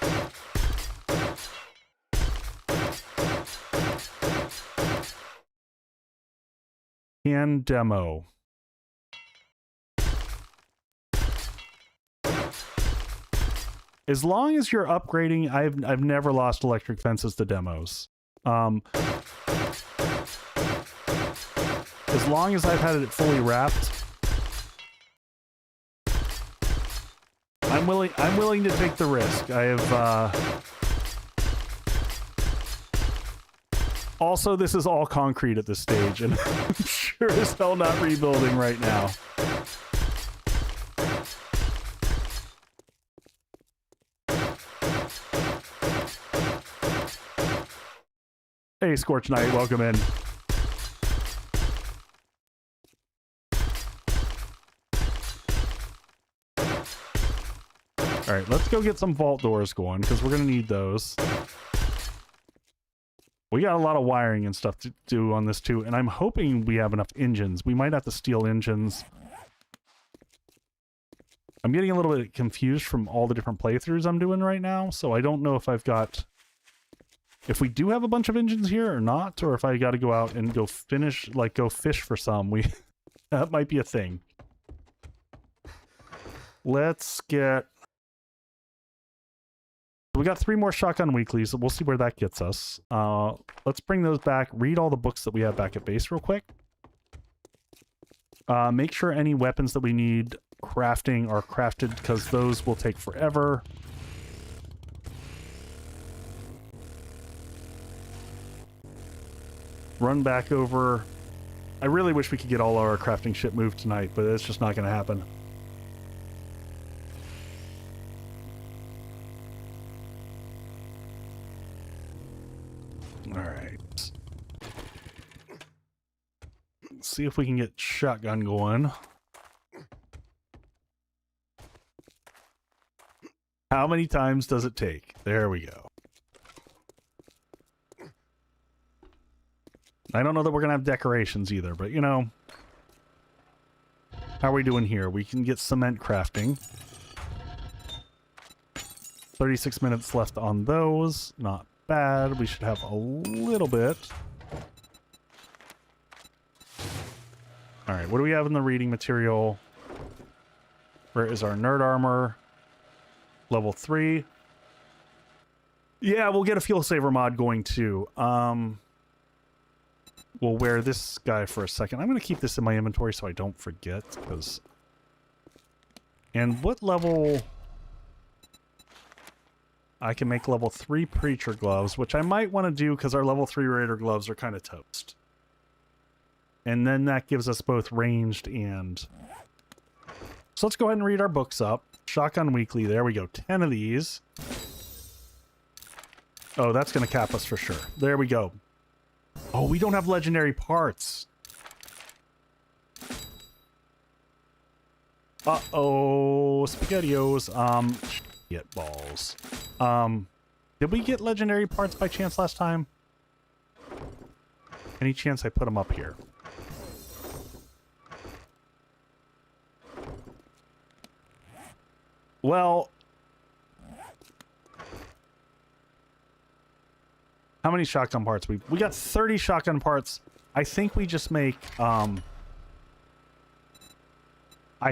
Can demo. As long as you're upgrading, I've never lost electric fences to demos. As long as I've had it fully wrapped, I'm willing to take the risk. I have also, this is all concrete at this stage, and I'm sure as hell not rebuilding right now. Hey, Scorch Knight, welcome in. All right, let's go get some vault doors going, because we're going to need those. We got a lot of wiring and stuff to do on this, too, and I'm hoping we have enough engines. We might have to steal engines. I'm getting a little bit confused from all the different playthroughs I'm doing right now, so I don't know if I've got... if we do have a bunch of engines here or not, or if I got to go out and go finish, like, go fish for some. That might be a thing. Let's get... we got 3 more shotgun weeklies, so we'll see where that gets us. Let's bring those back, read all the books that we have back at base real quick. Make sure any weapons that we need crafting are crafted, because those will take forever. Run back over. I really wish we could get all our crafting shit moved tonight, but it's just not going to happen. All right. Let's see if we can get shotgun going. How many times does it take? There we go. I don't know that we're going to have decorations either, but you know. How are we doing here? We can get cement crafting. 36 minutes left on those. Not bad. We should have a little bit. Alright, what do we have in the reading material? Where is our nerd armor? Level 3. Yeah, we'll get a fuel saver mod going too. We'll wear this guy for a second. I'm going to keep this in my inventory so I don't forget, because... and what level... I can make level 3 Preacher gloves, which I might want to do because our level 3 Raider gloves are kind of toast. And then that gives us both ranged and... so let's go ahead and read our books up. Shotgun Weekly, there we go. 10 of these. Oh, that's going to cap us for sure. There we go. Oh, we don't have legendary parts. Uh-oh. SpaghettiOs. Shit balls. Did we get legendary parts by chance last time? Any chance I put them up here? Well... how many shotgun parts? We got 30 shotgun parts. I think we just make... I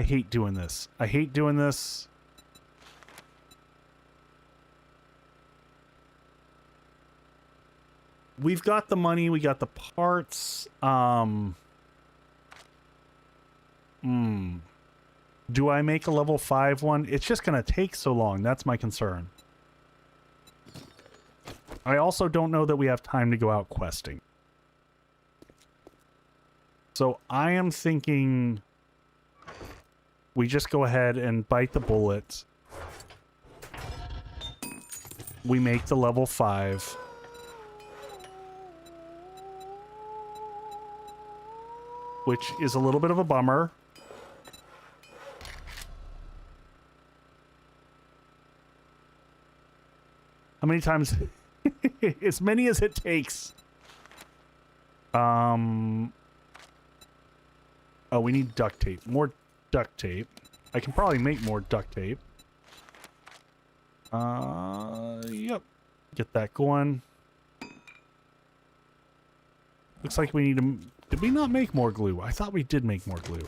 hate doing this. I hate doing this. We've got the money. We got the parts. Do I make a level 5 one? It's just going to take so long. That's my concern. I also don't know that we have time to go out questing. So I am thinking we just go ahead and bite the bullet. We make the level 5. Which is a little bit of a bummer. How many times? As many as it takes. Oh, we need duct tape. More duct tape. I can probably make more duct tape. Yep. Get that going. Looks like we need to... Did we not make more glue? I thought we did make more glue.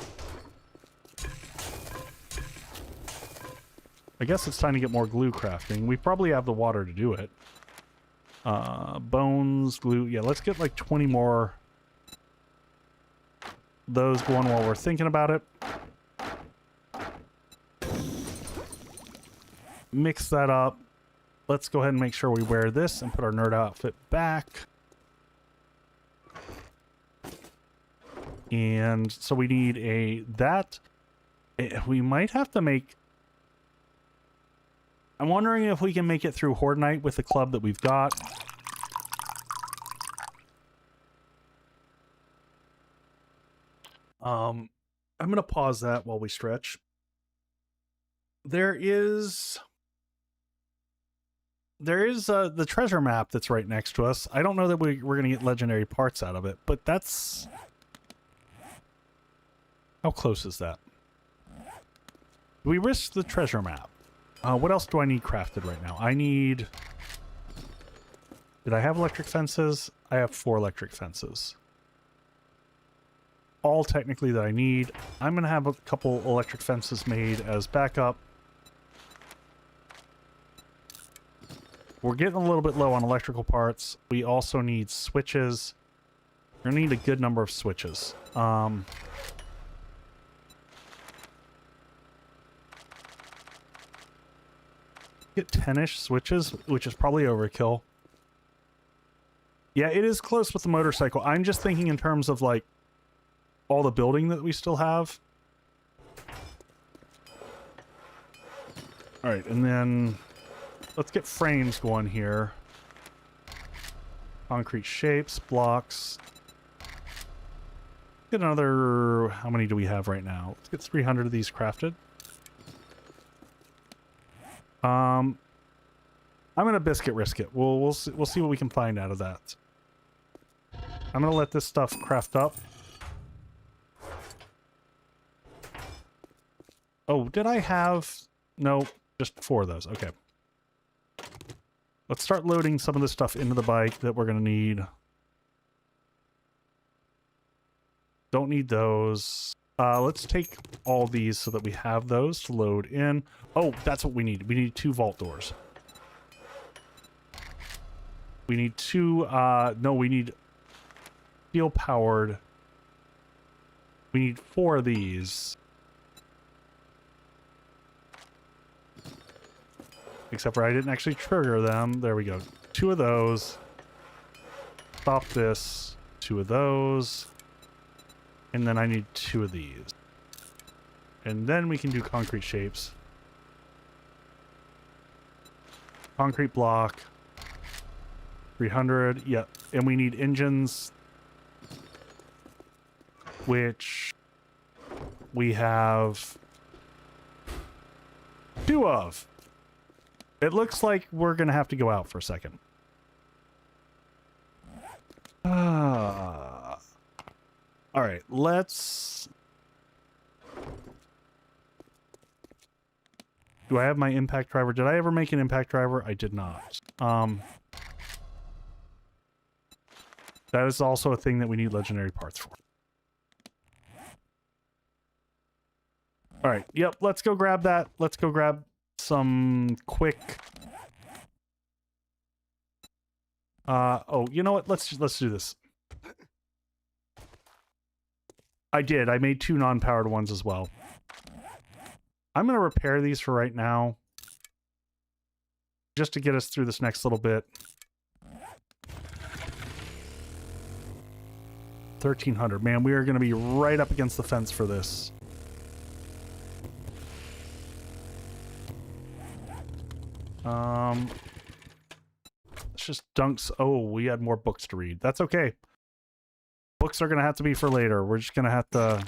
I guess it's time to get more glue crafting. We probably have the water to do it. Bones, glue. Yeah, let's get like 20 more those going while we're thinking about it. Mix that up. Let's go ahead and make sure we wear this and put our nerd outfit back. And so we need we might have to make... I'm wondering if we can make it through Horde Night with the club that we've got. I'm going to pause that while we stretch. There is the treasure map that's right next to us. I don't know that we're going to get legendary parts out of it, but that's... How close is that? Do we risk the treasure map? What else do I need crafted right now? I need... Did I have electric fences? I have 4 electric fences. All technically that I need. I'm going to have a couple electric fences made as backup. We're getting a little bit low on electrical parts. We also need switches. We're going to need a good number of switches. Get 10-ish switches, which is probably overkill. Yeah, it is close with the motorcycle. I'm just thinking in terms of like all the building that we still have. All right, and then let's get frames going here. Concrete shapes, blocks. Get another... How many do we have right now? Let's get 300 of these crafted. I'm gonna biscuit risk it. We'll see what we can find out of that. I'm gonna let this stuff craft up. Oh, did I have... No, just 4 of those. Okay. Let's start loading some of the stuff into the bike that we're gonna need. Don't need those. Let's take all these so that we have those to load in. Oh, that's what we need. We need 2 vault doors. We need 2, no, we need steel powered. We need 4 of these. Except for I didn't actually trigger them. There we go. 2 of those. Stop this. 2 of those. And then I need 2 of these. And then we can do concrete shapes. Concrete block. 300. Yep. And we need engines. Which we have 2 of. It looks like we're going to have to go out for a second. All right, let's... Do I have my impact driver? Did I ever make an impact driver? I did not. That is also a thing that we need legendary parts for. All right, yep, let's go grab that. Let's go grab some quick... oh, you know what? Let's do this. I did. I made 2 non-powered ones as well. I'm going to repair these for right now. Just to get us through this next little bit. 1,300. Man, we are going to be right up against the fence for this. Let's just dunks. Oh, we had more books to read. That's okay. Books are going to have to be for later. We're just going to have to...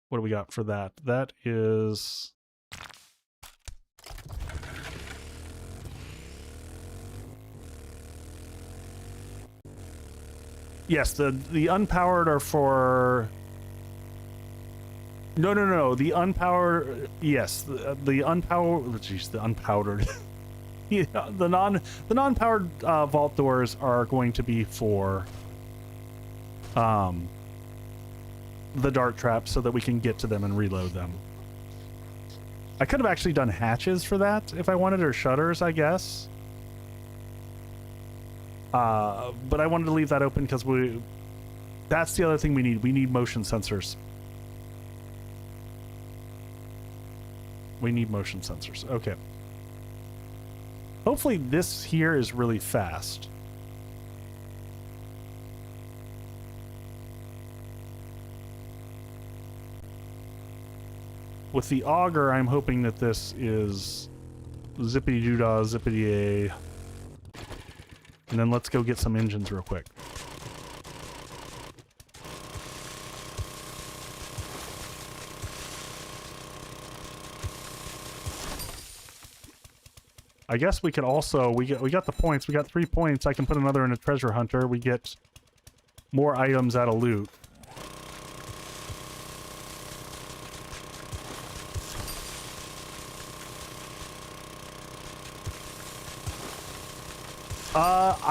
What do we got for that? That is... Yes, the unpowered are for... No. The unpowered... Yes, the unpowered... Jeez, the unpowdered. Yeah, the non-powered vault doors are going to be for... the dart traps so that we can get to them and reload them. I could have actually done hatches for that if I wanted, or shutters, I guess. But I wanted to leave that open because that's the other thing we need. We need motion sensors. We need motion sensors. Okay. Hopefully this here is really fast. With the auger, I'm hoping that this is zippity-doo-dah, zippity-a. And then let's go get some engines real quick. I guess we could also, we got the points. We got 3 points. I can put another in a treasure hunter. We get more items out of loot.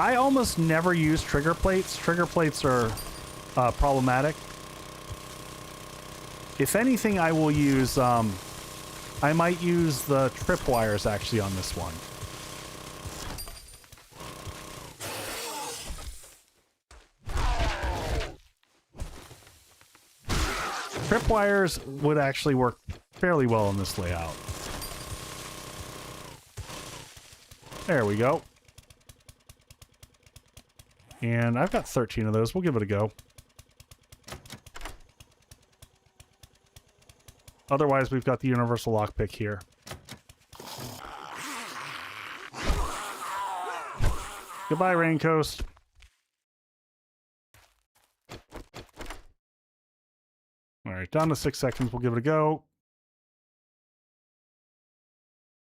I almost never use trigger plates. Trigger plates are problematic. If anything, I will use, I might use the tripwires actually on this one. Tripwires would actually work fairly well in this layout. There we go. And I've got 13 of those. We'll give it a go. Otherwise, we've got the universal lockpick here. Goodbye, Rain Coast. All right, down to 6 seconds. We'll give it a go.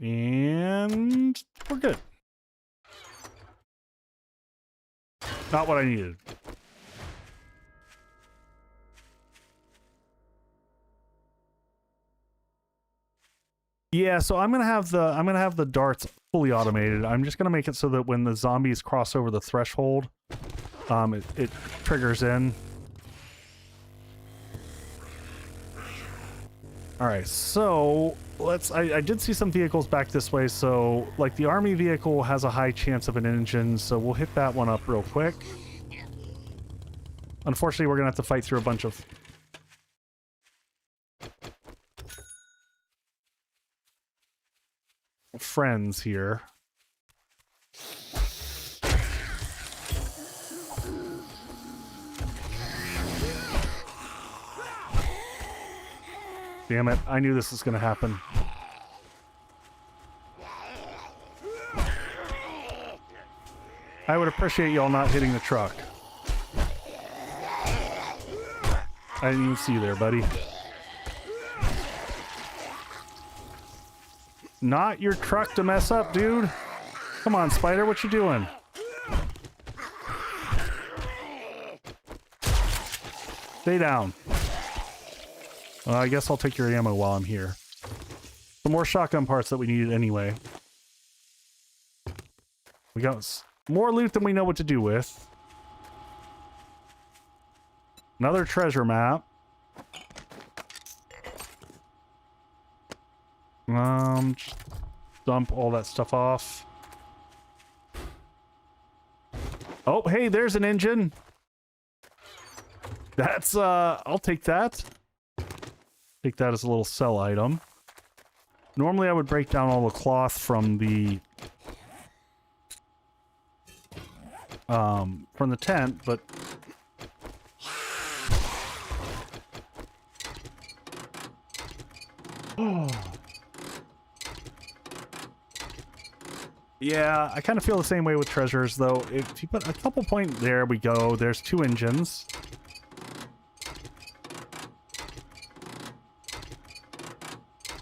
And we're good. Not what I needed. Yeah, so I'm gonna have the darts fully automated. I'm just gonna make it so that when the zombies cross over the threshold, it triggers in. All right, so I did see some vehicles back this way. So like the army vehicle has a high chance of an engine, so we'll hit that one up real quick. Unfortunately, we're gonna have to fight through a bunch of friends here. Damn it, I knew this was gonna happen. I would appreciate y'all not hitting the truck. I didn't even see you there, buddy. Not your truck to mess up, dude. Come on, Spider, what you doing? Stay down. Well, I guess I'll take your ammo while I'm here. Some more shotgun parts that we needed anyway. We got more loot than we know what to do with. Another treasure map. Just dump all that stuff off. Oh, hey, there's an engine. That's, I'll take that. Take that as a little sell item. Normally I would break down all the cloth from the from the tent, but yeah, I kind of feel the same way with treasures, though. If you put a couple point, there we go. There's 2 engines.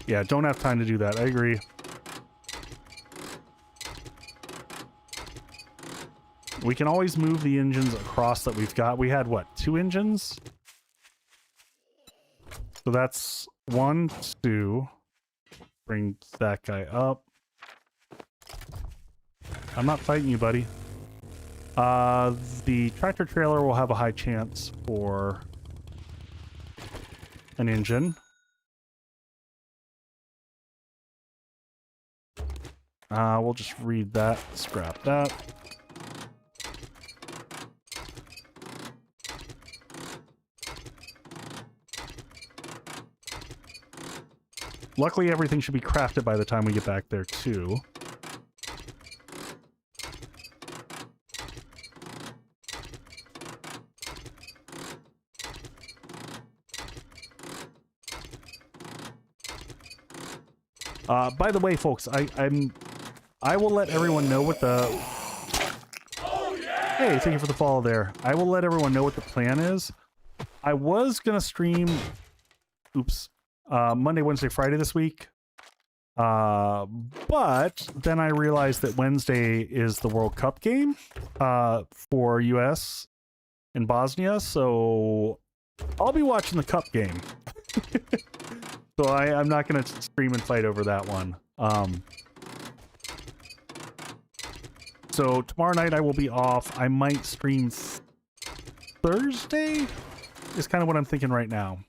Yeah, don't have time to do that. I agree. We can always move the engines across that we've got. We had, what, 2 engines? So that's 1, 2. Bring that guy up. I'm not fighting you, buddy. The tractor trailer will have a high chance for an engine. We'll just read that, scrap that. Luckily, everything should be crafted by the time we get back there, too. By the way, folks, I will let everyone know what the... Hey, thank you for the follow there. I will let everyone know what the plan is. I was gonna stream... Oops. Monday, Wednesday, Friday this week. But then I realized that Wednesday is the World Cup game for US in Bosnia, so I'll be watching the Cup game. So I'm not going to stream and fight over that one. So tomorrow night I will be off. I might stream Thursday is kind of what I'm thinking right now.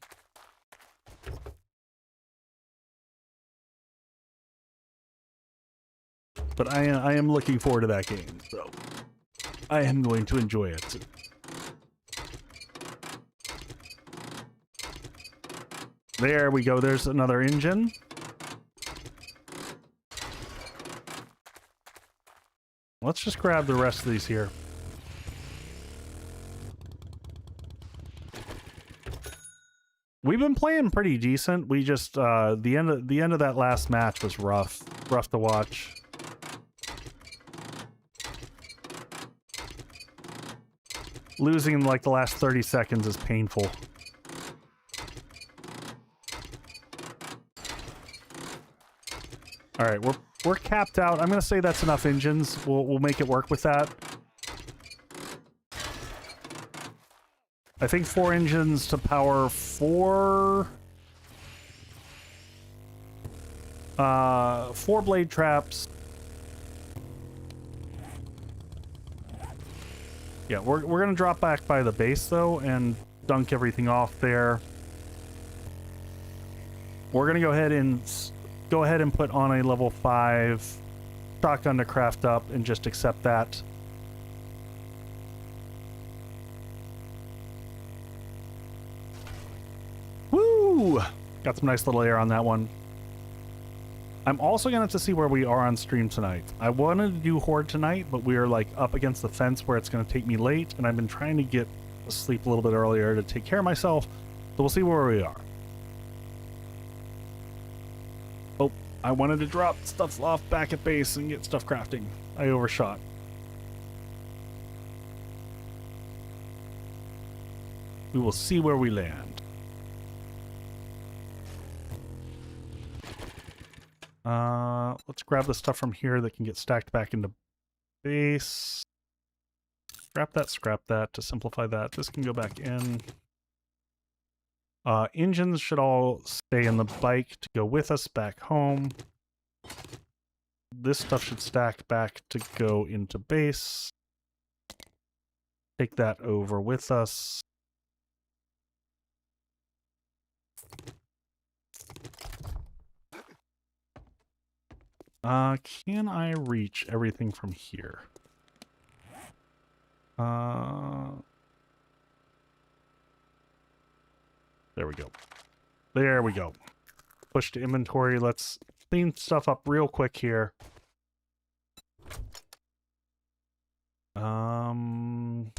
But I am looking forward to that game, so I am going to enjoy it. There we go. There's another engine. Let's just grab the rest of these here. We've been playing pretty decent. We just the end of that last match was rough to watch. Losing in like the last 30 seconds is painful. All right, we're capped out. I'm gonna say that's enough engines. We'll make it work with that. I think 4 engines to power 4 blade traps. Yeah, we're gonna drop back by the base though and dunk everything off there. We're gonna go ahead and put on a level 5 shotgun to craft up and just accept that. Woo! Got some nice little air on that one. I'm also gonna have to see where we are on stream tonight. I wanted to do Horde tonight, but we are like up against the fence where it's gonna take me late, and I've been trying to get asleep a little bit earlier to take care of myself. So we'll see where we are. Oh, I wanted to drop stuff off back at base and get stuff crafting. I overshot. We will see where we land. Let's grab the stuff from here that can get stacked back into base. Scrap that to simplify that. This can go back in. Engines should all stay in the bike to go with us back home. This stuff should stack back to go into base. Take that over with us. Can I reach everything from here? There we go. There we go. Push to inventory. Let's clean stuff up real quick here. Move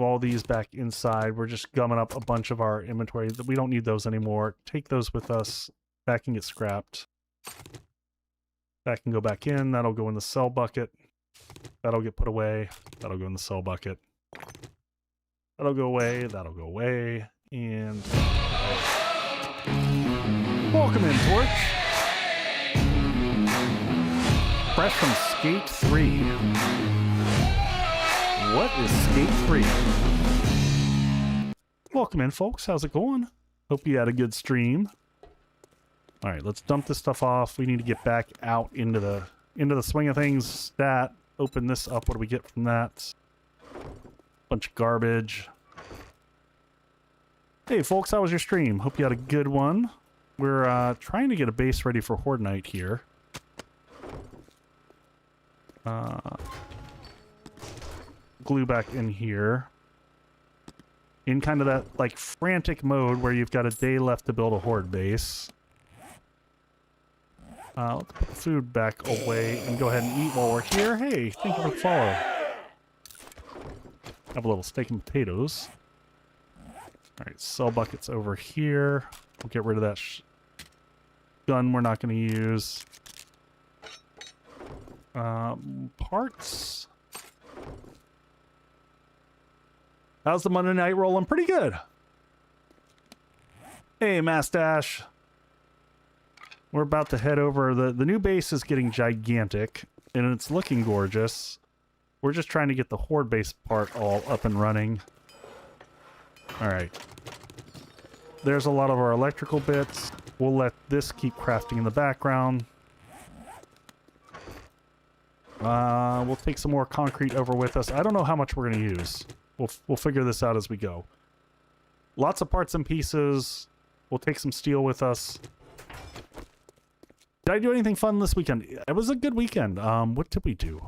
all these back inside. We're just gumming up a bunch of our inventory. We don't need those anymore. Take those with us. That can get scrapped. That can go back in. That'll go in the sell bucket. That'll get put away. That'll go in the sell bucket. That'll go away. That'll go away. And welcome in, Torch. Fresh from Skate 3. What is Skate 3? Welcome in, folks. How's it going? Hope you had a good stream. All right, let's dump this stuff off. We need to get back out into the swing of things. That, open this up. What do we get from that? Bunch of garbage. Hey, folks, how was your stream? Hope you had a good one. We're trying to get a base ready for Horde Night here. Glue back in here. In kind of that, like, frantic mode where you've got a day left to build a Horde base. Let's put the food back away and go ahead and eat while we're here. Hey, thank you for the follow. Have a little steak and potatoes. Alright, sell buckets over here. We'll get rid of that gun we're not going to use. Parts. How's the Monday night rolling? Pretty good. Hey, Mastache. We're about to head over. The new base is getting gigantic, and it's looking gorgeous. We're just trying to get the Horde base part all up and running. Alright. There's a lot of our electrical bits. We'll let this keep crafting in the background. We'll take some more concrete over with us. I don't know how much we're going to use. We'll figure this out as we go. Lots of parts and pieces. We'll take some steel with us. Did I do anything fun this weekend? It was a good weekend. What did we do?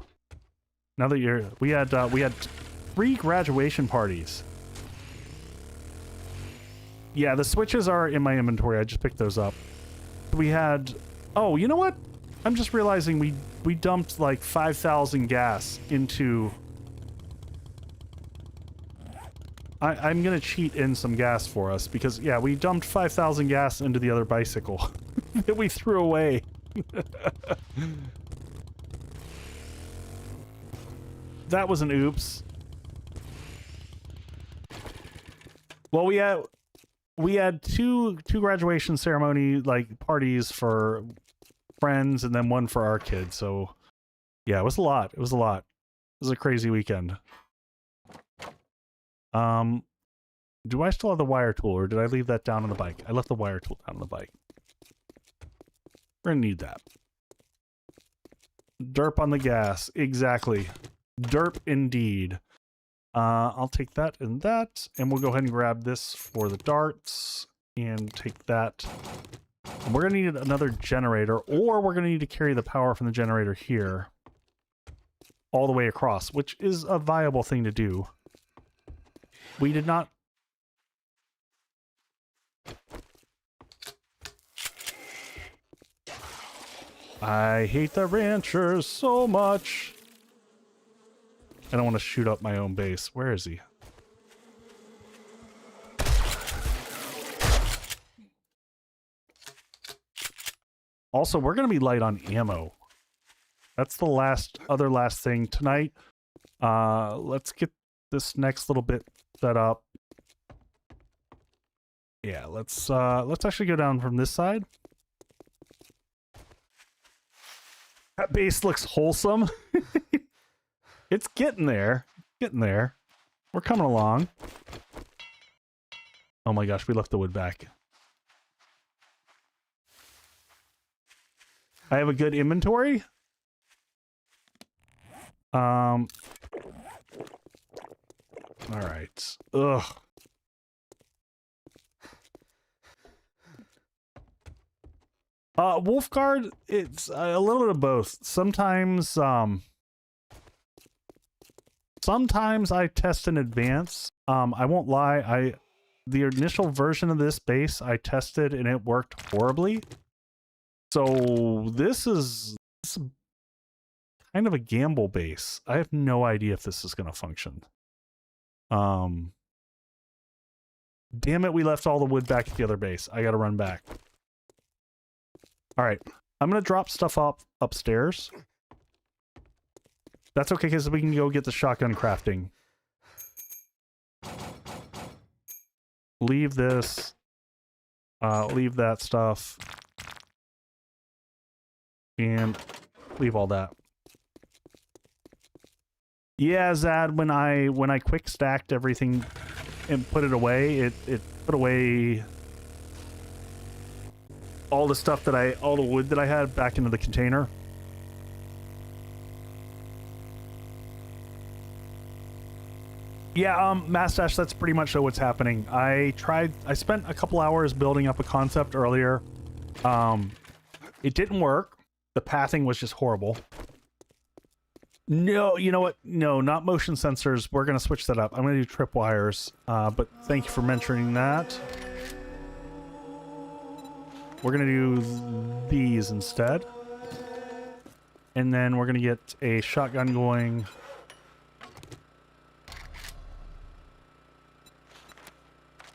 Now that we had 3 graduation parties. Yeah, the switches are in my inventory. I just picked those up. We had... Oh, you know what? I'm just realizing we dumped like 5,000 gas into... I'm going to cheat in some gas for us because, yeah, we dumped 5,000 gas into the other bicycle that we threw away. That was an oops. Well, we had two graduation ceremony like parties for friends and then one for our kids. So yeah, it was a lot. It was a crazy weekend. Do I still have the wire tool or did I leave that down on the bike? I left the wire tool down on the bike. We're gonna need that. Derp on the gas. Exactly. Derp indeed. I'll take that, and we'll go ahead and grab this for the darts, and take that. And we're going to need another generator, or we're going to need to carry the power from the generator here all the way across, which is a viable thing to do. We did not... I hate the ranchers so much. I don't want to shoot up my own base. Where is he? Also, we're going to be light on ammo. That's the last thing tonight. Let's get this next little bit set up. Yeah, let's actually go down from this side. That base looks wholesome. It's getting there. Getting there. We're coming along. Oh my gosh, we left the wood back. I have a good inventory. All right. Ugh. Wolfguard, it's a little bit of both. Sometimes I test in advance. I won't lie, the initial version of this base I tested and it worked horribly. So this is kind of a gamble base. I have no idea if this is going to function. Damn it, we left all the wood back at the other base. I got to run back. All right, I'm going to drop stuff upstairs. That's okay, because we can go get the shotgun crafting. Leave this. Leave that stuff. And leave all that. Yeah, Zad, when I quick stacked everything and put it away, it put away all the stuff that all the wood that I had back into the container. Yeah, Mastache, that's pretty much what's happening. I spent a couple hours building up a concept earlier. It didn't work. The pathing was just horrible. No, you know what? No, not motion sensors. We're going to switch that up. I'm going to do tripwires, but thank you for mentioning that. We're going to do these instead. And then we're going to get a shotgun going.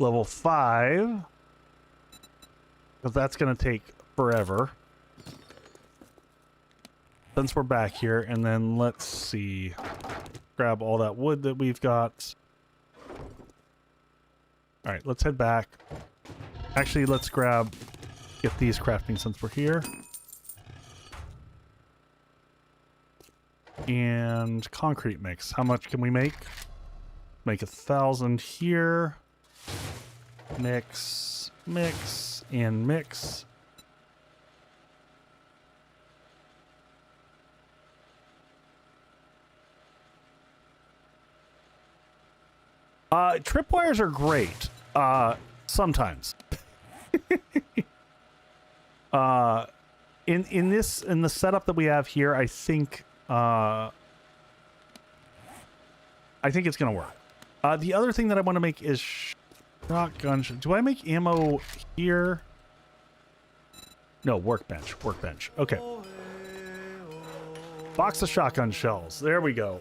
Level 5. Because that's going to take forever. Since we're back here, and then let's see. Grab all that wood that we've got. Alright, let's head back. Actually, let's get these crafting since we're here. And concrete mix. How much can we make? Make 1,000 here. Mix, mix, and mix. Tripwires are great. Sometimes. In the setup that we have here, I think it's gonna work. The other thing that I want to make is shotgun. Do I make ammo here? No, workbench. Okay. Box of shotgun shells. There we go.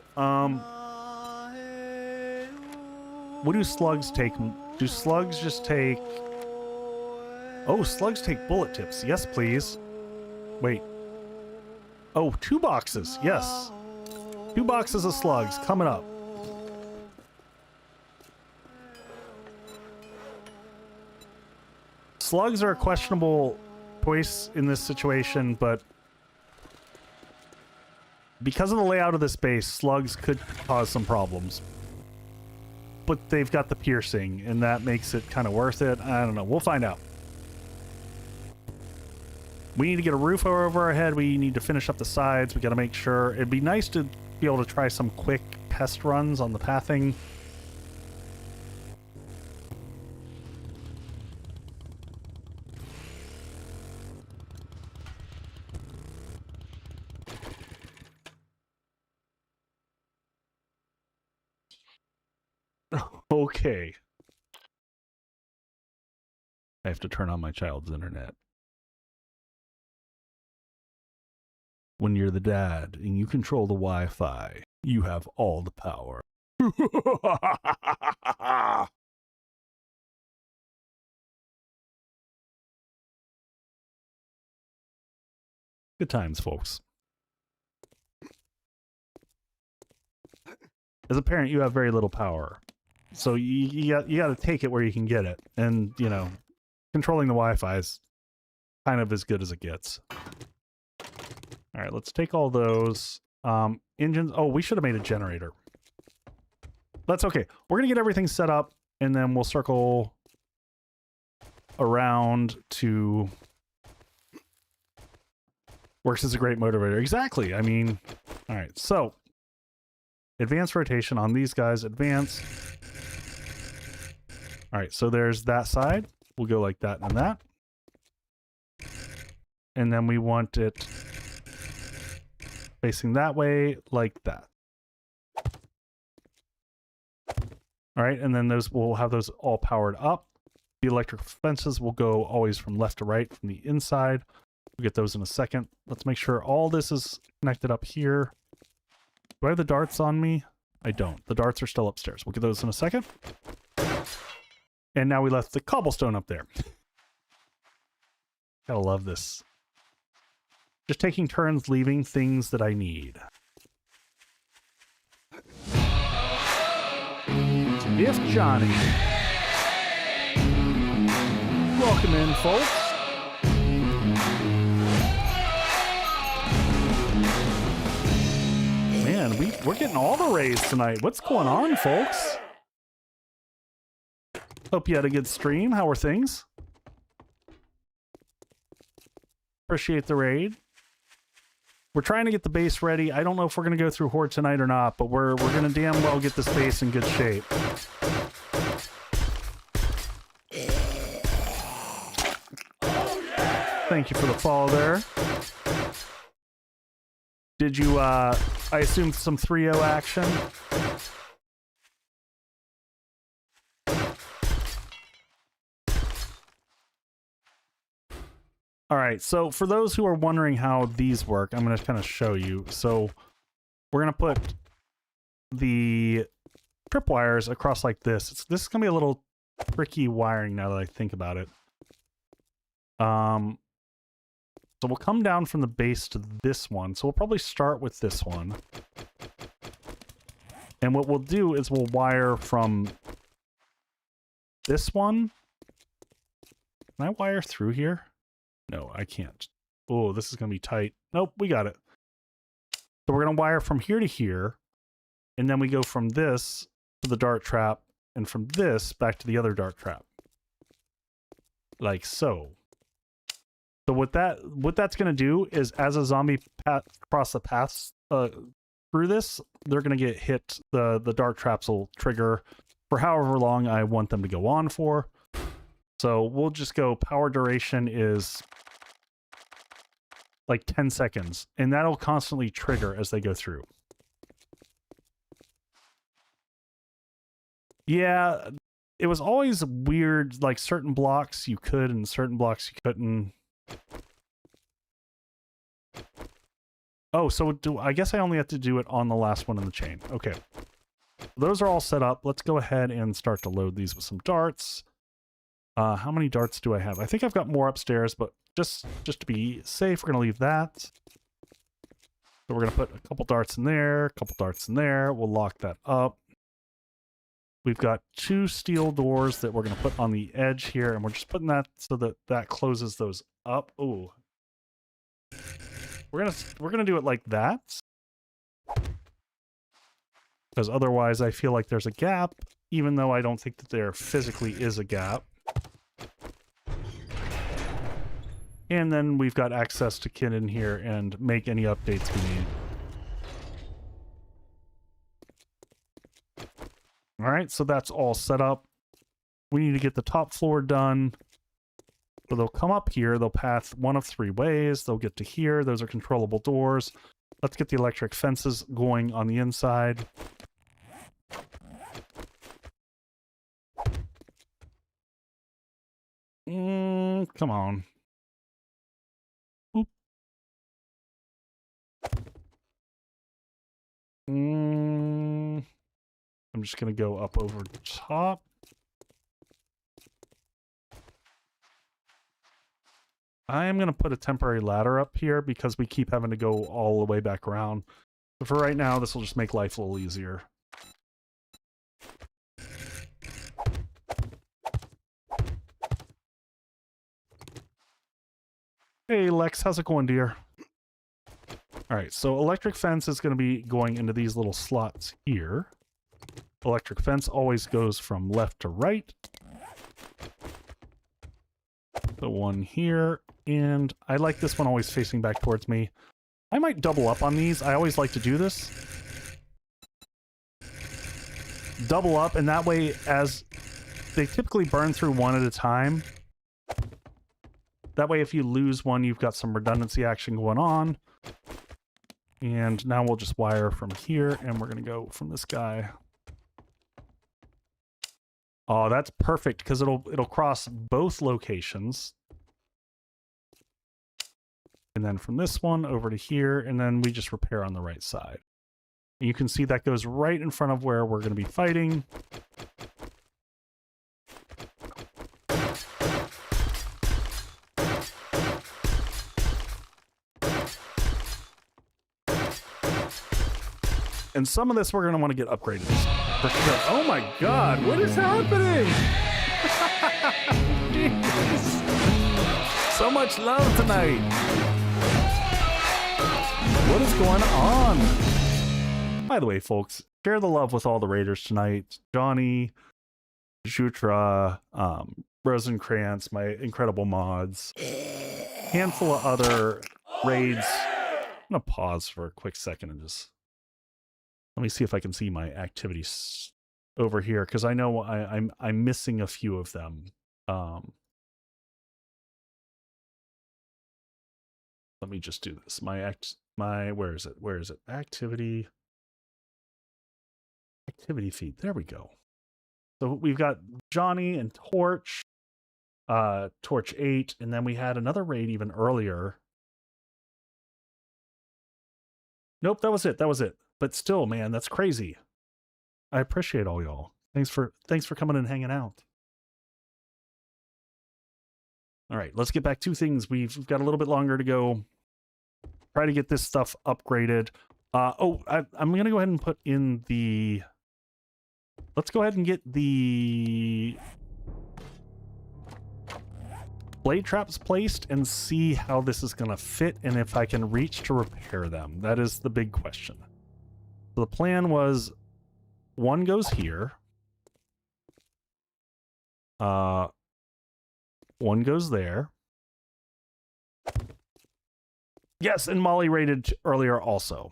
What do slugs take? Do slugs just take... Oh, slugs take bullet tips. Yes, please. Wait. Oh, 2 boxes. Yes. 2 boxes of slugs coming up. Slugs are a questionable choice in this situation, but because of the layout of this base, slugs could cause some problems. But they've got the piercing, and that makes it kind of worth it. I don't know. We'll find out. We need to get a roof over our head. We need to finish up the sides. We got to make sure. It'd be nice to be able to try some quick test runs on the pathing. Okay. I have to turn on my child's internet. When you're the dad and you control the Wi-Fi, you have all the power. Good times, folks. As a parent, you have very little power. So you got to take it where you can get it. And, you know, controlling the Wi-Fi is kind of as good as it gets. All right, let's take all those. Engines. Oh, we should have made a generator. That's okay. We're going to get everything set up, and then we'll circle around to... Works as a great motivator. Exactly. I mean, all right. So, advanced rotation on these guys. Advance. All right, so there's that side. We'll go like that and that. And then we want it facing that way, like that. All right, and then we'll have those all powered up. The electric fences will go always from left to right from the inside. We'll get those in a second. Let's make sure all this is connected up here. Do I have the darts on me? I don't. The darts are still upstairs. We'll get those in a second. And now we left the cobblestone up there. Gotta love this. Just taking turns leaving things that I need. If Johnny. Welcome in, folks. Man, we're getting all the raids tonight. What's going on, folks? Hope you had a good stream. How are things? Appreciate the raid. We're trying to get the base ready. I don't know if we're going to go through Horde tonight or not, but we're going to damn well get this base in good shape. Thank you for the follow there. Did you, I assume some 3-0 action? All right, so for those who are wondering how these work, I'm going to kind of show you. So we're going to put the tripwires across like this. This is going to be a little tricky wiring now that I think about it. So we'll come down from the base to this one. So we'll probably start with this one. And what we'll do is we'll wire from this one. Can I wire through here? No, I can't. Oh, this is going to be tight. Nope, we got it. So we're going to wire from here to here. And then we go from this to the dart trap. And from this back to the other dart trap. Like so. So what that's going to do is as a zombie across the paths through this, they're going to get hit. The dart traps will trigger for however long I want them to go on for. So we'll just go power duration is like 10 seconds, and that'll constantly trigger as they go through. Yeah, it was always weird, like certain blocks you could and certain blocks you couldn't. Oh, so I guess I only have to do it on the last one in the chain. Okay. Those are all set up. Let's go ahead and start to load these with some darts. How many darts do I have? I think I've got more upstairs, but just to be safe, we're going to leave that. So we're going to put a couple darts in there, a couple darts in there. We'll lock that up. We've got 2 steel doors that we're going to put on the edge here, and we're just putting that so that that closes those up. Ooh. We're going to do it like that. Because otherwise I feel like there's a gap, even though I don't think that there physically is a gap. And then we've got access to get in here and make any updates we need. All right, so that's all set up. We need to get the top floor done. So they'll come up here, they'll path one of 3 ways, they'll get to here, those are controllable doors. Let's get the electric fences going on the inside. Come on. Oop. I'm just going to go up over the top. I am going to put a temporary ladder up here because we keep having to go all the way back around. But for right now, this will just make life a little easier. Hey Lex, how's it going, dear? Alright, so electric fence is going to be going into these little slots here. Electric fence always goes from left to right. The one here, and I like this one always facing back towards me. I might double up on these. I always like to do this. Double up, and that way, as they typically burn through one at a time. That way, if you lose one, you've got some redundancy action going on. And now we'll just wire from here, and we're going to go from this guy. Oh, that's perfect, because it'll cross both locations. then from this one over to here, and then we just repair on the right side. And you can see that goes right in front of where we're going to be fighting. And some of this we're going to want to get upgraded for sure. Oh my god, what is happening? Jeez. So much love tonight. What is going on? By the way, folks, share the love with all the raiders tonight. Johnny, Jutra, Rosenkrantz, my incredible mods, handful of other raids. I'm going to pause for a quick second and just... Let me see if I can see my activities over here, because I know I'm missing a few of them. Let me just do this. Where is it? Activity feed. There we go. So we've got Johnny and Torch, Torch 8, and then we had another raid even earlier. Nope, that was it. But still, man, that's crazy. I appreciate all y'all. Thanks for coming and hanging out. All right, let's get back to things. We've got a little bit longer to go. Try to get this stuff upgraded. I'm going to go ahead and put in the... Let's go ahead and get the blade traps placed and see how this is going to fit and if I can reach to repair them. That is the big question. So the plan was one goes here. One goes there. Yes, and Molly raided earlier also.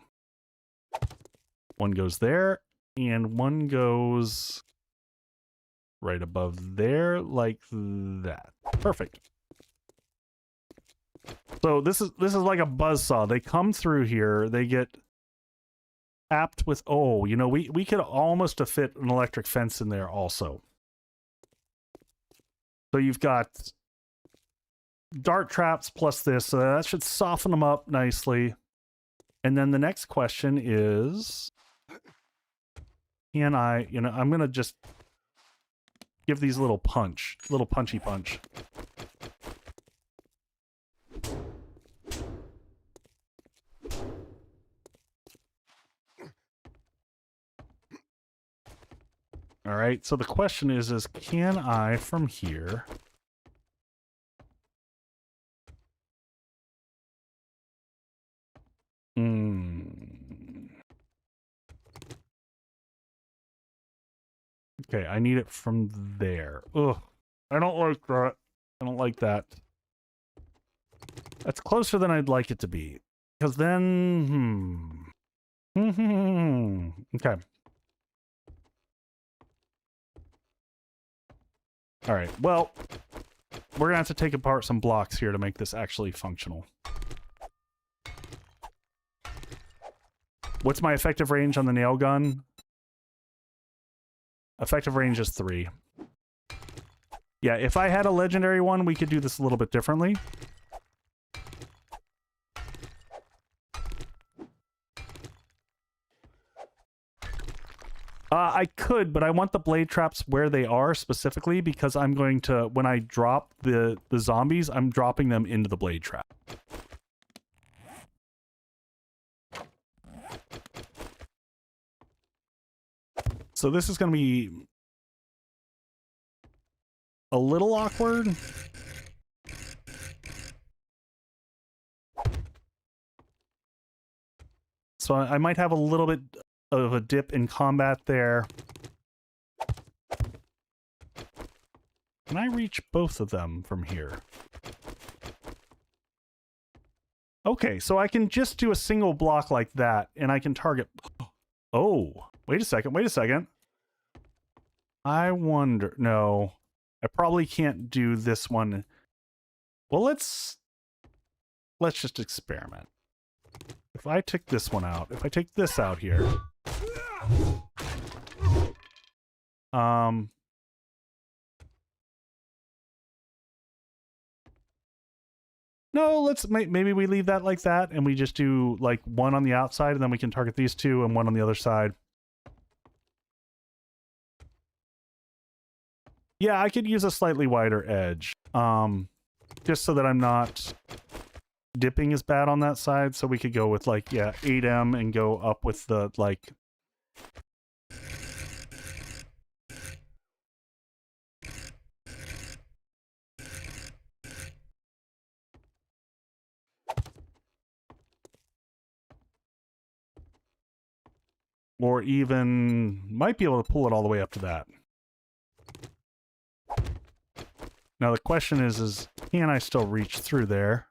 One goes there, and one goes right above there, like that. Perfect. So this is like a buzzsaw. They come through here, they get tapped with, oh, you know, we could almost have fit an electric fence in there also. So you've got dart traps plus this, so that should soften them up nicely. And then the next question is, can I, you know, I'm gonna just give these little punchy punch. All right, so the question is can I from here Okay, I need it from there. Ugh, I don't like that. I don't like that. That's closer than I'd like it to be. Because then, okay. All right, well, we're gonna have to take apart some blocks here to make this actually functional. What's my effective range on the nail gun? Effective range is 3. Yeah, if I had a legendary one, we could do this a little bit differently. I could, but I want the blade traps where they are specifically because I'm going to, when I drop the zombies, I'm dropping them into the blade trap. So this is going to be a little awkward. So I might have a little bit of a dip in combat there. Can I reach both of them from here? Okay, so I can just do a single block like that, and I can target... Oh, wait a second. I wonder... No, I probably can't do this one. Well, let's just experiment. If I take this one out, if I take this out here... No, let's maybe we leave that like that, and we just do like one on the outside, and then we can target these two, and one on the other side. Yeah, I could use a slightly wider edge, just so that I'm not dipping as bad on that side. So we could go with like, yeah, 8M and go up with the like. Or even might be able to pull it all the way up to that. Now the question is can I still reach through there?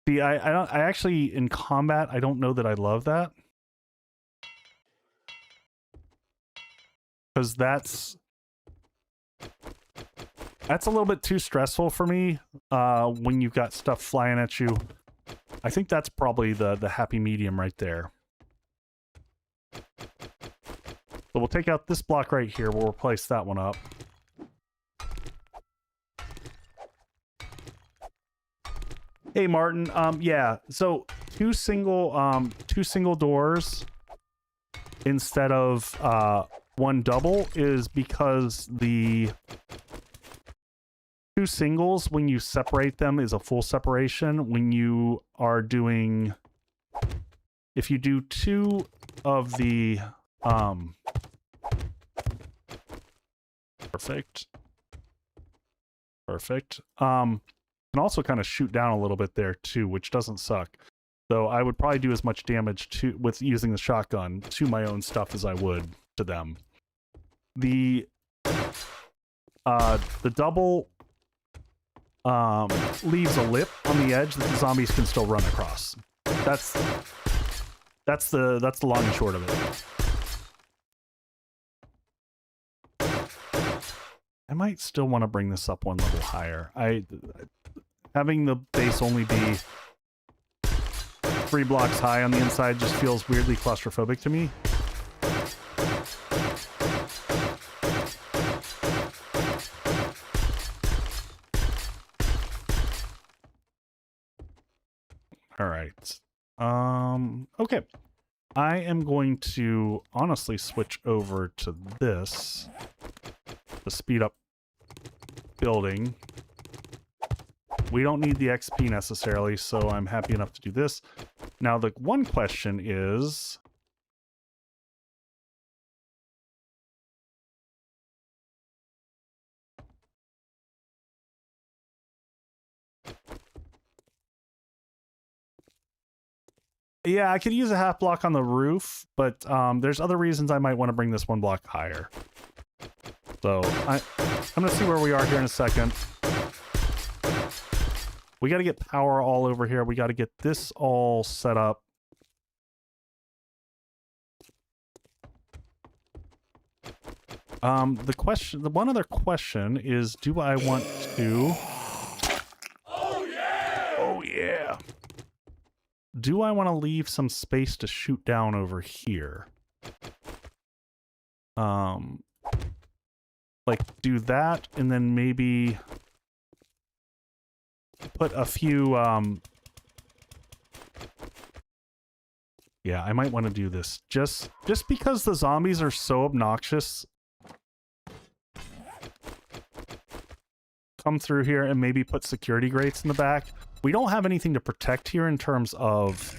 See, I actually in combat I don't know that I love that. Because that's a little bit too stressful for me when you've got stuff flying at you. I think that's probably the happy medium right there. So we'll take out this block right here. We'll replace that one up. Hey Martin, yeah. So two single doors instead of one double is because the two singles, when you separate them, is a full separation. When you are doing, if you do two of the, perfect. Can also kind of shoot down a little bit there too, which doesn't suck. So I would probably do as much damage with using the shotgun to my own stuff as I would to them. The double leaves a lip on the edge that the zombies can still run across. That's the long and short of it. I might still want to bring this up one level higher. Having the base only be 3 blocks high on the inside just feels weirdly claustrophobic to me. All right. Okay. I am going to honestly switch over to this to speed up building. We don't need the XP necessarily, so I'm happy enough to do this. Now, the one question is... Yeah, I could use a half block on the roof, but there's other reasons I might want to bring this 1 block higher. So I'm going to see where we are here in a second. We got to get power all over here. We got to get this all set up. The one other question is, do I want to... Oh yeah! Oh yeah! Do I want to leave some space to shoot down over here? Like do that and then maybe put a few yeah, I might want to do this just because the zombies are so obnoxious. Come through here and maybe put security grates in the back. We don't have anything to protect here in terms of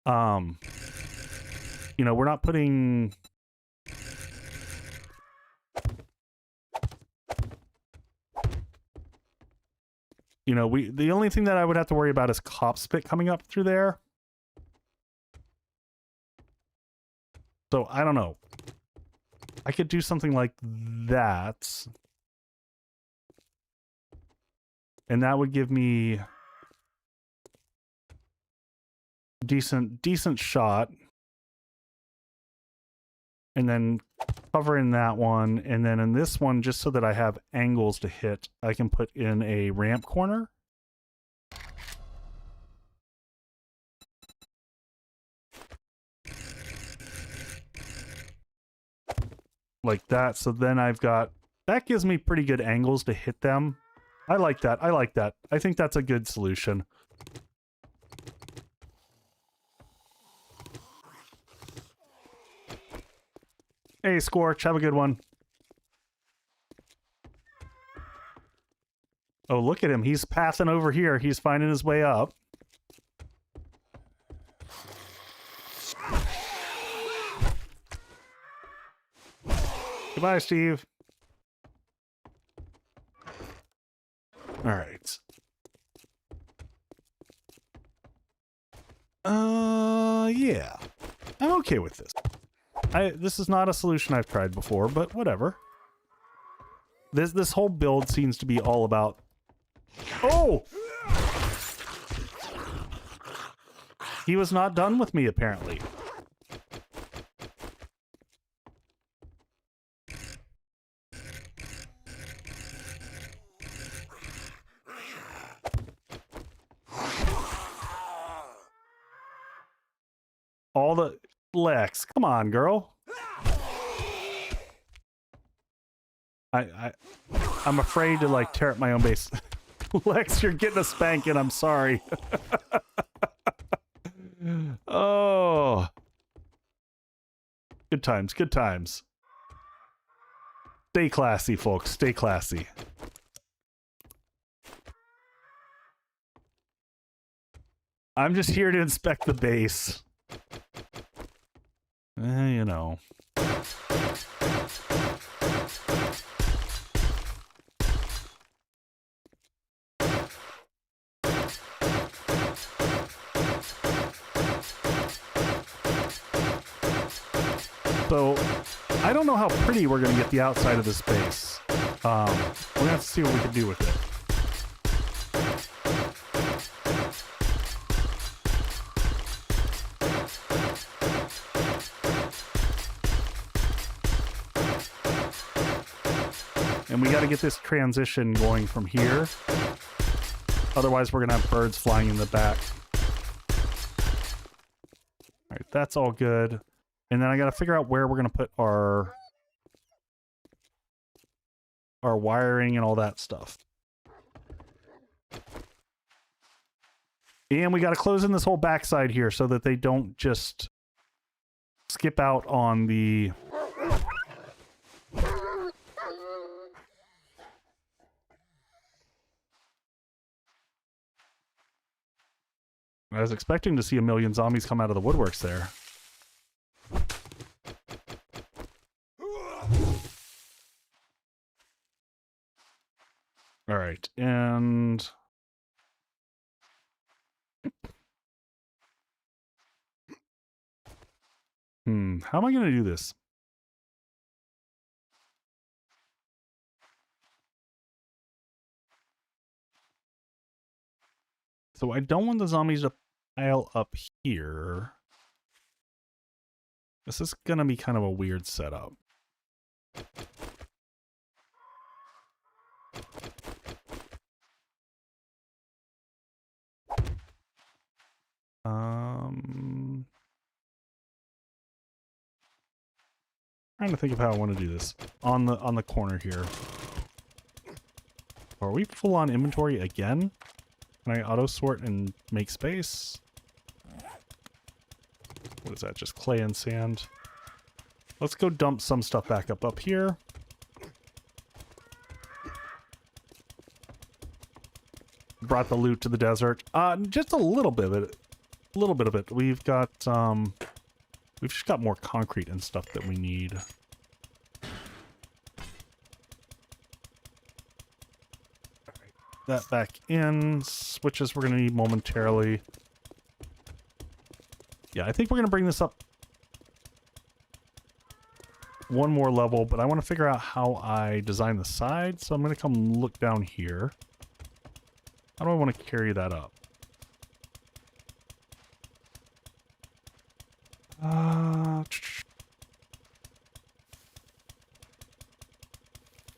you know, we're not putting you know, the only thing that I would have to worry about is cop spit coming up through there. So I don't know. I could do something like that. And that would give me decent shot. And then cover in that one, and then in this one, just so that I have angles to hit, I can put in a ramp corner. Like that, so then I've got That gives me pretty good angles to hit them. I like that. I like that. I think that's a good solution. Hey, Scorch, have a good one. Oh, look at him. He's passing over here. He's finding his way up. Goodbye, Steve. All right. Yeah. I'm okay with this. This is not a solution I've tried before, but whatever. This whole build seems to be all about... Oh! He was not done with me, apparently. All the... Lex, come on, girl. I'm afraid to, like, tear up my own base. Lex, you're getting a spanking. I'm sorry. Oh. Good times, good times. Stay classy, folks. Stay classy. I'm just here to inspect the base. You know. So, I don't know how pretty we're going to get the outside of this base. We're going to have to see what we can do with it. And we got to get this transition going from here. Otherwise, we're going to have birds flying in the back. All right, that's all good. And then I got to figure out where we're going to put our wiring and all that stuff. And we got to close in this whole backside here so that they don't just skip out on the... I was expecting to see a million zombies come out of the woodworks there. All right, and... how am I going to do this? So I don't want the zombies to pile up here. This is going to be kind of a weird setup. Trying to think of how I want to do this. On the corner here. Are we full on inventory again? Can I auto sort and make space? What is that? Just clay and sand. Let's go dump some stuff back up here. Brought the loot to the desert. Just a little bit of it. A little bit of it. We've got we've just got more concrete and stuff that we need. That back in. Switches we're going to need momentarily. Yeah, I think we're going to bring this up one more level, but I want to figure out how I design the side, so I'm going to come look down here. How do I want to carry that up?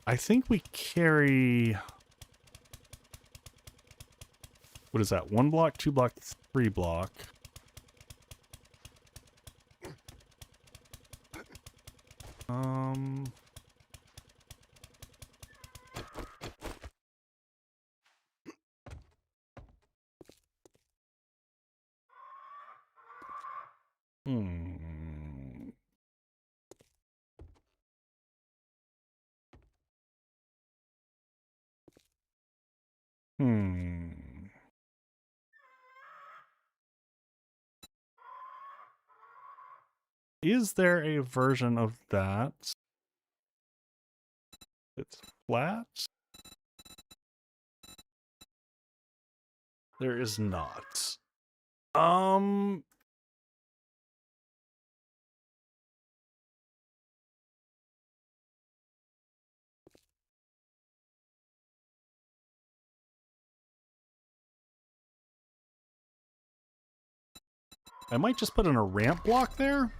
I think we carry... What is that? 1 block, 2 block, 3 block. Is there a version of that? It's flat? There is not. I might just put in a ramp block there.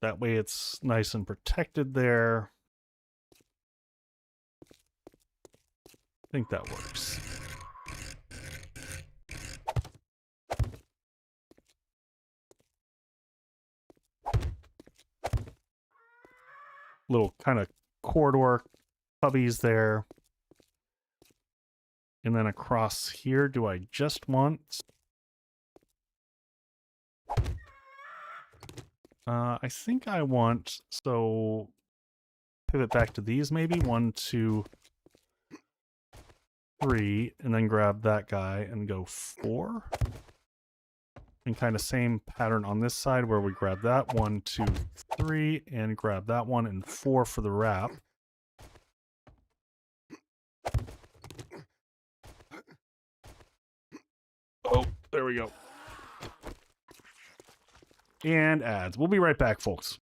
That way it's nice and protected there. I think that works. Little kind of corridor cubbies there. And then across here, do I just want... I think I want, so pivot back to these maybe, 1, 2, 3, and then grab that guy and go 4. And kind of same pattern on this side where we grab that 1, 2, 3, and grab that one and 4 for the wrap. Oh, there we go. And ads. We'll be right back, folks.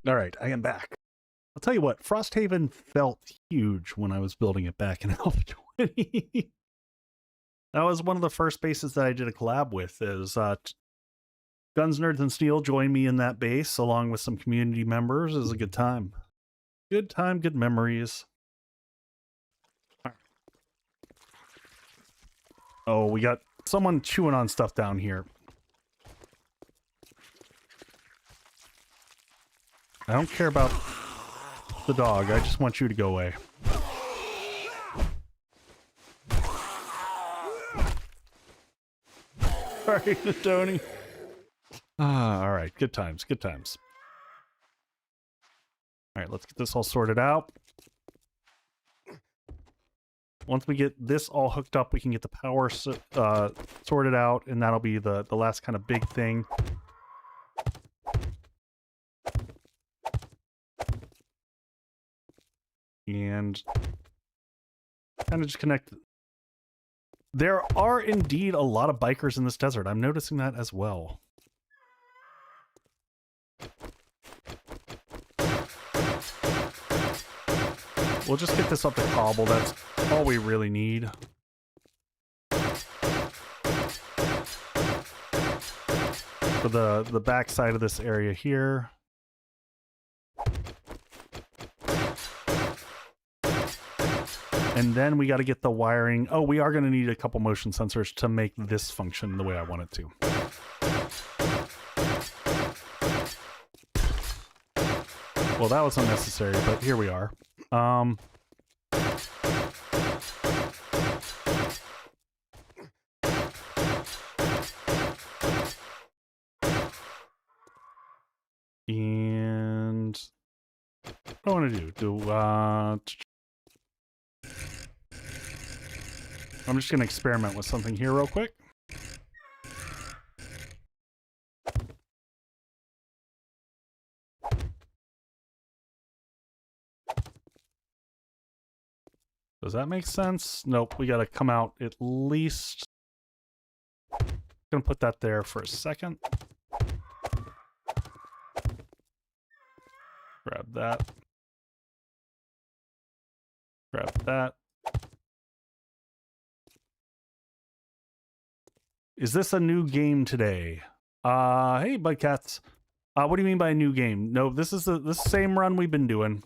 All right, I am back. I'll tell you what, Frosthaven felt huge when I was building it back in Alpha 20. That was one of the first bases that I did a collab with. Is Guns, Nerds, and Steel joined me in that base along with some community members. It was a good time. Good time, good memories. Oh, we got someone chewing on stuff down here. I don't care about the dog. I just want you to go away. Sorry, Tony. All right. Good times. Good times. All right, let's get this all sorted out. Once we get this all hooked up, we can get the power sorted out, and that'll be the last kind of big thing. And kind of just connect. There are indeed a lot of bikers in this desert. I'm noticing that as well. We'll just get this up to cobble. That's all we really need. For the back side of this area here. And then we got to get the wiring. Oh, we are going to need a couple motion sensors to make this function the way I want it to. Well, that was unnecessary, but here we are. And what do I want to do? I'm just going to experiment with something here real quick. Does that make sense? Nope, we got to come out at least. Gonna put that there for a second. Grab that. Grab that. Is this a new game today? Hey, Budcats. What do you mean by a new game? No, this is the same run we've been doing.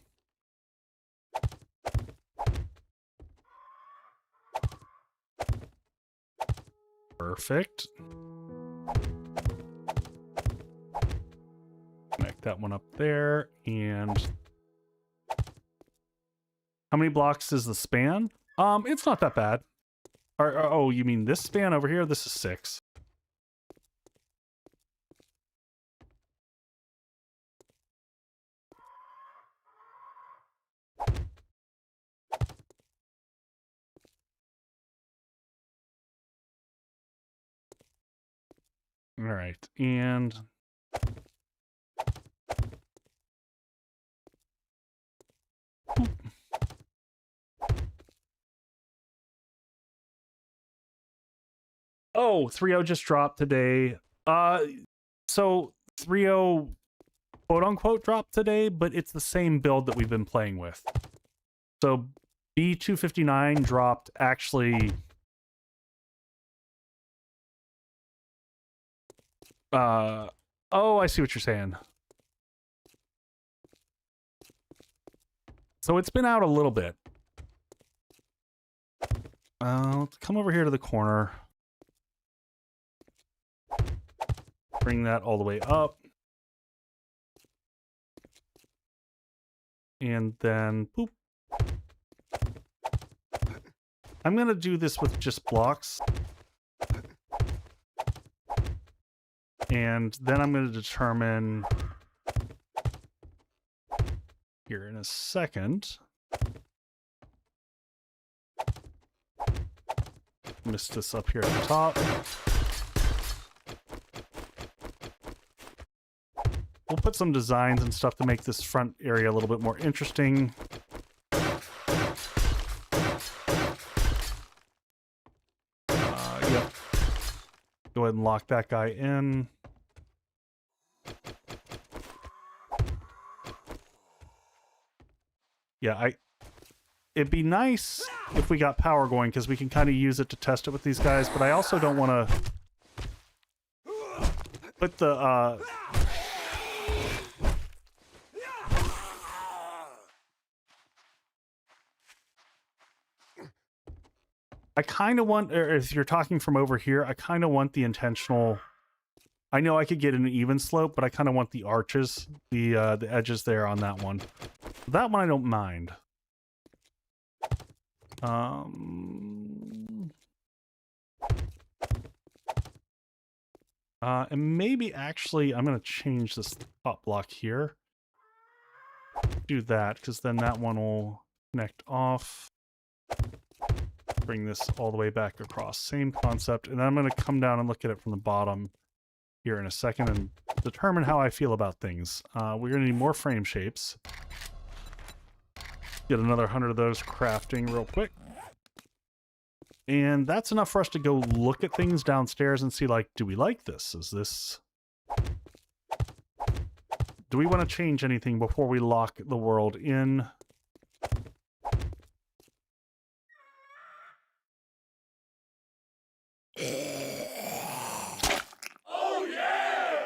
Perfect. Connect that one up there, and how many blocks is the span? It's not that bad. Oh, you mean this span over here? This is 6. All right, and oh, 3.0 just dropped today. So 3.0 quote unquote dropped today, but it's the same build that we've been playing with. So B259 dropped actually. Oh, I see what you're saying. So it's been out a little bit. Let's come over here to the corner. Bring that all the way up. And then, boop. I'm going to do this with just blocks. And then I'm going to determine here in a second. Missed this up here at the top. We'll put some designs and stuff to make this front area a little bit more interesting. Yep. Go ahead and lock that guy in. Yeah, it'd be nice if we got power going, because we can kind of use it to test it with these guys, but I also don't want to put the I kind of want, or if you're talking from over here, I kind of want the intentional. I know I could get an even slope, but I kind of want the arches, the edges there on that one. That one I don't mind. And maybe actually I'm going to change this top block here. Do that, because then that one will connect off. Bring this all the way back across. Same concept. And then I'm going to come down and look at it from the bottom here in a second and determine how I feel about things. We're going to need more frame shapes. Get another 100 of those crafting real quick. And that's enough for us to go look at things downstairs and see, like, do we like this? Is this... Do we want to change anything before we lock the world in? Oh yeah!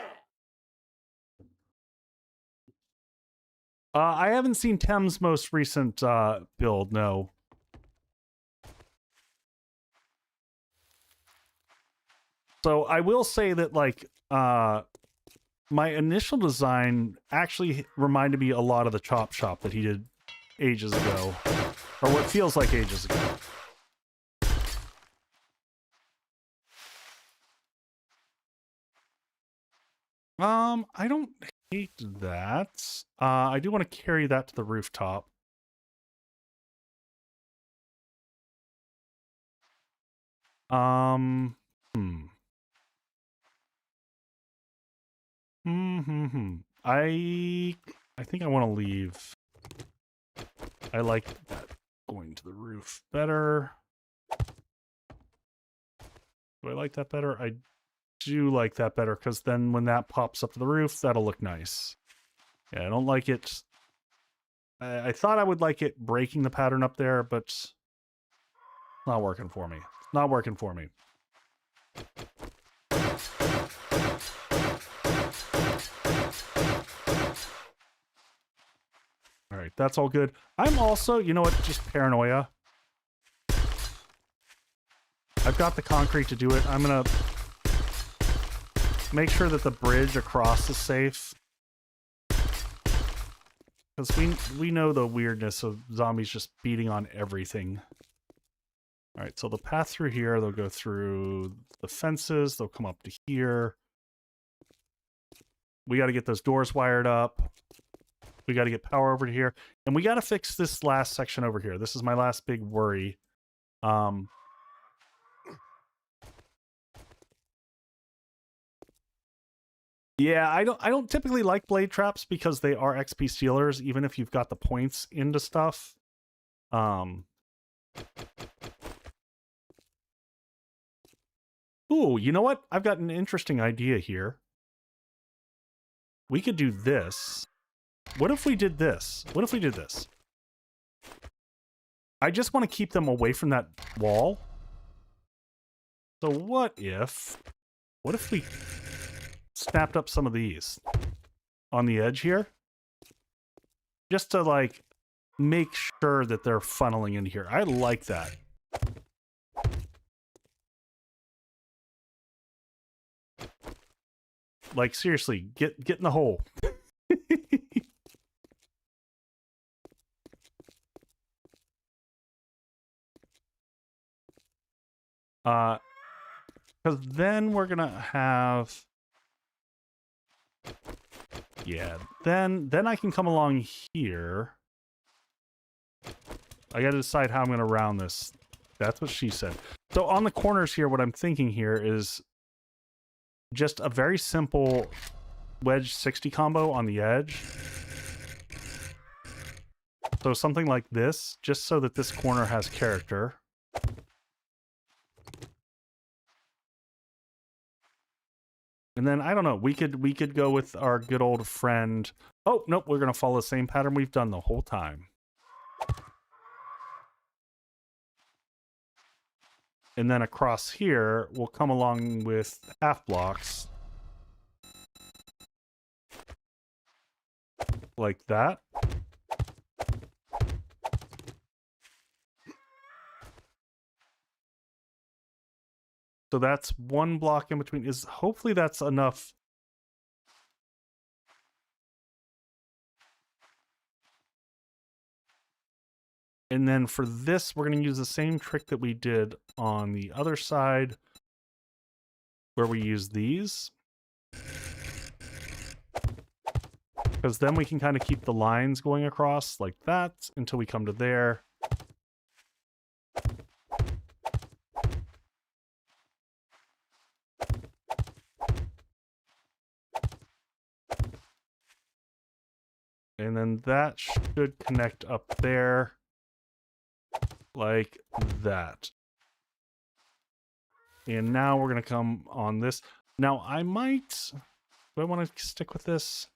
I haven't seen Tem's most recent build, no. So I will say that, like, my initial design actually reminded me a lot of the Chop Shop that he did ages ago. Or what feels like ages ago. I don't hate that. I do want to carry that to the rooftop. I think I want to leave. I like that going to the roof better. Do I like that better? I do like that better, because then when that pops up to the roof, that'll look nice. Yeah, I don't like it. I thought I would like it breaking the pattern up there, but it's not working for me. Not working for me. All right, that's all good. I'm also, you know what, just paranoia. I've got the concrete to do it. I'm gonna make sure that the bridge across is safe. Because we know the weirdness of zombies just beating on everything. All right, so they'll pass through here. They'll go through the fences. They'll come up to here. We got to get those doors wired up. We got to get power over to here. And we got to fix this last section over here. This is my last big worry. Yeah, I don't typically like blade traps because they are XP stealers, even if you've got the points into stuff. Ooh, you know what? I've got an interesting idea here. We could do this. What if we did this? What if we did this? I just want to keep them away from that wall. So what if we snapped up some of these on the edge here? Just to, like, make sure that they're funneling in here. I like that. Like, seriously, get in the hole. Because then we're gonna have... Yeah, then I can come along here. I gotta decide how I'm gonna round this. That's what she said. So on the corners here, what I'm thinking here is just a very simple wedge 60 combo on the edge. So something like this, just so that this corner has character. And then, I don't know, we could go with our good old friend. Oh, nope, we're going to follow the same pattern we've done the whole time. And then across here, we'll come along with half blocks. Like that. So that's one block in between. Hopefully that's enough. And then for this, we're going to use the same trick that we did on the other side, where we use these. Because then we can kind of keep the lines going across like that until we come to there. And then that should connect up there like that. And now we're going to come on this. Now I might, do I want to stick with this?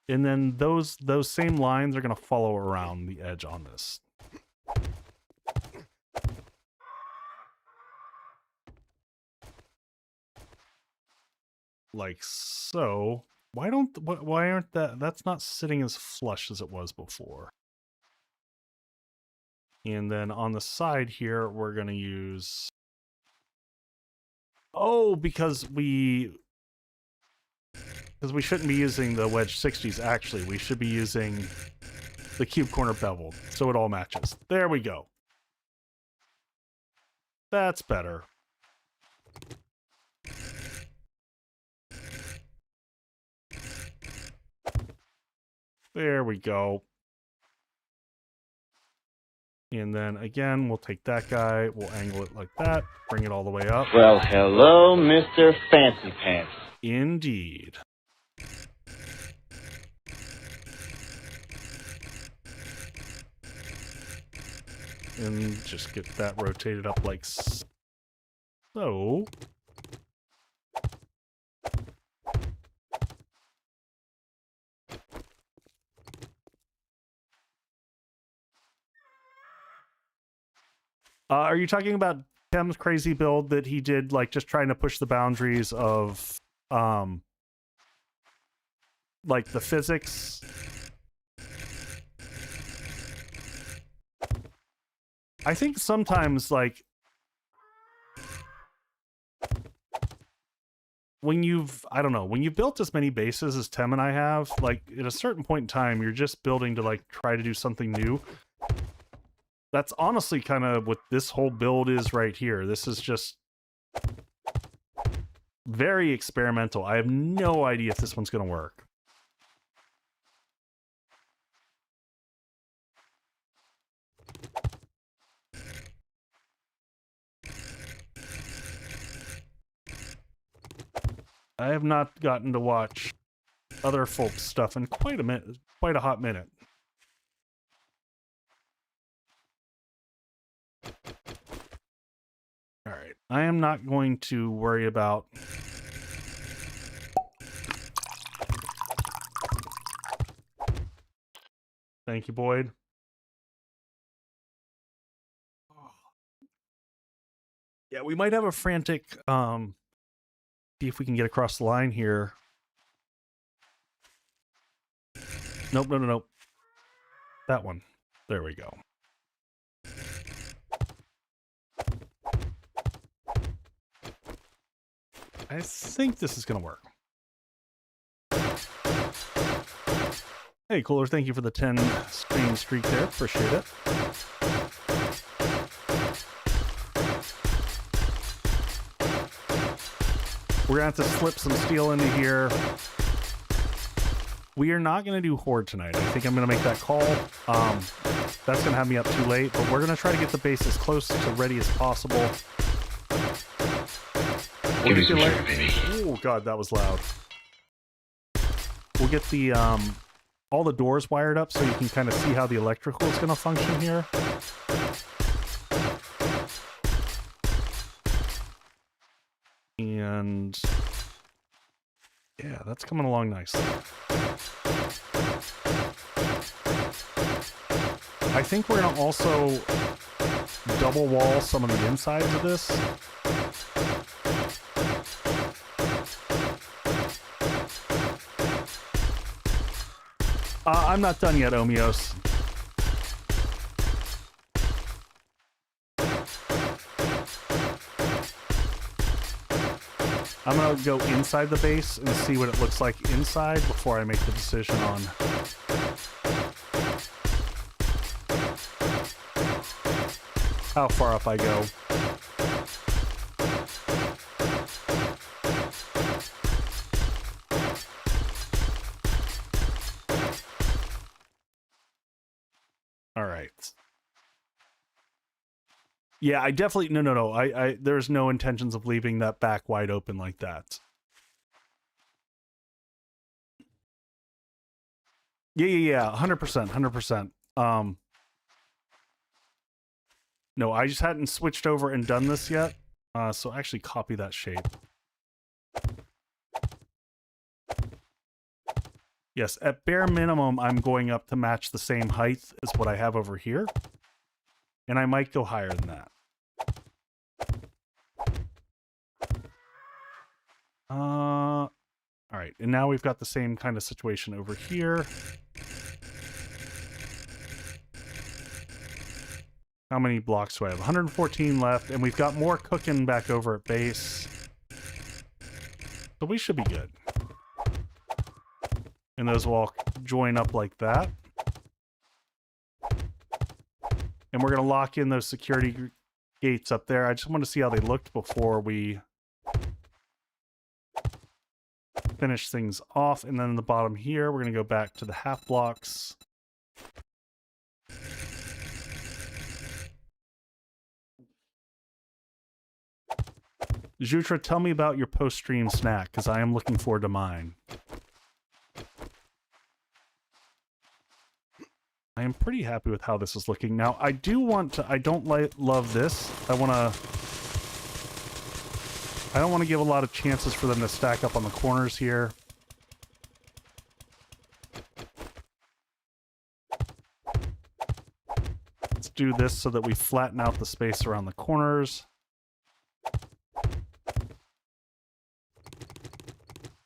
And then those same lines are going to follow around the edge on this. Like so. Why aren't that's not sitting as flush as it was before. And then on the side here, we're going to use, because we shouldn't be using the wedge 60s. Actually, we should be using the cube corner beveled, so it all matches. There we go. That's better. There we go. And then again, we'll take that guy, we'll angle it like that, bring it all the way up. Well, hello, Mr. Fancy Pants. Indeed. And just get that rotated up like so. Are you talking about Tim's crazy build that he did, like just trying to push the boundaries of, like the physics? I think sometimes, like, when you've built as many bases as Tem and I have, like, at a certain point in time, you're just building to, like, try to do something new. That's honestly kind of what this whole build is right here. This is just very experimental. I have no idea if this one's going to work. I have not gotten to watch other folks' stuff in quite a hot minute. All right, I am not going to worry about Thank you, Boyd. Yeah, we might have a frantic see if we can get across the line here. Nope, no. That one. There we go. I think this is going to work. Hey, Cooler, thank you for the 10 stream streak there. Appreciate it. We're going to have to slip some steel into here. We are not going to do Horde tonight. I think I'm going to make that call. That's going to have me up too late, but we're going to try to get the base as close to ready as possible. Give me some sugar, baby. Oh god, that was loud. We'll get the all the doors wired up so you can kind of see how the electrical is going to function here. And yeah, that's coming along nicely. I think we're going to also double wall some of the insides of this. I'm not done yet, Omios. I'm gonna go inside the base and see what it looks like inside before I make the decision on how far up I go. All right. Yeah, I definitely no. I there's no intentions of leaving that back wide open like that. Yeah. 100%, 100%. No, I just hadn't switched over and done this yet. So actually copy that shape. Yes, at bare minimum, I'm going up to match the same height as what I have over here. And I might go higher than that. All right, and now we've got the same kind of situation over here. How many blocks do I have? 114 left, and we've got more cooking back over at base. So we should be good. And those will all join up like that. And we're going to lock in those security gates up there. I just want to see how they looked before we finish things off. And then in the bottom here, we're going to go back to the half blocks. Jutra, tell me about your post-stream snack, because I am looking forward to mine. I am pretty happy with how this is looking. Now, I do want to... I don't love this. I don't want to give a lot of chances for them to stack up on the corners here. Let's do this so that we flatten out the space around the corners.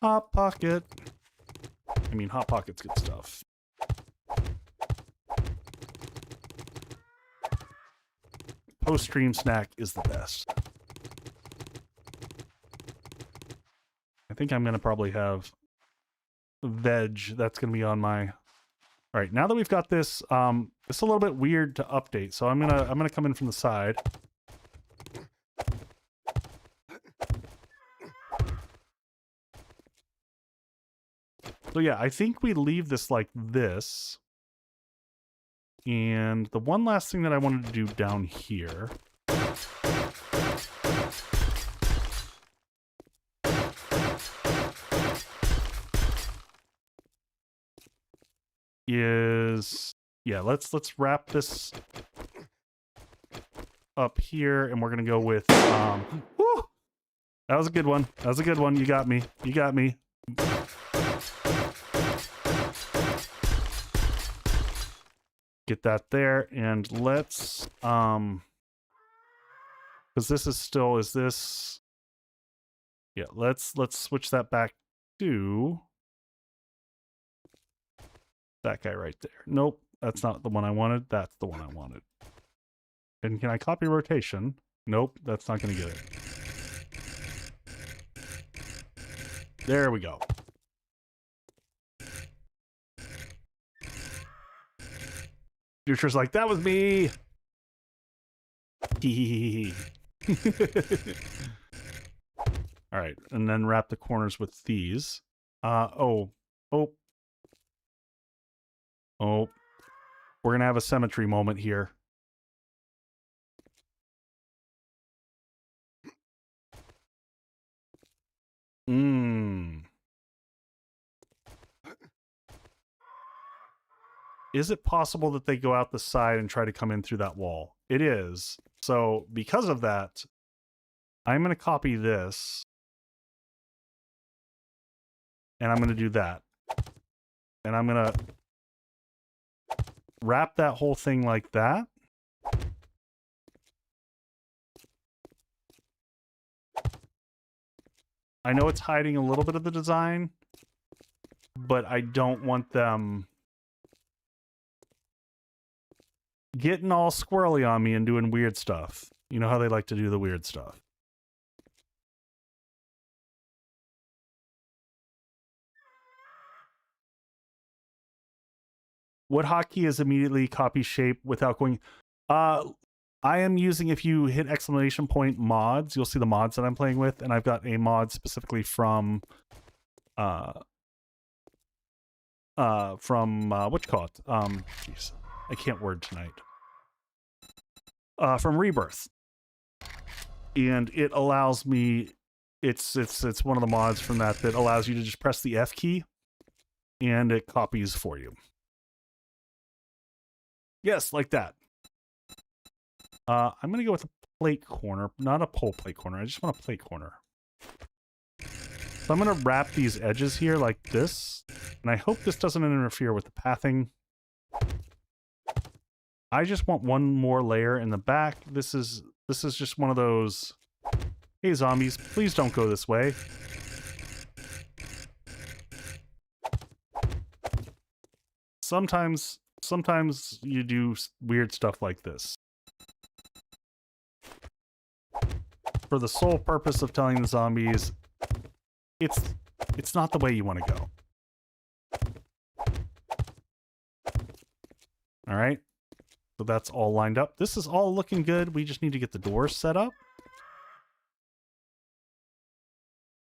Hot Pocket. I mean, Hot Pocket's good stuff. Post-stream snack is the best. I think I'm going to probably have veg. That's going to be on my... All right, now that we've got this, it's a little bit weird to update, so I'm gonna come in from the side. So yeah, I think we leave this like this. And the one last thing that I wanted to do down here is, yeah, let's wrap this up here, and we're gonna go with whew, that was a good one. That was a good one. You got me. You got me. Get that there, and let's because this is still, is this, yeah, let's switch that back to that guy right there. Nope, that's not the one I wanted. That's the one I wanted. And can I copy rotation? Nope, that's not going to get it. There we go. Future's like, that was me. All right, and then wrap the corners with these. Oh. We're gonna have a symmetry moment here. Is it possible that they go out the side and try to come in through that wall? It is. So because of that, I'm going to copy this. And I'm going to do that. And I'm going to wrap that whole thing like that. I know it's hiding a little bit of the design, but I don't want them getting all squirrely on me and doing weird stuff. You know how they like to do the weird stuff. What hotkey is immediately copy shape without going? I am using, if you hit exclamation point mods, you'll see the mods that I'm playing with, and I've got a mod specifically from what you call it? Jeez, I can't word tonight. From Rebirth, and it allows me. It's one of the mods from that allows you to just press the F key, and it copies for you. Yes, like that. I'm going to go with a plate corner, not a pole plate corner. I just want a plate corner. So I'm going to wrap these edges here like this, and I hope this doesn't interfere with the pathing. I just want one more layer in the back. This is just one of those, hey zombies, please don't go this way. Sometimes you do weird stuff like this. For the sole purpose of telling the zombies, it's not the way you want to go. All right, so that's all lined up. This is all looking good. We just need to get the doors set up.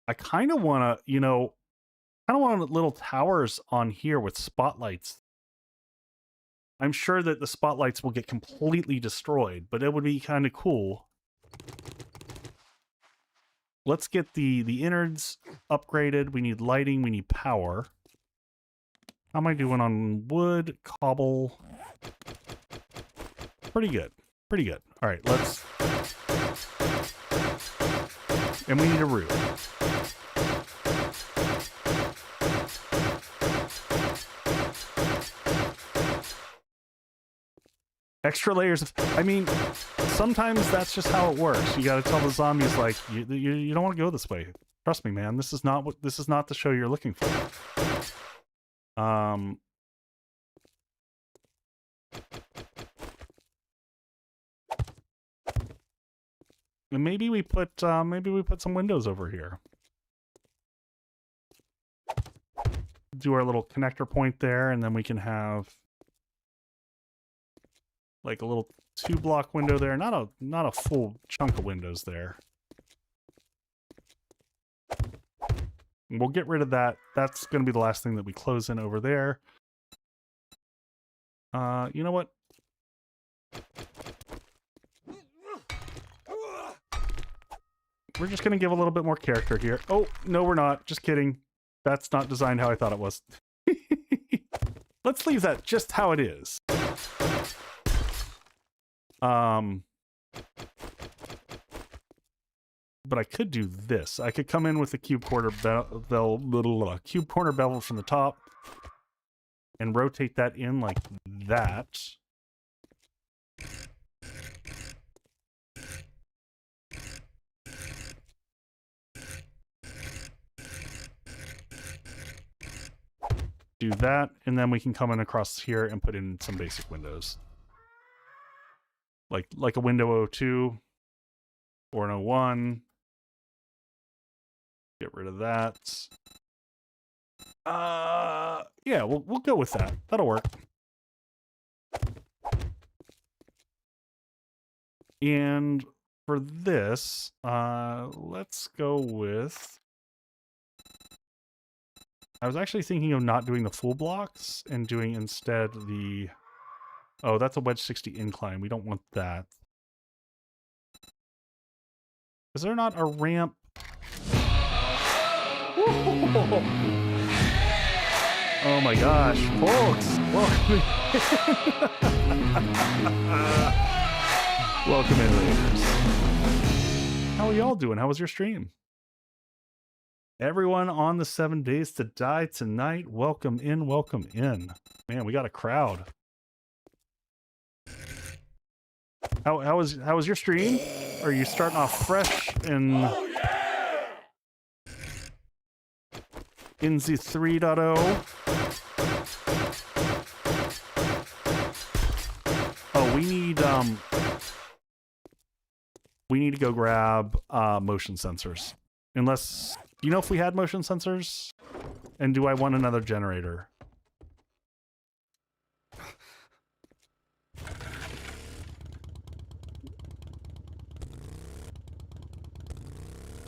I kind of want to, little towers on here with spotlights. I'm sure that the spotlights will get completely destroyed, but it would be kind of cool. Let's get the innards upgraded. We need lighting. We need power. How am I doing on wood, cobble? Pretty good. Pretty good. All right, let's... And we need a roof. Extra layers of... I mean, sometimes that's just how it works. You got to tell the zombies, like, you don't want to go this way. Trust me, man. This is not the show you're looking for. And maybe we put some windows over here. Do our little connector point there, and then we can have like a little 2-block window there. Not a full chunk of windows there. And we'll get rid of that. That's going to be the last thing that we close in over there. You know what? We're just going to give a little bit more character here. Oh, no, we're not. Just kidding. That's not designed how I thought it was. Let's leave that just how it is. But I could do this. I could come in with the cube corner bevel from the top and rotate that in like that. Do that, and then we can come in across here and put in some basic windows. Like a window 02 or an 01. Get rid of that. Yeah, we'll go with that. That'll work. And for this, let's go with... I was actually thinking of not doing the full blocks and doing instead the... Oh, that's a wedge 60 incline. We don't want that. Is there not a ramp? Oh my gosh, folks! Welcome in. Welcome in, Raiders. How are y'all doing? How was your stream? Everyone on the 7 Days to Die tonight, welcome in, welcome in. Man, we got a crowd. How was your stream? Are you starting off fresh and in the 3.0? Oh, we need to go grab motion sensors. Unless, you know, if we had motion sensors, and do I want another generator?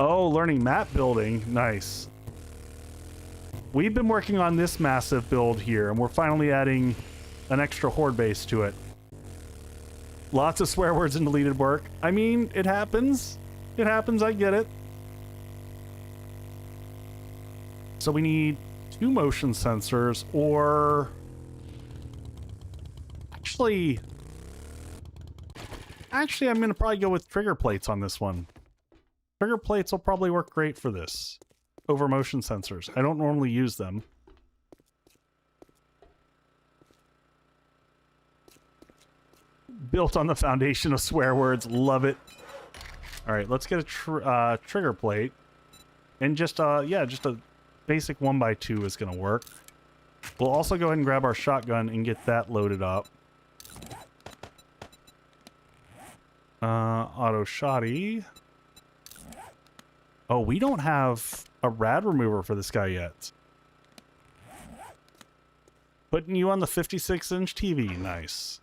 Oh, learning map building. Nice. We've been working on this massive build here, and we're finally adding an extra horde base to it. Lots of swear words and deleted work. I mean, it happens. It happens, I get it. So we need 2 motion sensors, or... Actually, I'm going to probably go with trigger plates on this one. Trigger plates will probably work great for this over motion sensors. I don't normally use them. Built on the foundation of swear words. Love it. All right, let's get a trigger plate. And just, yeah, just a basic 1x2 is going to work. We'll also go ahead and grab our shotgun and get that loaded up. Auto shoddy. Oh, we don't have a rad remover for this guy yet. Putting you on the 56-inch TV. Nice.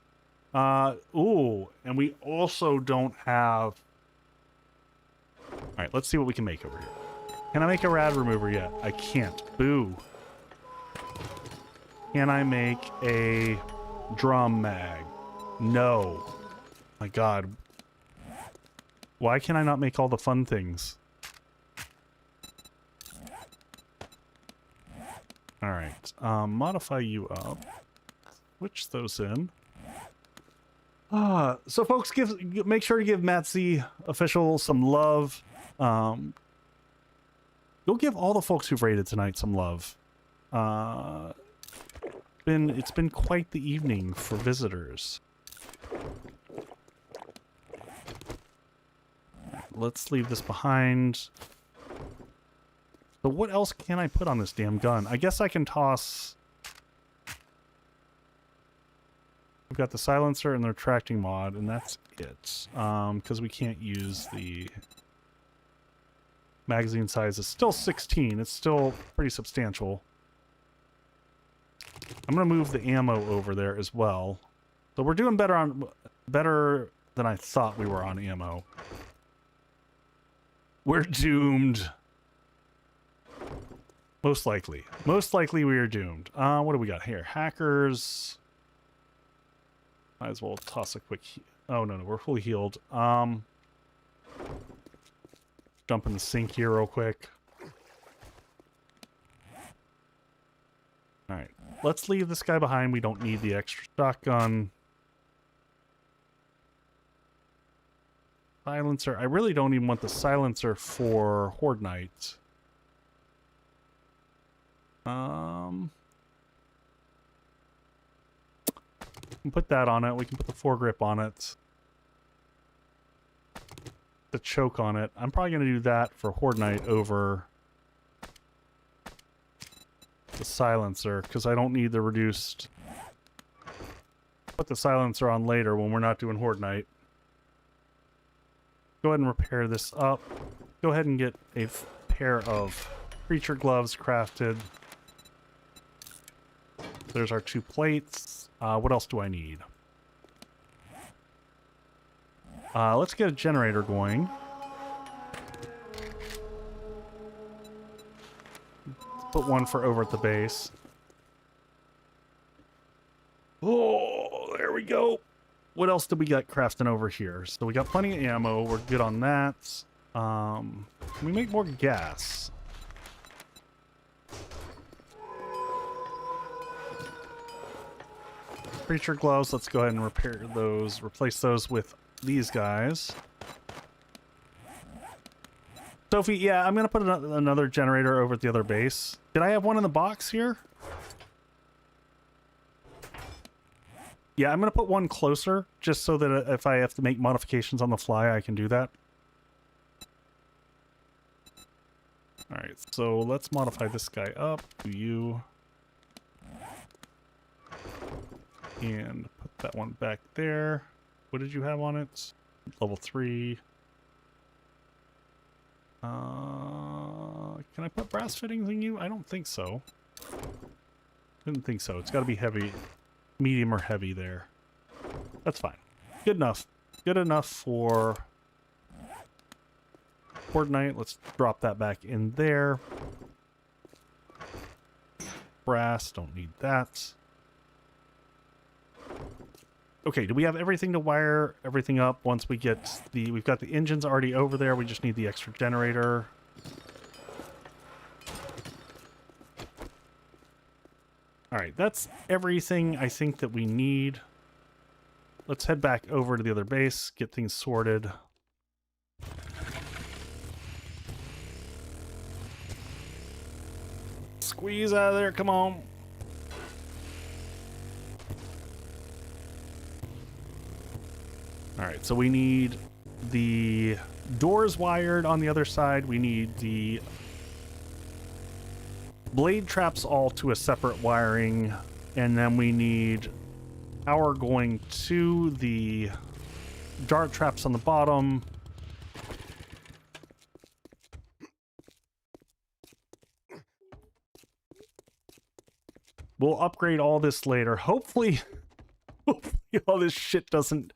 Ooh, and we also don't have... Alright, let's see what we can make over here. Can I make a rad remover yet? I can't. Boo. Can I make a drum mag? No. My god. Why can I not make all the fun things? Alright, modify you up. Switch those in. So folks, make sure to give Matsy official some love. Go give all the folks who've raided tonight some love. It's been quite the evening for visitors. Let's leave this behind. So what else can I put on this damn gun? I guess I can toss... We've got the silencer and the retracting mod, and that's it. Because we can't use the... Magazine size is still 16. It's still pretty substantial. I'm going to move the ammo over there as well. So we're doing better than I thought we were on ammo. We're doomed. Most likely. Most likely we are doomed. What do we got here? Hackers. Might as well toss a quick... Oh, no, we're fully healed. Jump in the sink here real quick. Alright. Let's leave this guy behind. We don't need the extra shotgun. Silencer. I really don't even want the silencer for Horde Night. We can put that on it. We can put the foregrip on it. The choke on it. I'm probably going to do that for Horde Night over the silencer, because I don't need the reduced... Put the silencer on later when we're not doing Horde Night. Go ahead and repair this up. Go ahead and get a pair of creature gloves crafted. There's our 2 plates. What else do I need? Let's get a generator going. Put one for over at the base. Oh, there we go. What else did we got crafting over here? So we got plenty of ammo. We're good on that. Can we make more gas? Creature gloves. Let's go ahead and repair those. Replace those with these guys. Sophie, yeah, I'm going to put another generator over at the other base. Did I have one in the box here? Yeah, I'm going to put one closer, just so that if I have to make modifications on the fly, I can do that. Alright, so let's modify this guy up to you. And put that one back there. What did you have on it? Level 3. Can I put brass fittings in you? I don't think so. Didn't think so. It's got to be heavy, medium or heavy there. That's fine. Good enough. Good enough for Horde Knight. Let's drop that back in there. Brass, don't need that. Okay, do we have everything to wire everything up once we get the... We've got the engines already over there. We just need the extra generator. All right, that's everything I think that we need. Let's head back over to the other base, get things sorted. Squeeze out of there, come on. All right, so we need the doors wired on the other side. We need the blade traps all to a separate wiring, and then we need power going to the dart traps on the bottom. We'll upgrade all this later. Hopefully all this shit doesn't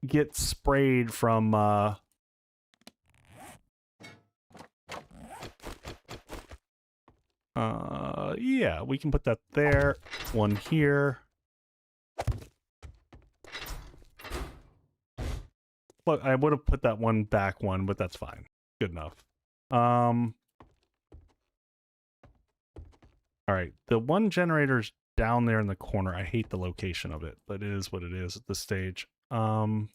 get sprayed from yeah, we can put that there, one here. Look, I would have put that one back one, but that's fine. Good enough. All right, the one generator's down there in the corner. I hate the location of it, but it is what it is at this stage. Do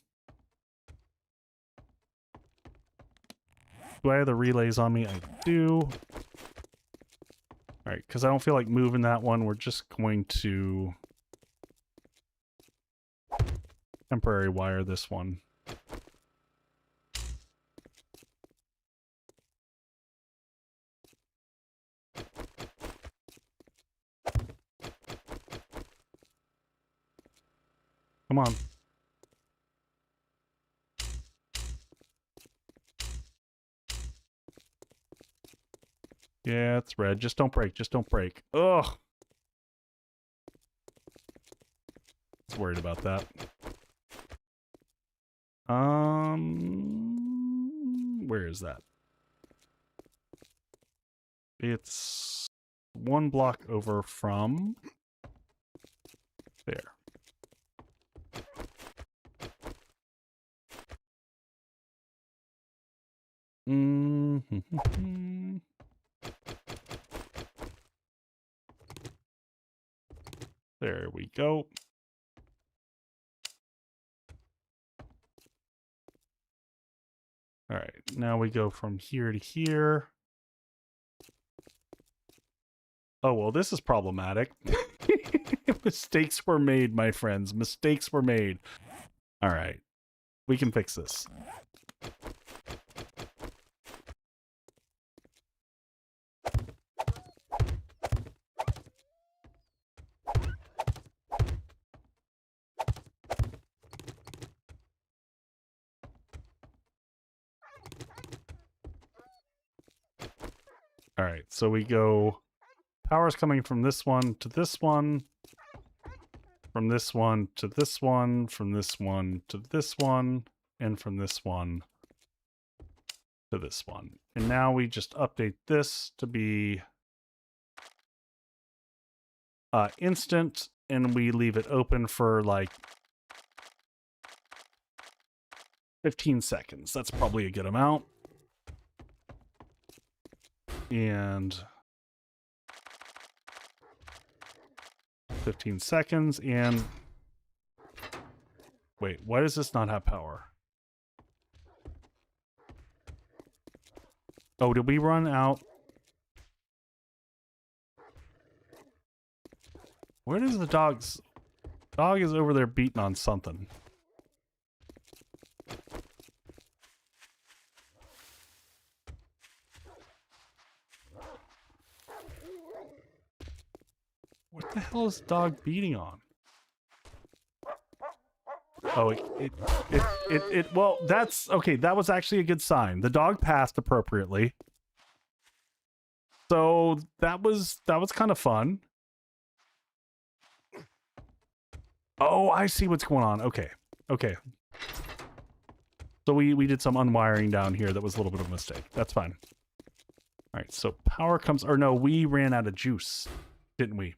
I have the relays on me? I do. All right, because I don't feel like moving that one. We're just going to temporary wire this one. Come on. Yeah, it's red. Just don't break. Just don't break. Ugh. I was worried about that. Where is that? It's one block over from there. Mm-hmm. There we go. All right, now we go from here to here. Oh, well, this is problematic. Mistakes were made, my friends. Mistakes were made. All right, we can fix this. All right, so we go, power's coming from this one to this one, from this one to this one, from this one to this one, and from this one to this one. And now we just update this to be instant, and we leave it open for like 15 seconds. That's probably a good amount. And 15 seconds, and wait, why does this not have power? Oh, did we run out? Where does the dog is over there beating on something. What the hell is the dog beating on? Oh, well, that's okay. That was actually a good sign. The dog passed appropriately. So that was kind of fun. Oh, I see what's going on. Okay. Okay. So we did some unwiring down here that was a little bit of a mistake. That's fine. All right, so power comes, or no, we ran out of juice, didn't we?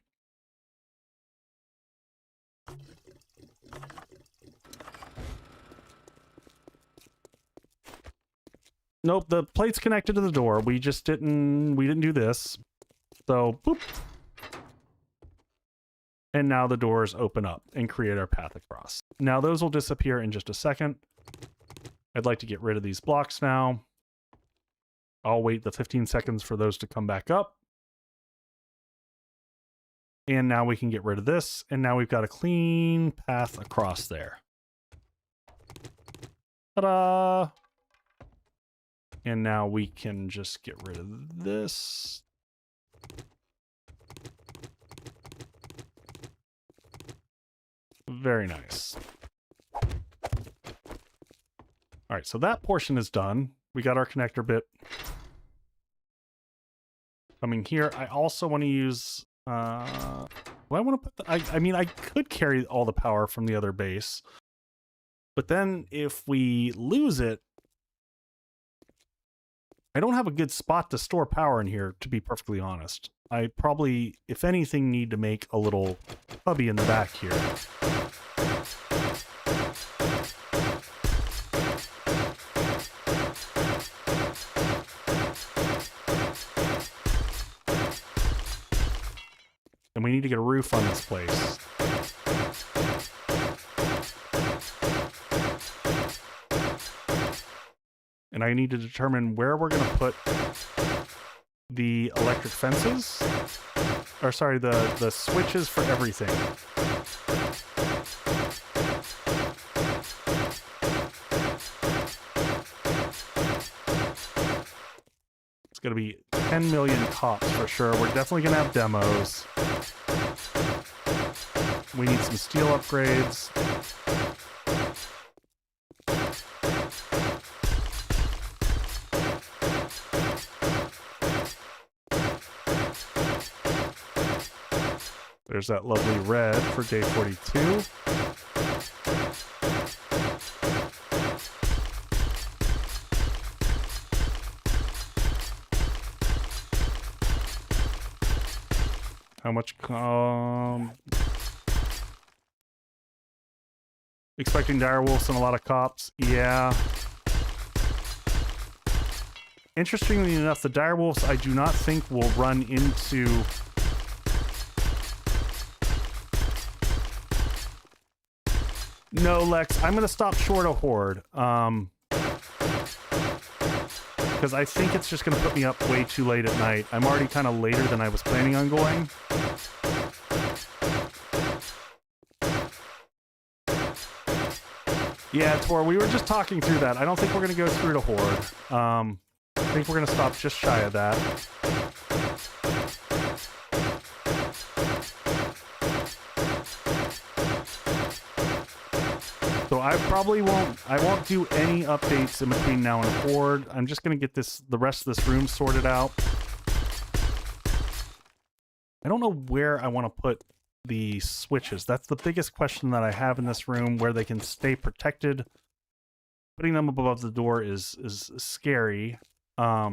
Nope, the plate's connected to the door. We didn't do this. So, boop. And now the doors open up and create our path across. Now those will disappear in just a second. I'd like to get rid of these blocks now. I'll wait the 15 seconds for those to come back up. And now we can get rid of this. And now we've got a clean path across there. Ta-da! And now we can just get rid of this. Very nice. All right, so that portion is done. We got our connector bit coming here. I also want to use... do I want to put the... I mean, I could carry all the power from the other base. But then if we lose it, I don't have a good spot to store power in here, to be perfectly honest. I probably, if anything, need to make a little hubby in the back here. And we need to get a roof on this place. And I need to determine where we're going to put the electric fences. Or sorry, the switches for everything. It's going to be 10 million cops for sure. We're definitely going to have demos. We need some steel upgrades. There's that lovely red for day 42. How much? Expecting dire wolves and a lot of cops. Yeah. Interestingly enough, the dire wolves I do not think will run into... No, Lex, I'm going to stop short of Horde. Because I think it's just going to put me up way too late at night. I'm already kind of later than I was planning on going. Yeah, Tor, we were just talking through that. I don't think we're going to go through to Horde. I think we're going to stop just shy of that. So I probably won't do any updates in between now and Horde. I'm just going to get the rest of this room sorted out. I don't know where I want to put the switches. That's the biggest question that I have in this room, where they can stay protected. Putting them above the door is scary. I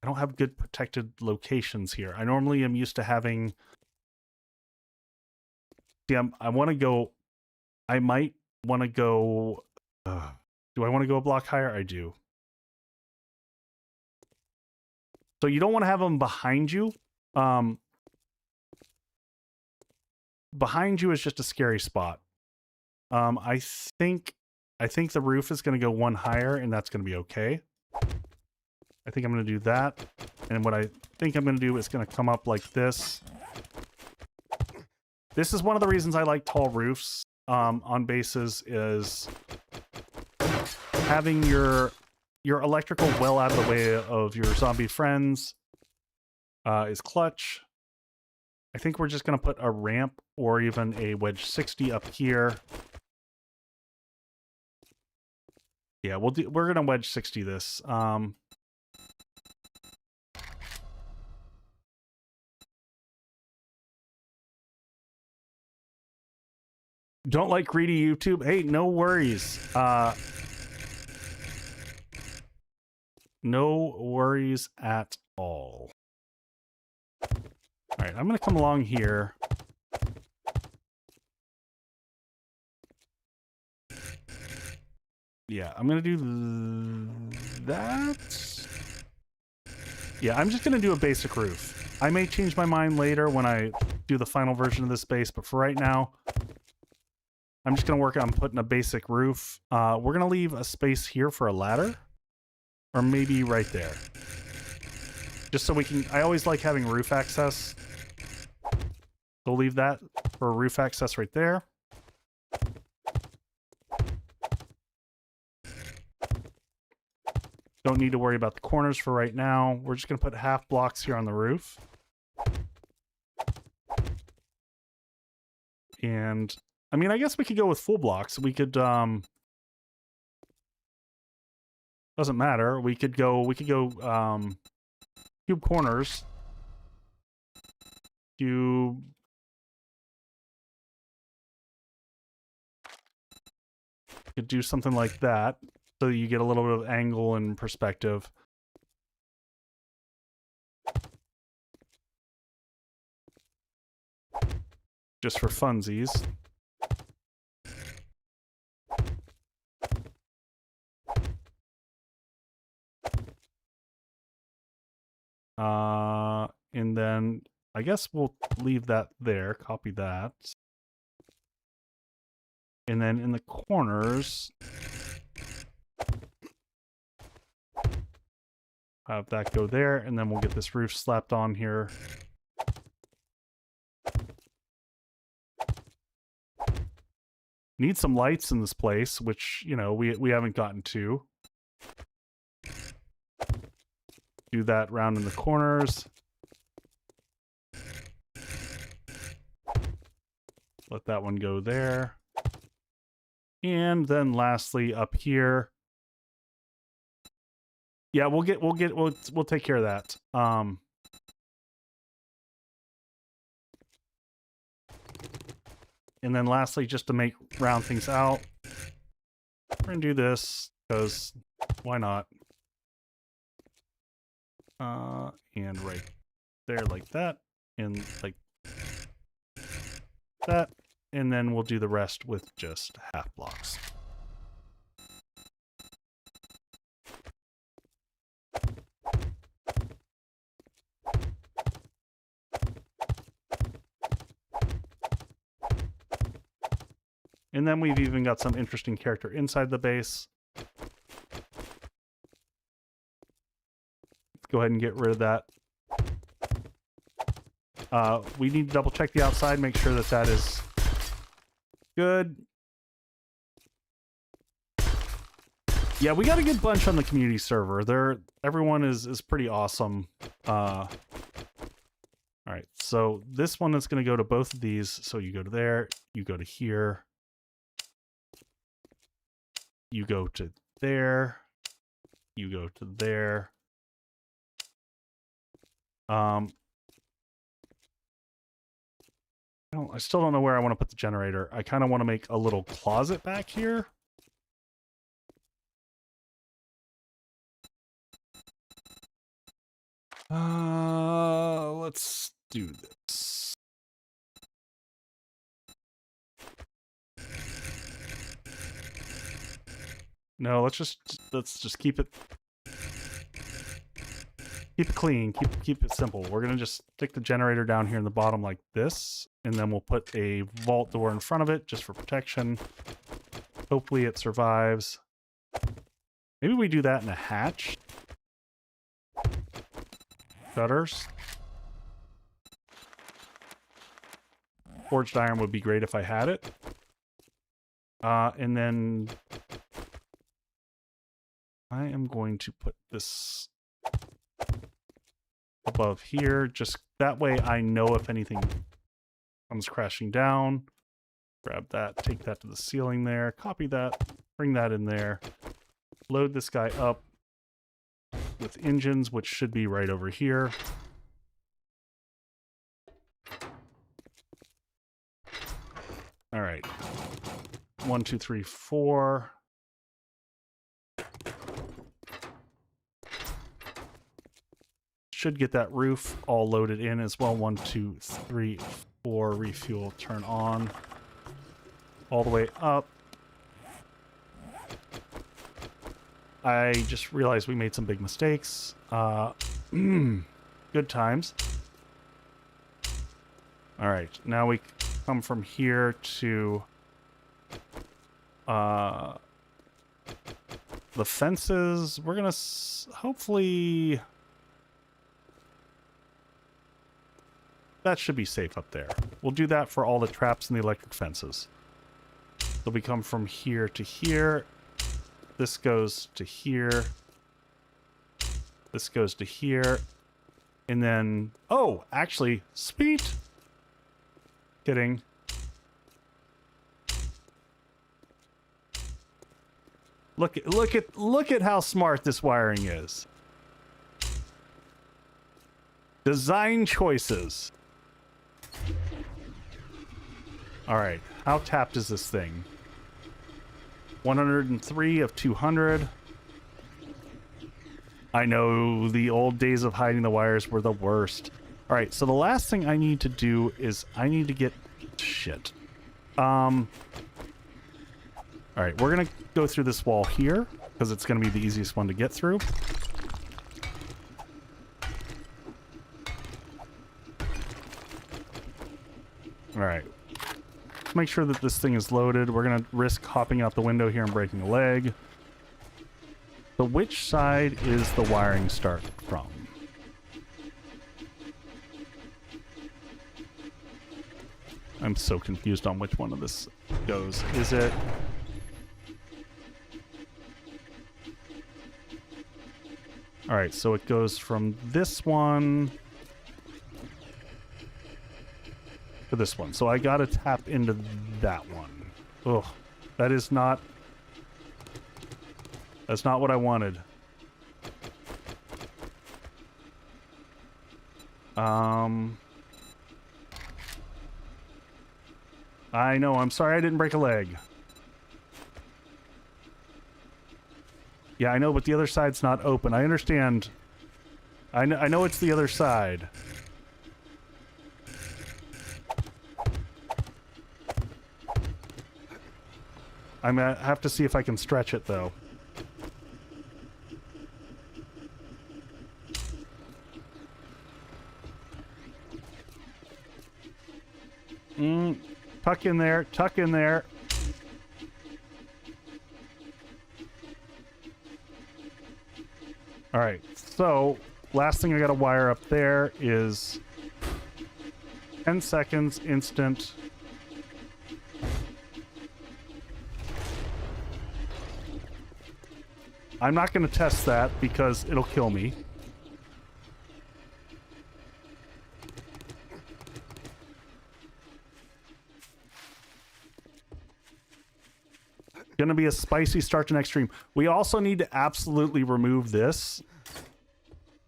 don't have good protected locations here. I normally am used to having... See, I want to go... I might want to go... do I want to go a block higher? I do. So you don't want to have them behind you. Behind you is just a scary spot. I think the roof is going to go one higher, and that's going to be okay. I think I'm going to do that. And what I think I'm going to do is going to come up like this. This is one of the reasons I like tall roofs on bases, is having your electrical well out of the way of your zombie friends is clutch. I think we're just going to put a ramp or even a wedge 60 up here. Yeah, we're going to wedge 60 this. Don't like greedy YouTube? Hey, no worries. No worries at all. All right, I'm going to come along here. Yeah, I'm going to do that. Yeah, I'm just going to do a basic roof. I may change my mind later when I do the final version of this base, but for right now, I'm just going to work on putting a basic roof. We're going to leave a space here for a ladder, or maybe right there. Just so we can, I always like having roof access. We'll leave that for roof access right there. Don't need to worry about the corners for right now. We're just going to put half blocks here on the roof. And, I mean, I guess we could go with full blocks. We could, doesn't matter. We could go, cube corners. Cube. Could do something like that. So you get a little bit of angle and perspective. Just for funsies. And then I guess we'll leave that there, copy that. And then in the corners, have that go there, and then we'll get this roof slapped on here. Need some lights in this place, which, you know, we haven't gotten to. Do that round in the corners. Let that one go there. And then lastly up here. Yeah, we'll take care of that. And then lastly, just to make round things out, we're gonna do this because why not? And right there like that, and like that, and then we'll do the rest with just half blocks. And then we've even got some interesting character inside the base. Let's go ahead and get rid of that. We need to double check the outside, make sure that that is good. Yeah, we got a good bunch on the community server. Everyone is pretty awesome. All right, so this one is going to go to both of these. So you go to there, you go to here. You go to there, you go to there. I still don't know where I want to put the generator. I kind of want to make a little closet back here. Let's do this. No, let's just keep it clean, keep it simple. We're gonna just stick the generator down here in the bottom like this, and then we'll put a vault door in front of it just for protection. Hopefully it survives. Maybe we do that in a hatch. Shutters. Forged iron would be great if I had it. And then I am going to put this above here, just that way I know if anything comes crashing down. Grab that, take that to the ceiling there, copy that, bring that in there, load this guy up with engines, which should be right over here. All right, 1, 2, 3, 4. should get that roof all loaded in as well. 1, 2, 3, 4. Refuel, turn on. All the way up. I just realized we made some big mistakes. Good times. All right, now we come from here to the fences. We're gonna hopefully that should be safe up there. We'll do that for all the traps and the electric fences. So we come from here to here. This goes to here. This goes to here. And then, oh, actually, sweet. Kidding. Look at how smart this wiring is. Design choices. All right, how tapped is this thing? 103 of 200. I know the old days of hiding the wires were the worst. All right, so the last thing I need to do is I need to get shit. All right, we're gonna go through this wall here because it's gonna be the easiest one to get through. All right. Make sure that this thing is loaded. We're gonna risk hopping out the window here and breaking a leg. So which side is the wiring start from? I'm so confused on which one of this goes. Is it... All right, so it goes from this one to this one. So I gotta tap into that one. Ugh, that is not... That's not what I wanted. I know, I'm sorry I didn't break a leg. Yeah, I know, but the other side's not open. I understand. I know it's the other side. I'm gonna have to see if I can stretch it, though. Tuck in there, tuck in there. All right, so last thing I gotta wire up there is 10 seconds, instant. I'm not gonna test that because it'll kill me. Gonna be a spicy start to next stream. We also need to absolutely remove this.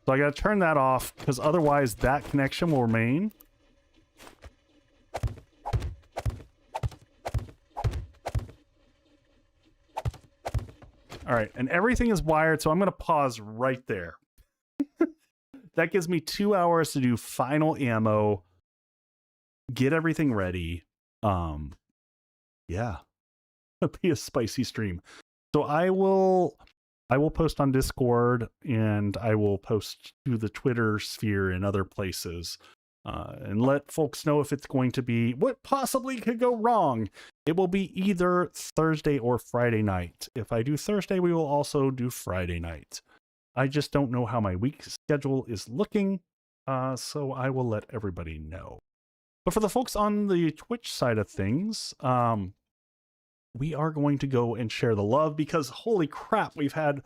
So I gotta turn that off because otherwise that connection will remain. All right, and everything is wired, so I'm gonna pause right there. That gives me 2 hours to do final ammo, get everything ready. Yeah. Be a spicy stream. So I will post on Discord and I will post to the Twitter sphere and other places and let folks know if it's going to be what possibly could go wrong. It will be either Thursday or Friday night. If I do Thursday, we will also do Friday night. I just don't know how my week schedule is looking, so I will let everybody know. But for the folks on the Twitch side of things, we are going to go and share the love because holy crap, we've had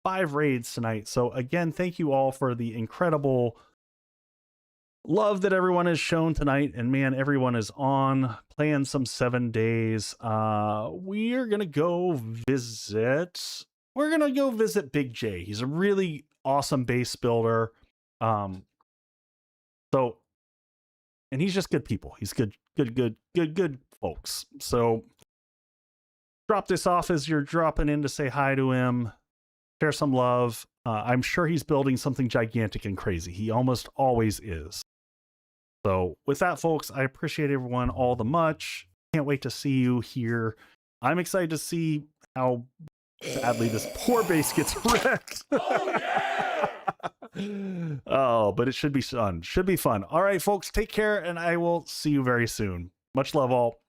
5 raids tonight. So again, thank you all for the incredible love that everyone has shown tonight. And man, everyone is on playing some 7 days. We're going to go visit. We're going to go visit Big J. He's a really awesome base builder. And he's just good people. He's good folks. So drop this off as you're dropping in to say hi to him, share some love. I'm sure he's building something gigantic and crazy. He almost always is. So with that, folks, I appreciate everyone all the much. Can't wait to see you here. I'm excited to see how sadly this poor base gets wrecked. Oh, but it should be fun. Should be fun. All right, folks, take care, and I will see you very soon. Much love, all.